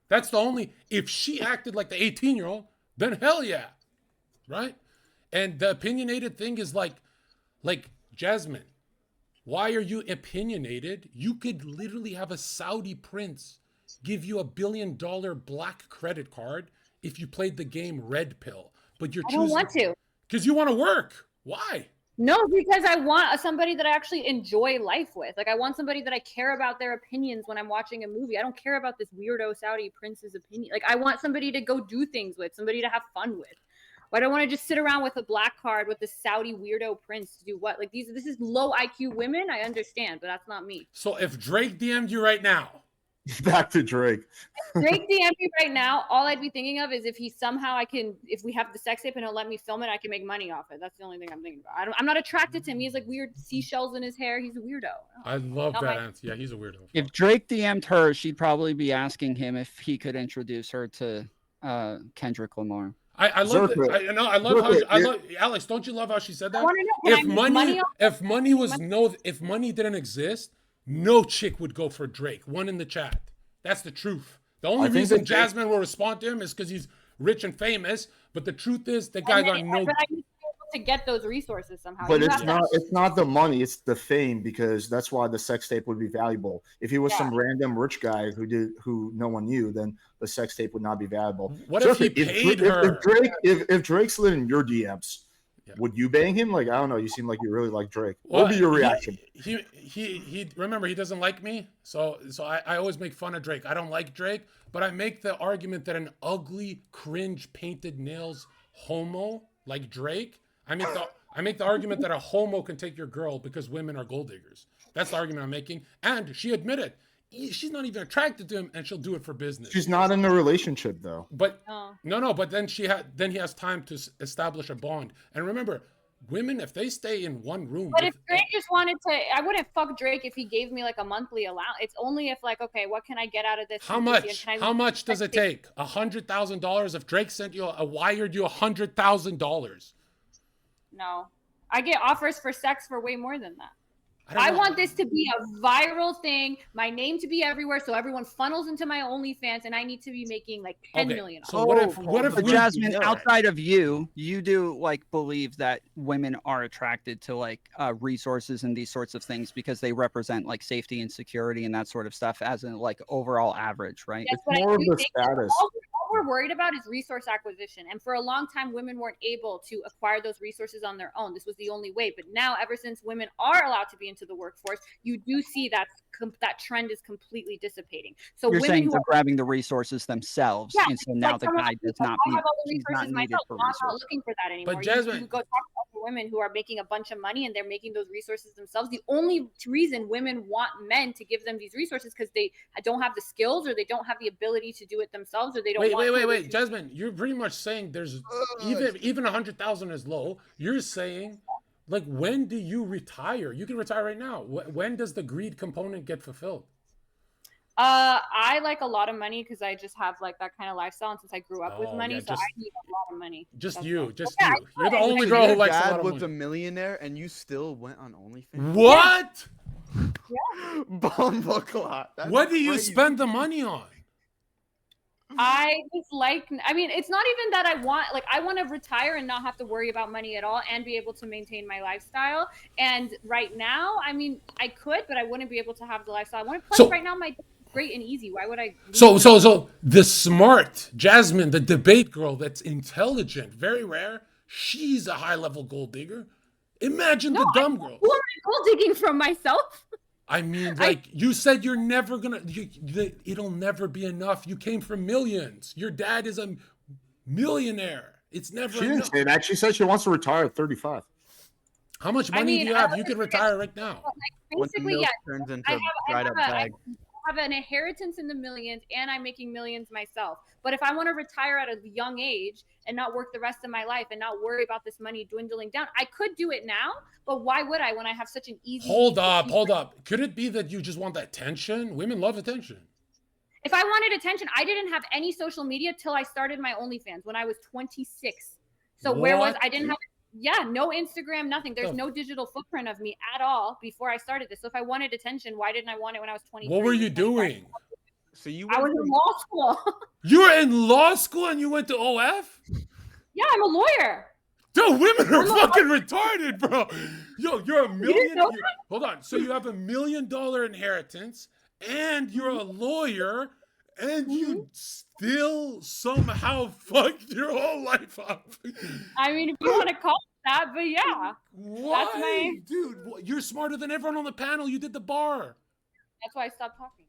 That's the only, if she acted like the 18-year-old, then hell yeah, right? And the opinionated thing is like Jasmine, why are you opinionated? You could literally have a Saudi prince give you $1 billion black credit card if you played the game Red Pill, but you're I don't want to. because you want to work. Why? No, because I want somebody that I actually enjoy life with. Like I want somebody that I care about their opinions when I'm watching a movie. I don't care about this weirdo Saudi prince's opinion. Like I want somebody to go do things with, somebody to have fun with. Why do I want to just sit around with a black card with this Saudi weirdo prince to do what? Like this is low IQ women. I understand, but that's not me. So if Drake DM'd you right now, Back to Drake. Drake DM me right now. All I'd be thinking of is if if we have the sex tape and he'll let me film it, I can make money off it. That's the only thing I'm thinking about. I'm not attracted to him. He has like weird seashells in his hair. He's a weirdo. I love Not that my- answer. Yeah, he's a weirdo. If Drake DM'd her, she'd probably be asking him if he could introduce her to Kendrick Lamar. I love Zherka, that. I love how Zherka, I love Alex. Don't you love how she said I that? want to know can I make money off If money didn't exist, no chick would go for Drake. One in the chat. That's the truth. The only I think reason that Jasmine will respond to him is because he's rich and famous. But the truth is, the guy got no. But I need to be able to get those resources somehow. But You it's have not to- it's not the money, it's the fame, because that's why the sex tape would be valuable. If he was some random rich guy who no one knew, then the sex tape would not be valuable. What if he paid her? If Drake slid in your DMs, would you bang him? Like, I don't know, you seem like you really like Drake. What would be your reaction? He remember, he doesn't like me, so I always make fun of Drake. I don't like Drake, but I make the argument that an ugly, cringe, painted nails homo like Drake, I make the argument that a homo can take your girl because women are gold diggers. That's the argument I'm making, and she admitted she's not even attracted to him, and she'll do it for business. She's not in a relationship though. But Oh. no, but then he has time to establish a bond. And remember, women, if they stay in one room, But if Drake just wanted to, I wouldn't fuck Drake if he gave me like a monthly allowance. It's only if like, okay, what can I get out of this? how much? How much does it take? $100,000 if Drake sent you wired you $100,000? No, I get offers for sex for way more than that. don't I know. want this to be a viral thing, my name to be everywhere, so everyone funnels into my OnlyFans, and I need to be making like 10 Okay, million. so what if But we- Jasmine, outside of you do like believe that women are attracted to like resources and these sorts of things because they represent like safety and security and that sort of stuff as in like overall average, right? That's It's what more I of do the think. status. All we're worried about is resource acquisition. And for a long time, women weren't able to acquire those resources on their own. This was the only way. But now, ever since women are allowed to be into the workforce, you do see that trend is completely dissipating. So You're women saying who they're are grabbing the resources themselves, Yeah, and so it's now like the someone guy who's does like, not I have all the he's not resources needed myself. for I'm not resources. looking for that anymore. But You Jasmine- go talk to women who are making a bunch of money and they're making those resources themselves. The only reason women want men to give them these resources because they don't have the skills or they don't have the ability to do it themselves or they don't want to. Wait, Jasmine, you're pretty much saying there's even 100,000 is low. You're saying, like, when do you retire? You can retire right now. When does the greed component get fulfilled? I like a lot of money because I just have like that kind of lifestyle, and since I grew up with Oh, money, yeah, so I need a lot of money. Just That's you, all. just Yeah, you. You're the I- only So girl who your likes a dad lot of was money. a millionaire and you still went on OnlyFans? What? Bumbleclot. That's What do you crazy. spend the money on? I just like, I mean, it's not even that I want to retire and not have to worry about money at all and be able to maintain my lifestyle. And right now, I mean, I could, but I wouldn't be able to have the lifestyle I want. Plus, So- right now, my day is great and easy. Why would I? So the smart Jasmine, the debate girl that's intelligent, very rare, she's a high-level gold digger. Imagine the dumb girl. Who am I gold digging from myself? I mean, like you said, you're never gonna. It'll never be enough. You came from millions. Your dad is a millionaire. It's never She didn't enough. say that. She said she wants to retire at 35. How much money do you have? You could retire right now. Once the Basically, milk yeah. turns into I a have, dried up bag. have an inheritance in the millions, and I'm making millions myself. But if I want to retire at a young age and not work the rest of my life and not worry about this money dwindling down, I could do it now. But why would I when I have such an easy? Hold up. Could it be that you just want the attention? Women love attention. If I wanted attention, I didn't have any social media till I started my OnlyFans when I was 26. So where was I didn't have no Instagram, nothing. There's no digital footprint of me at all before I started this. So if I wanted attention, why didn't I want it when I was 23? What were you doing? So I was in law school. You were in law school and you went to OF? Yeah, I'm a lawyer. Dude, women are fucking retarded, bro. Yo, you're a million. Hold on. So you have $1 million inheritance and you're a lawyer and you still somehow fucked your whole life up. I mean, if you want to call it that, but yeah. Why? Dude, you're smarter than everyone on the panel. You did the bar. That's why I stopped talking.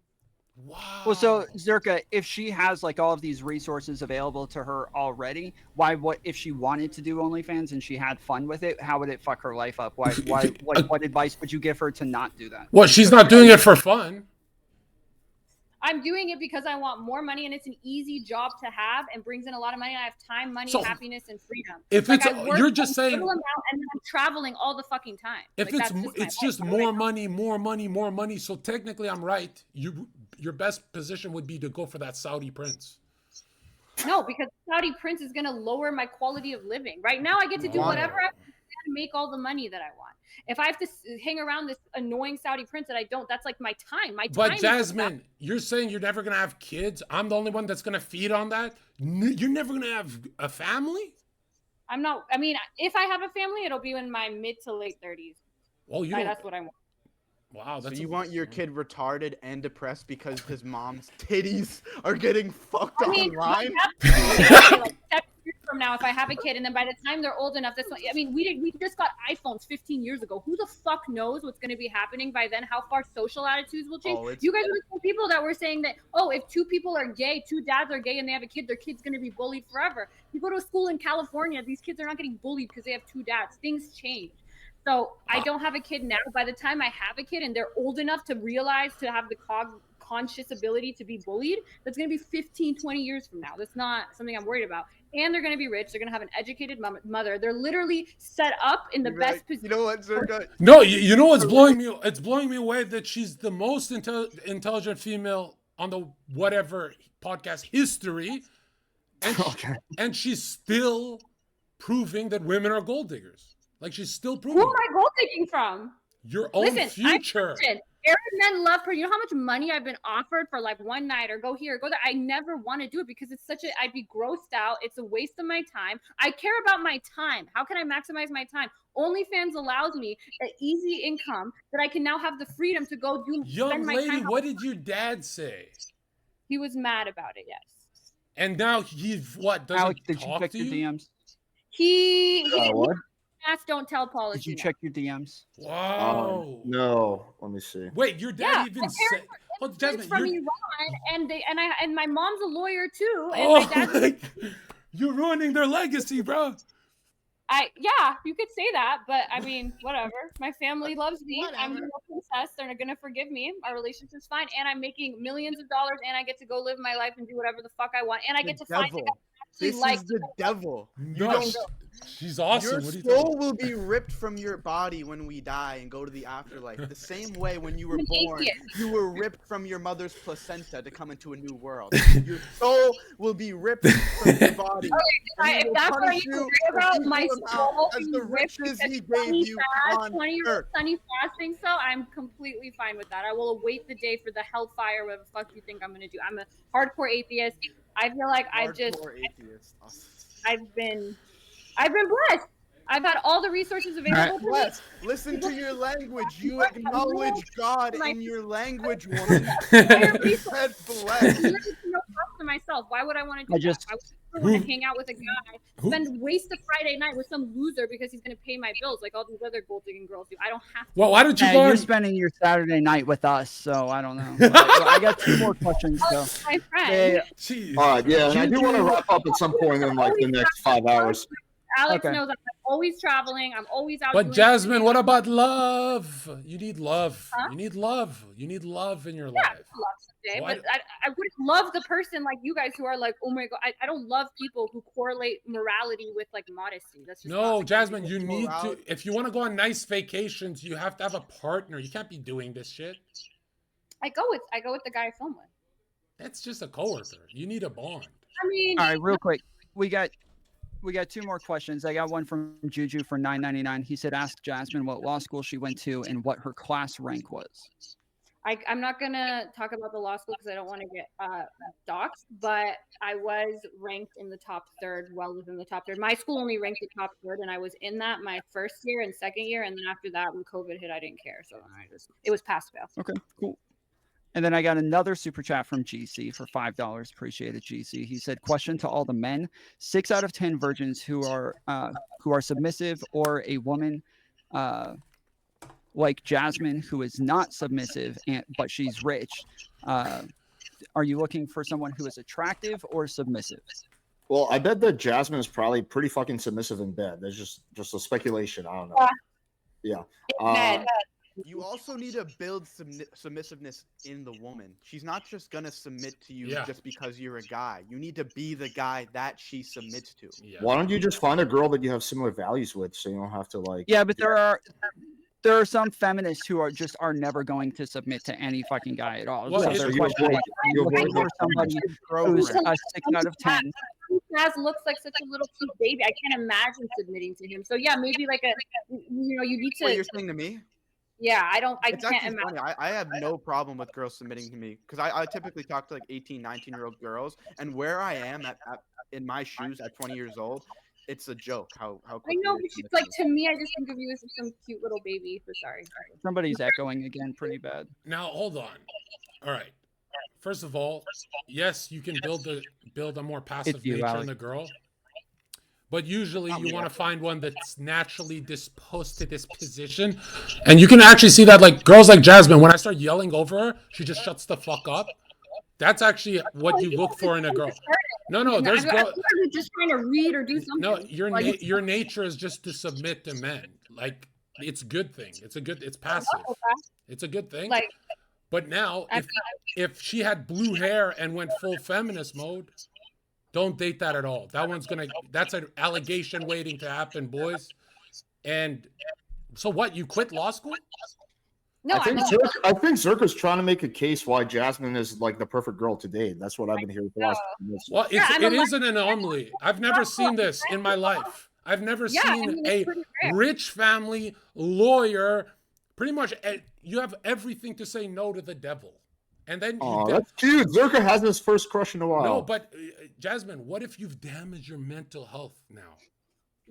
Wow. Well, so Zherka, if she has like all of these resources available to her already, what if she wanted to do OnlyFans and she had fun with it? How would it fuck her life up? What advice would you give her to not do that? Well, she's not doing it for fun. I'm doing it because I want more money, and it's an easy job to have and brings in a lot of money. And I have time, money, happiness, and freedom. If like it's you're just saying, and then I'm traveling all the fucking time. If like, it's just more money. So technically, I'm right. Your best position would be to go for that Saudi prince. No, because Saudi prince is going to lower my quality of living. Right now, I get to do whatever I want to make all the money that I want. If I have to hang around this annoying Saudi prince that I don't, that's like my time. But Jasmine, you're saying you're never going to have kids. I'm the only one that's going to feed on that. You're never going to have a family? I'm not. I mean, if I have a family, it'll be in my mid to late 30s. Well, that's what I want. Wow, so you want your kid retarded and depressed because his mom's titties are getting fucked online? Like 7 years from now, if I have a kid, and then by the time they're old enough, we just got iPhones 15 years ago. Who the fuck knows what's going to be happening by then? How far social attitudes will change? You guys are the same people that were saying that, if 2 people are gay, 2 dads are gay, and they have a kid, their kid's going to be bullied forever. You go to a school in California, these kids are not getting bullied because they have 2 dads. Things change. So I don't have a kid now. By the time I have a kid and they're old enough to realize, to have the conscious ability to be bullied, that's going to be 15, 20 years from now. That's not something I'm worried about. And they're going to be rich. They're going to have an educated mother. They're literally set up in the best position. You know what, Zherka? No, you know what's blowing me? It's blowing me away that she's the most intelligent female on the whatever podcast history. And she's still proving that women are gold diggers. Like, she's still proving. Who am I gold digging from? Your own future. Arab men love her. You know how much money I've been offered for like one night or go here, go there. I never want to do it because it's I'd be grossed out. It's a waste of my time. I care about my time. How can I maximize my time? OnlyFans allows me an easy income that I can now have the freedom to go do. Young lady, what did your dad say? He was mad about it, yes. And now he's what? Doesn't Alex, did talk you check to your you? DMs? He what? don't tell policy. Did you check your DMs? Wow. No, let me see. Wait, your dad even said? Well, Jasmine, from Iran, and my mom's a lawyer too. And Oh, my dad's you're ruining their legacy, bro. Yeah, you could say that, but I mean, whatever. My family loves me. I'm a princess. They're gonna forgive me. Our relationship's fine, and I'm making millions of dollars, and I get to go live my life and do whatever the fuck I want, and I get to find. This is the devil. No, she's awesome. Your soul will be ripped from your body when we die and go to the afterlife. The same way when you were born, you were ripped from your mother's placenta to come into a new world. Your soul will be ripped from your body. Okay, if that's what you worry about, my soul as the riches he gave you on earth. SonnyFaz thing, so I'm completely fine with that. I will await the day for the hellfire, whatever the fuck you think I'm gonna do. I'm a hardcore atheist. I feel like I've been blessed. I've had all the resources available to me. Listen to your language. You acknowledge God in your language, woman. Said blessed. To myself. Why would I want to do that? I want to hang out with a guy, waste a Friday night with some loser because he's going to pay my bills like all these other gold digging girls do. I don't have to. Well, why don't you go? You're spending your Saturday night with us, so I don't know. I got 2 more questions though. My friend. All right, yeah, and I do want to wrap up at some point in like the next 5 hours. Alex knows I'm always traveling. I'm always out. But doing Jasmine, things. what about love? You need love. Huh? You need love. You need love in your Yeah, I life. would love someday, Why- but I wouldn't love the person like you guys who are like, oh my god, I don't love people who correlate morality with like modesty. That's just not No, like Jasmine, you need to. morality. If you want to go on nice vacations, you have to have a partner. You can't be doing this shit. I go with the guy I film with. That's just a coworker. You need a bond. I mean, All right, real quick. We got 2 more questions. I got one from Juju for $9.99. He said, ask Jasmine what law school she went to and what her class rank was. I'm not gonna talk about the law school because I don't want to get doxxed, but I was ranked in the top third, well within the top third. My school only ranked the top third, and I was in that my first year and second year, and then after that, when COVID hit, I didn't care, so it was pass fail. Okay, cool. And then I got another super chat from GC for $5. Appreciate it, GC. He said, question to all the men: 6 out of 10 virgins who are submissive, or a woman like Jasmine who is not submissive but she's rich. Are you looking for someone who is attractive or submissive? Well, I bet that Jasmine is probably pretty fucking submissive in bed. That's just a speculation. I don't know. Yeah. You also need to build submissiveness in the woman. She's not just gonna submit to you just because you're a guy. You need to be the guy that she submits to. Yeah. Why don't you just find a girl that you have similar values with, so you don't have to like? Yeah, but there are some feminists who are never going to submit to any fucking guy at all. Well, so it's- their you question avoid- is, you looking avoid for somebody who's a 6 out of 10. Naz looks like such a little cute baby. I can't imagine submitting to him. So yeah, maybe like you need What to. you're saying to me? Yeah, I It's can't actually imagine. funny. I have no problem with girls submitting to me because I typically talk to like 18, 19-year-old girls, and where I am at in my shoes at 20 years old, it's a joke how I quickly know, they but she's submit like, to me. to me, I just think of you as some cute little baby. So sorry. Somebody's echoing again pretty bad. Now hold on. All right. First of all, yes, you can build a more passive It's you, nature in Alex. the girl, but usually you want to find one that's naturally disposed to this position, and you can actually see that like girls like Jasmine. When I start yelling over her, she just shuts the fuck up. That's actually what you look for in a girl. No, there's I'm girl. just trying to read or do something. No, your Like, your nature is just to submit to men. Like it's a good thing. It's passive. It's a good thing. like But now, if she had blue hair and went full feminist mode, don't date that at all. That's an allegation waiting to happen, boys. And so what? You quit law school? no, I think Zherka's trying to make a case why Jasmine is like the perfect girl to date. That's what I've been hearing for the last few minutes. Well, Yeah, I'm it a is an anomaly. I've never seen this in my life. I've never seen it's a pretty rare. rich family lawyer. Pretty much, you have everything to say no to the devil, and then Oh, that's cute. Zherka has his first crush in a while. no. But Jasmine, what if you've damaged your mental health now?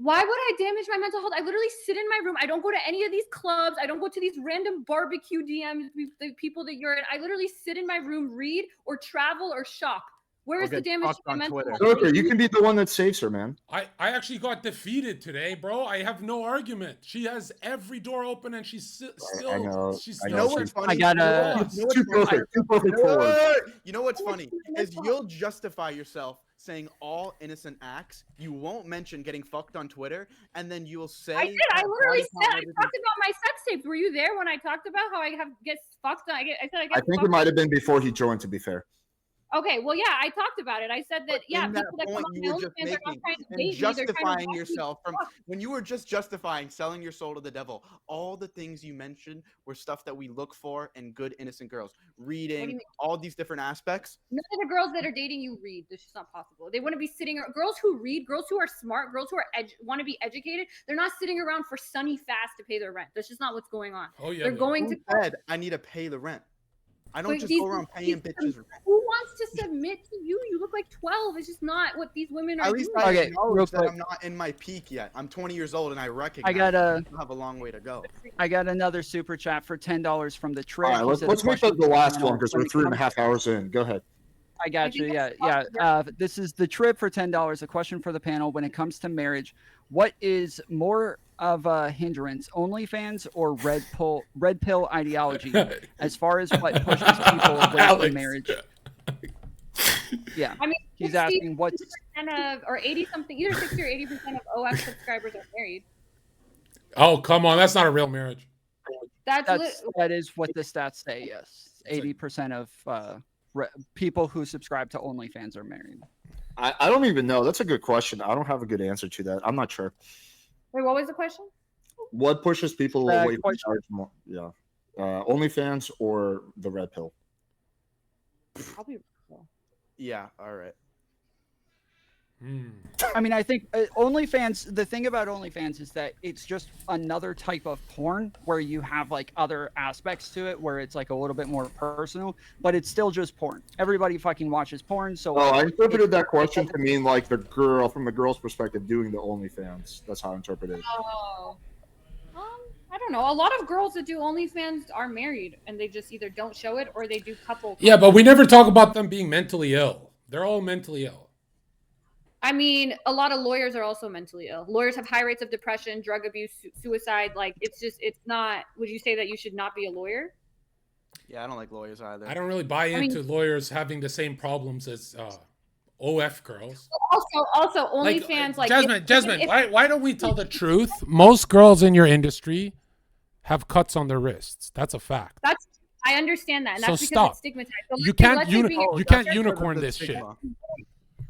Why would I damage my mental health? I literally sit in my room. I don't go to any of these clubs. I don't go to these random barbecue DMs, the people that you're in. I literally sit in my room, read or travel or shop. Where is the get damage to fucked my on mental Twitter. health? Zherka, you can be the one that saves her, man. I actually got defeated today, bro. I have no argument. She has every door open, and she's still. I know. She's I still. know. what's funny? I gotta- You know what's Too funny? perfect. Too perfect You know for her. what- You know what's funny is you'll justify yourself saying all innocent acts. You won't mention getting fucked on Twitter, and then you'll say. I did. I that literally body said. I count talked about my sex tapes. Were you there when I talked about how I get fucked on? I said I get. I think fucked it might have been before he joined, to be fair. Okay, well, yeah, I talked about it. I said that, yeah, in that people that come point on you my were just OnlyFans are not making trying to and date me. They're trying to justifying watch me yourself from fuck. when you were just justifying selling your soul to the devil. All the things you mentioned were stuff that we look for in good innocent girls. Reading, mean? all these different aspects. None of the girls that are dating you read. This is not possible. They want to be sitting. Girls who read, girls who are smart, girls who are want to be educated. They're not sitting around for SonnyFaz to pay their rent. That's just not what's going on. Oh yeah. They're man. going Who to. said I need to pay the rent? I don't But just these- go around paying these- bitches rent. Who wants to submit to you? You look like 12. It's just not what these women are At least doing. I Okay, acknowledge real that quick. I'm not in my peak yet. I'm 20 years old and I recognize I got I have a long way to go. another super chat for $10 from the trip. All right, He let's said, make "Question that the for last panel, one because when we're it 3.5 hours in. Go ahead. I got you. Yeah, think yeah. This is the trip for $10. A question for the panel: when it comes to marriage, what is more of a hindrance, OnlyFans or red pill ideology, as far as what pushes people away Alex. from marriage? Yeah, I mean, he's 60% asking what's of, or 80 something, either 60 or 80% of OF subscribers are married. Oh, come on. That's not a real marriage. That is what the stats say. Yes, 80% of people who subscribe to OnlyFans are married. I don't even know. That's a good question. I don't have a good answer to that. I'm not sure. Wait, what was the question? What pushes people away from marriage more? Yeah, OnlyFans or the red pill? Probably. Yeah. All right. I mean, I think OnlyFans, the thing about OnlyFans is that it's just another type of porn where you have like other aspects to it where it's like a little bit more personal, but it's still just porn. Everybody fucking watches porn. So I interpreted that question to mean like the girl, from the girl's perspective, doing the OnlyFans. That's how I interpreted it. Oh. I don't know. A lot of girls that do OnlyFans are married and they just either don't show it or they do couple. Yeah, but we never talk about them being mentally ill. They're all mentally ill. I mean, a lot of lawyers are also mentally ill. Lawyers have high rates of depression, drug abuse, suicide. Like, it's not. Would you say that you should not be a lawyer? Yeah, I don't like lawyers either. I don't really buy into lawyers having the same problems as OF girls. Also, OnlyFans, Jasmine, why don't we tell the truth? Most girls in your industry have cuts on their wrists. That's a fact. I understand that, and that's because stop. it's stigmatized. So You can't unicorn this shit.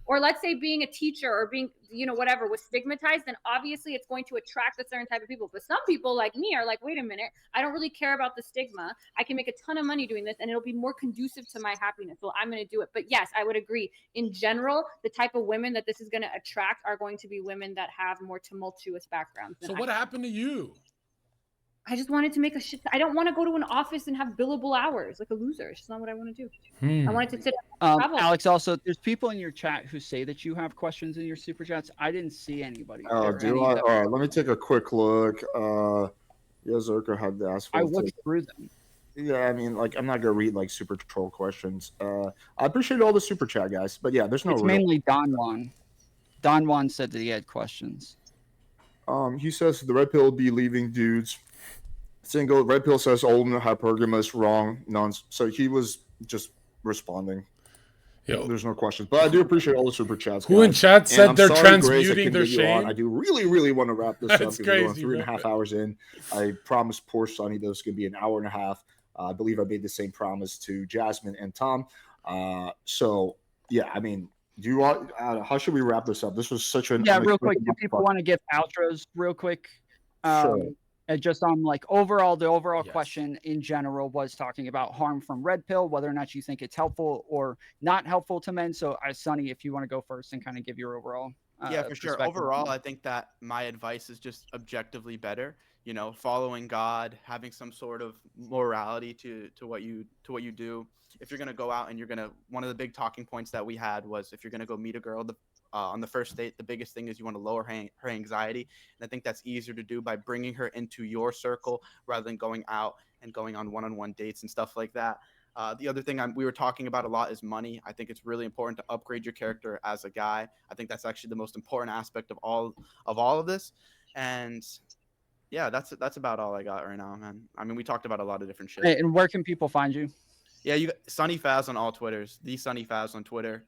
Or let's say being a teacher or being, whatever, was stigmatized, then obviously it's going to attract a certain type of people. But some people like me are like, wait a minute, I don't really care about the stigma. I can make a ton of money doing this and it'll be more conducive to my happiness. So I'm going to do it. But yes, I would agree. In general, the type of women that this is going to attract are going to be women that have more tumultuous backgrounds. So what happened to you? I just wanted to make a shit. I don't want to go to an office and have billable hours like a loser. It's just not what I want to do. I wanted to sit. Alex, also, there's people in your chat who say that you have questions in your super chats. I didn't see anybody. Oh, do I? All right, let me take a quick look. Yeah, Zherka had to ask for I looked through them. Yeah, I mean, like, I'm not gonna read like super troll questions. I appreciate all the super chat, guys, but yeah, there's no. It's mainly Don Juan. Don Juan said that he had questions. He says the red pill will be leaving dudes single. Red pill says old and hypergamous, wrong, none. So he was just responding. Yo. There's no questions, but I do appreciate all the super chats. Who in chat said they're transmuting their shame? I do really want to wrap this up. That's crazy. We're going 3.5 hours in. I promised poor Sonny that it's going to be an hour and a half. I believe I made the same promise to Jasmine and Tom. So yeah, I mean, do you want? How should we wrap this up? This was such an real quick. Do people want to give outros real quick? Sure. And just on like the overall question in general was talking about harm from red pill, whether or not you think it's helpful or not helpful to men. So Sonny, if you want to go first and kind of give your overall. Yeah, for sure. Overall, I think that my advice is just objectively better. Following God, having some sort of morality to what you do. If you're gonna go out and one of the big talking points that we had was if you're gonna go meet a girl, on the first date, the biggest thing is you want to lower her anxiety. And I think that's easier to do by bringing her into your circle rather than going out and going on one-on-one dates and stuff like that. The other thing we were talking about a lot is money. I think it's really important to upgrade your character as a guy. I think that's actually the most important aspect of all of this. And yeah, that's about all I got right now, man. I mean, we talked about a lot of different shit. And where can people find you? Yeah, you got SonnyFaz on all Twitters, the SonnyFaz on Twitter.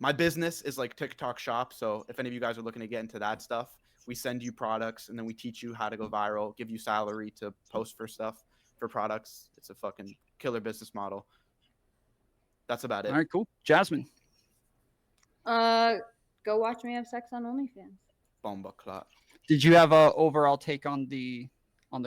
My business is like TikTok shop. So if any of you guys are looking to get into that stuff, we send you products and then we teach you how to go viral, give you salary to post for products. It's a fucking killer business model. That's about it. All right, cool. Jasmine. Go watch me have sex on OnlyFans. Bomba clot. Did you have a overall take on the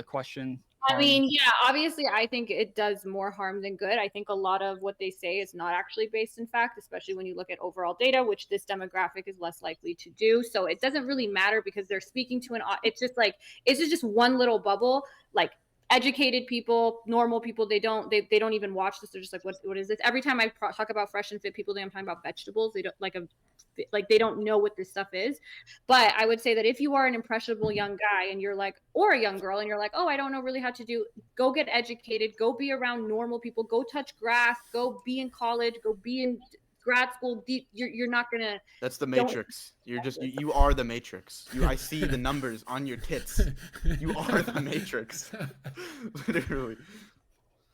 question? I mean, yeah, obviously, I think it does more harm than good. I think a lot of what they say is not actually based in fact, especially when you look at overall data, which this demographic is less likely to do. So it doesn't really matter because they're speaking to it's just one little bubble. Like educated people, normal people, they don't even watch this. They're just like, what is this? Every time I talk about fresh and fit people, I'm talking about vegetables. They don't they don't know what this stuff is. But I would say that if you are an impressionable young guy and you're like, or a young girl and you're like, oh, I don't know really how to do, go get educated, go be around normal people, go touch grass, go be in college, go be in grad school. You're not gonna. That's the matrix. You are the matrix. I see the numbers on your tits. You are the matrix. Literally.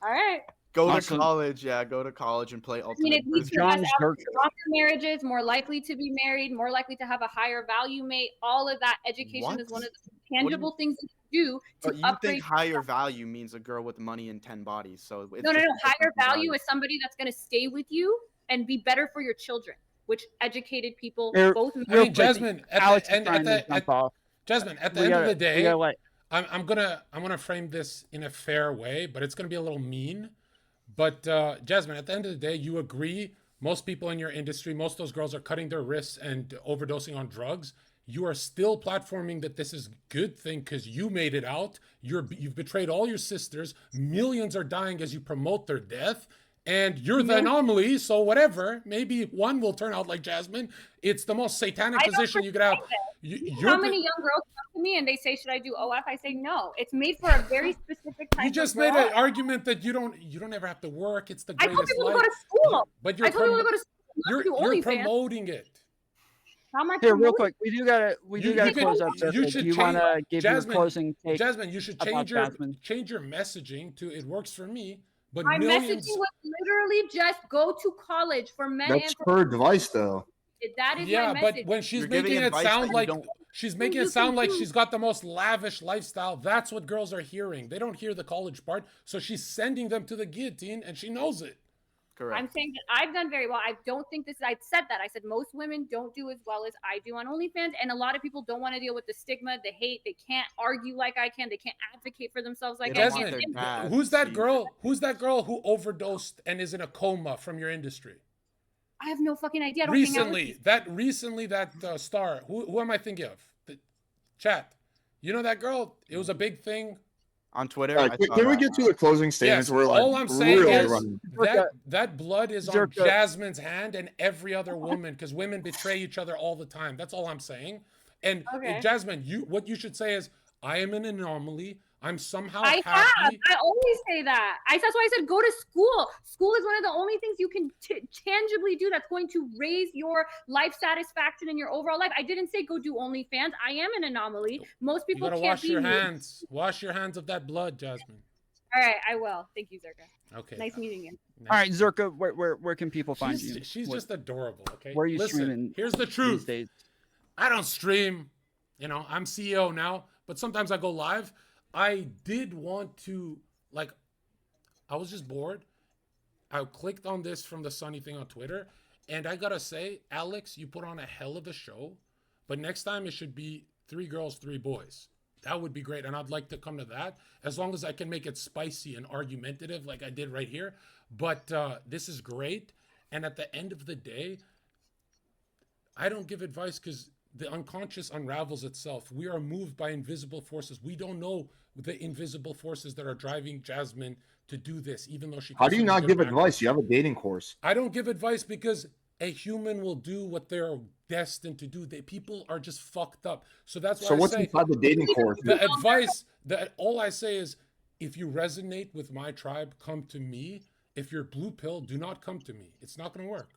All right. Go to Awesome. college, yeah. Go to college and play I mean, Ultimate it leads to Frisbee. less John out Zherka. stronger marriages, more likely to be married, more likely to have a higher value mate. All of that education is What? one of the tangible things you can do But to you upgrade. think higher value means a girl with money and 10 bodies. So it's No. just Higher different value is somebody that's going to stay with you and be better for your children, which educated people Here, both. I real mean, quick, Jasmine, Alex is trying to jump off. Jasmine, at the We end of gotta, the day, we gotta let. I'm gonna frame this in a fair way, but it's gonna be a little mean. But Jasmine, at the end of the day, you agree. Most people in your industry, most of those girls are cutting their wrists and overdosing on drugs. You are still platforming that this is a good thing because you made it out. You've betrayed all your sisters. Millions are dying as you promote their death. And you're the anomaly, so whatever. Maybe one will turn out like Jasmine. It's the most satanic position you could have. How many young girls come to me and they say, "Should I do OF?" I say no. It's made for a very specific type. You just made an argument that you don't ever have to work. It's the I greatest told people life. to go to school. But I told people to go to school. you're promoting it. How am I Here, real promoting? quick, we do gotta close up. You Zherka. should Do you change- want to give your Jasmine, closing take? Jasmine, you should about Jasmine? change your messaging to "it works for me." But My millions. messaging was literally just go to college for men That's and for her advice, though. that is Yeah, my but message. when she's You're giving making it advice that sound you like don't- she's making it sound like she's got the most lavish lifestyle, that's what girls are hearing. They don't hear the college part, so she's sending them to the guillotine, and she knows it. Correct. I'm saying that I've done very well. I don't think this. I said that. I said most women don't do as well as I do on OnlyFans, and a lot of people don't want to deal with the stigma, the hate. They can't argue like I can. They can't advocate for themselves like They I don't want can. their dad Who's that to see- girl? Who's that girl who overdosed and is in a coma from your industry? I have no fucking idea. I don't Recently, that star. Who am I thinking of? The chat. You know that girl? It was a big thing. on Twitter. All right, I saw can we that. get to the closing statements? Yes, We're like all I'm saying really is running. that blood is on Zherka. Jasmine's hand and every other woman because women betray each other all the time. That's all I'm saying. And Okay. Jasmine, what you should say is, I am an anomaly. I'm somehow I happy. have. I always say that. That's why I said go to school. School is one of the only things you can tangibly do that's going to raise your life satisfaction and your overall life. I didn't say go do OnlyFans. I am an anomaly. Most You people gotta can't wash be your me. hands. Wash your hands of that blood, Jasmine. All right, I will. Thank you, Zherka. Okay. Nice meeting you. All right, Zherka, where can people find She's, you? she's What- just adorable. Okay. where are you Listen, streaming here's the these truth. days? I don't stream. I'm CEO now, but sometimes I go live. I did want to, I was just bored. I clicked on this from the Sonny thing on Twitter, and I gotta say, Alex, you put on a hell of a show, but next time it should be 3 girls, 3 boys. That would be great, and I'd like to come to that, as long as I can make it spicy and argumentative like I did right here. But this is great, and at the end of the day, I don't give advice because the unconscious unravels itself. We are moved by invisible forces. We don't know the invisible forces that are driving Jasmine to do this, even though she. How do you comes from a not good give background. advice? You have a dating course. I don't give advice because a human will do what they're destined to do. People are just fucked up. So that's why So I what's say inside the dating course? the advice. That all I say is, if you resonate with my tribe, come to me. If you're blue pill, do not come to me. It's not going to work.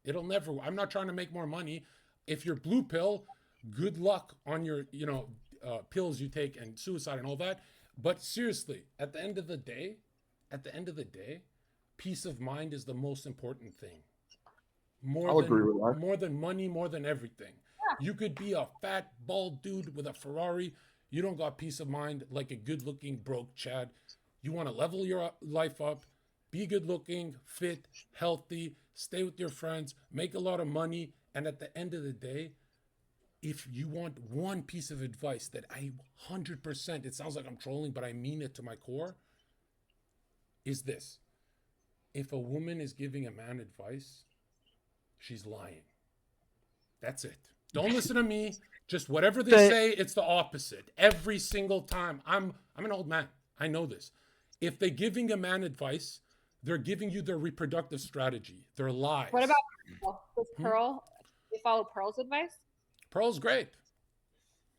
It'll never. I'm not trying to make more money. If you're blue pill, good luck on your pills you take and suicide and all that. But seriously, at the end of the day, peace of mind is the most important thing. I'll agree with that. More than money, more than everything. You could be a fat, bald dude with a Ferrari. You don't got peace of mind like a good-looking, broke Chad. You want to level your life up, be good-looking, fit, healthy, stay with your friends, make a lot of money, and at the end of the day, if you want one piece of advice that I 100%, it sounds like I'm trolling, but I mean it to my core, is this. If a woman is giving a man advice, she's lying. That's it. Don't listen to me. Just whatever they say, it's the opposite. Every single time. I'm an old man. I know this. If they're giving a man advice, they're giving you their reproductive strategy, their lies. What about Pearl? Does Pearl? You follow Pearl's advice? Pearl's great.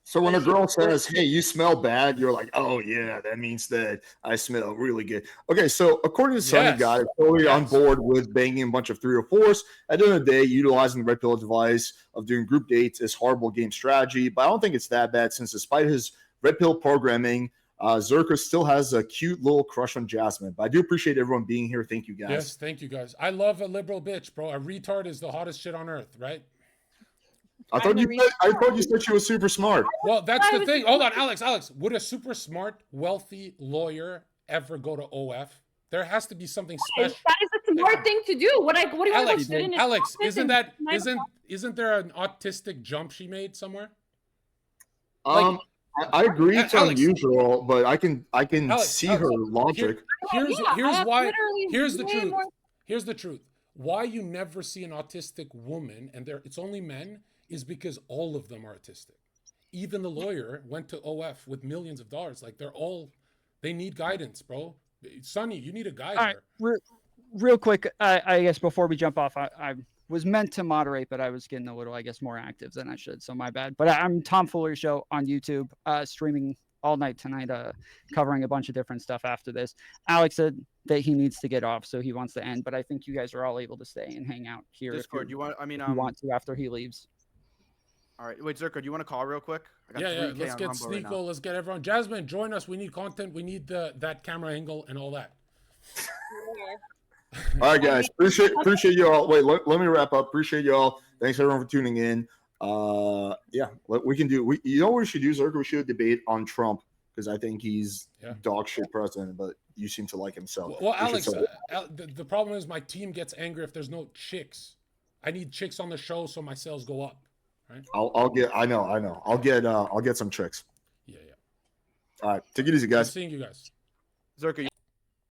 So when a girl says, "Hey, you smell bad," you're like, "Oh yeah, that means that I smell really good." Okay, so according to Sonny, Yes. God is totally on Yes. board with banging a bunch of 3 or 4s. At the end of the day, utilizing the red pill device of doing group dates is horrible game strategy. But I don't think it's that bad since, despite his red pill programming, Zherka still has a cute little crush on Jasmine. But I do appreciate everyone being here. Thank you, guys. Yes, thank you guys. I love a liberal bitch, bro. A retard is the hottest shit on earth, right? I thought you said she was super smart. Well, that's the thing. Hold on, Alex. Would a super smart, wealthy lawyer ever go to OF? There has to be something special. That is a smart thing to do. What do you want to do? Alex, isn't there an autistic jump she made somewhere? I agree it's Alex, unusual, but I can see her logic. Here's the truth. Here's the truth. Why you never see an autistic woman, and it's only men, is because all of them are autistic. Even the lawyer went to OF with millions of dollars. Like they need guidance, bro. Sonny, you need a guide. All right, real quick, I guess before we jump off, I was meant to moderate, but I was getting a little, I guess, more active than I should, so my bad. But I'm Tom Fuller Show on YouTube, streaming all night tonight, covering a bunch of different stuff after this. Alex said that he needs to get off, so he wants to end, but I think you guys are all able to stay and hang out here. Discord, you want to after he leaves. All right, wait, Zherka, do you want to call real quick? Yeah. Let's get Sneeko. Right, let's get everyone. Jasmine, join us. We need content. We need that camera angle and all that. All right, guys. Appreciate you all. Wait, let me wrap up. Appreciate you all. Thanks everyone for tuning in. Yeah, we can do. You know what we should do, Zherka? We should debate on Trump because I think he's dog shit president, but you seem to like him. So well, Alex, the problem is my team gets angry if there's no chicks. I need chicks on the show so my sales go up. Right? I know. I'll get some tricks. Yeah. All right, take it easy, guys. Good seeing you guys. Zherka.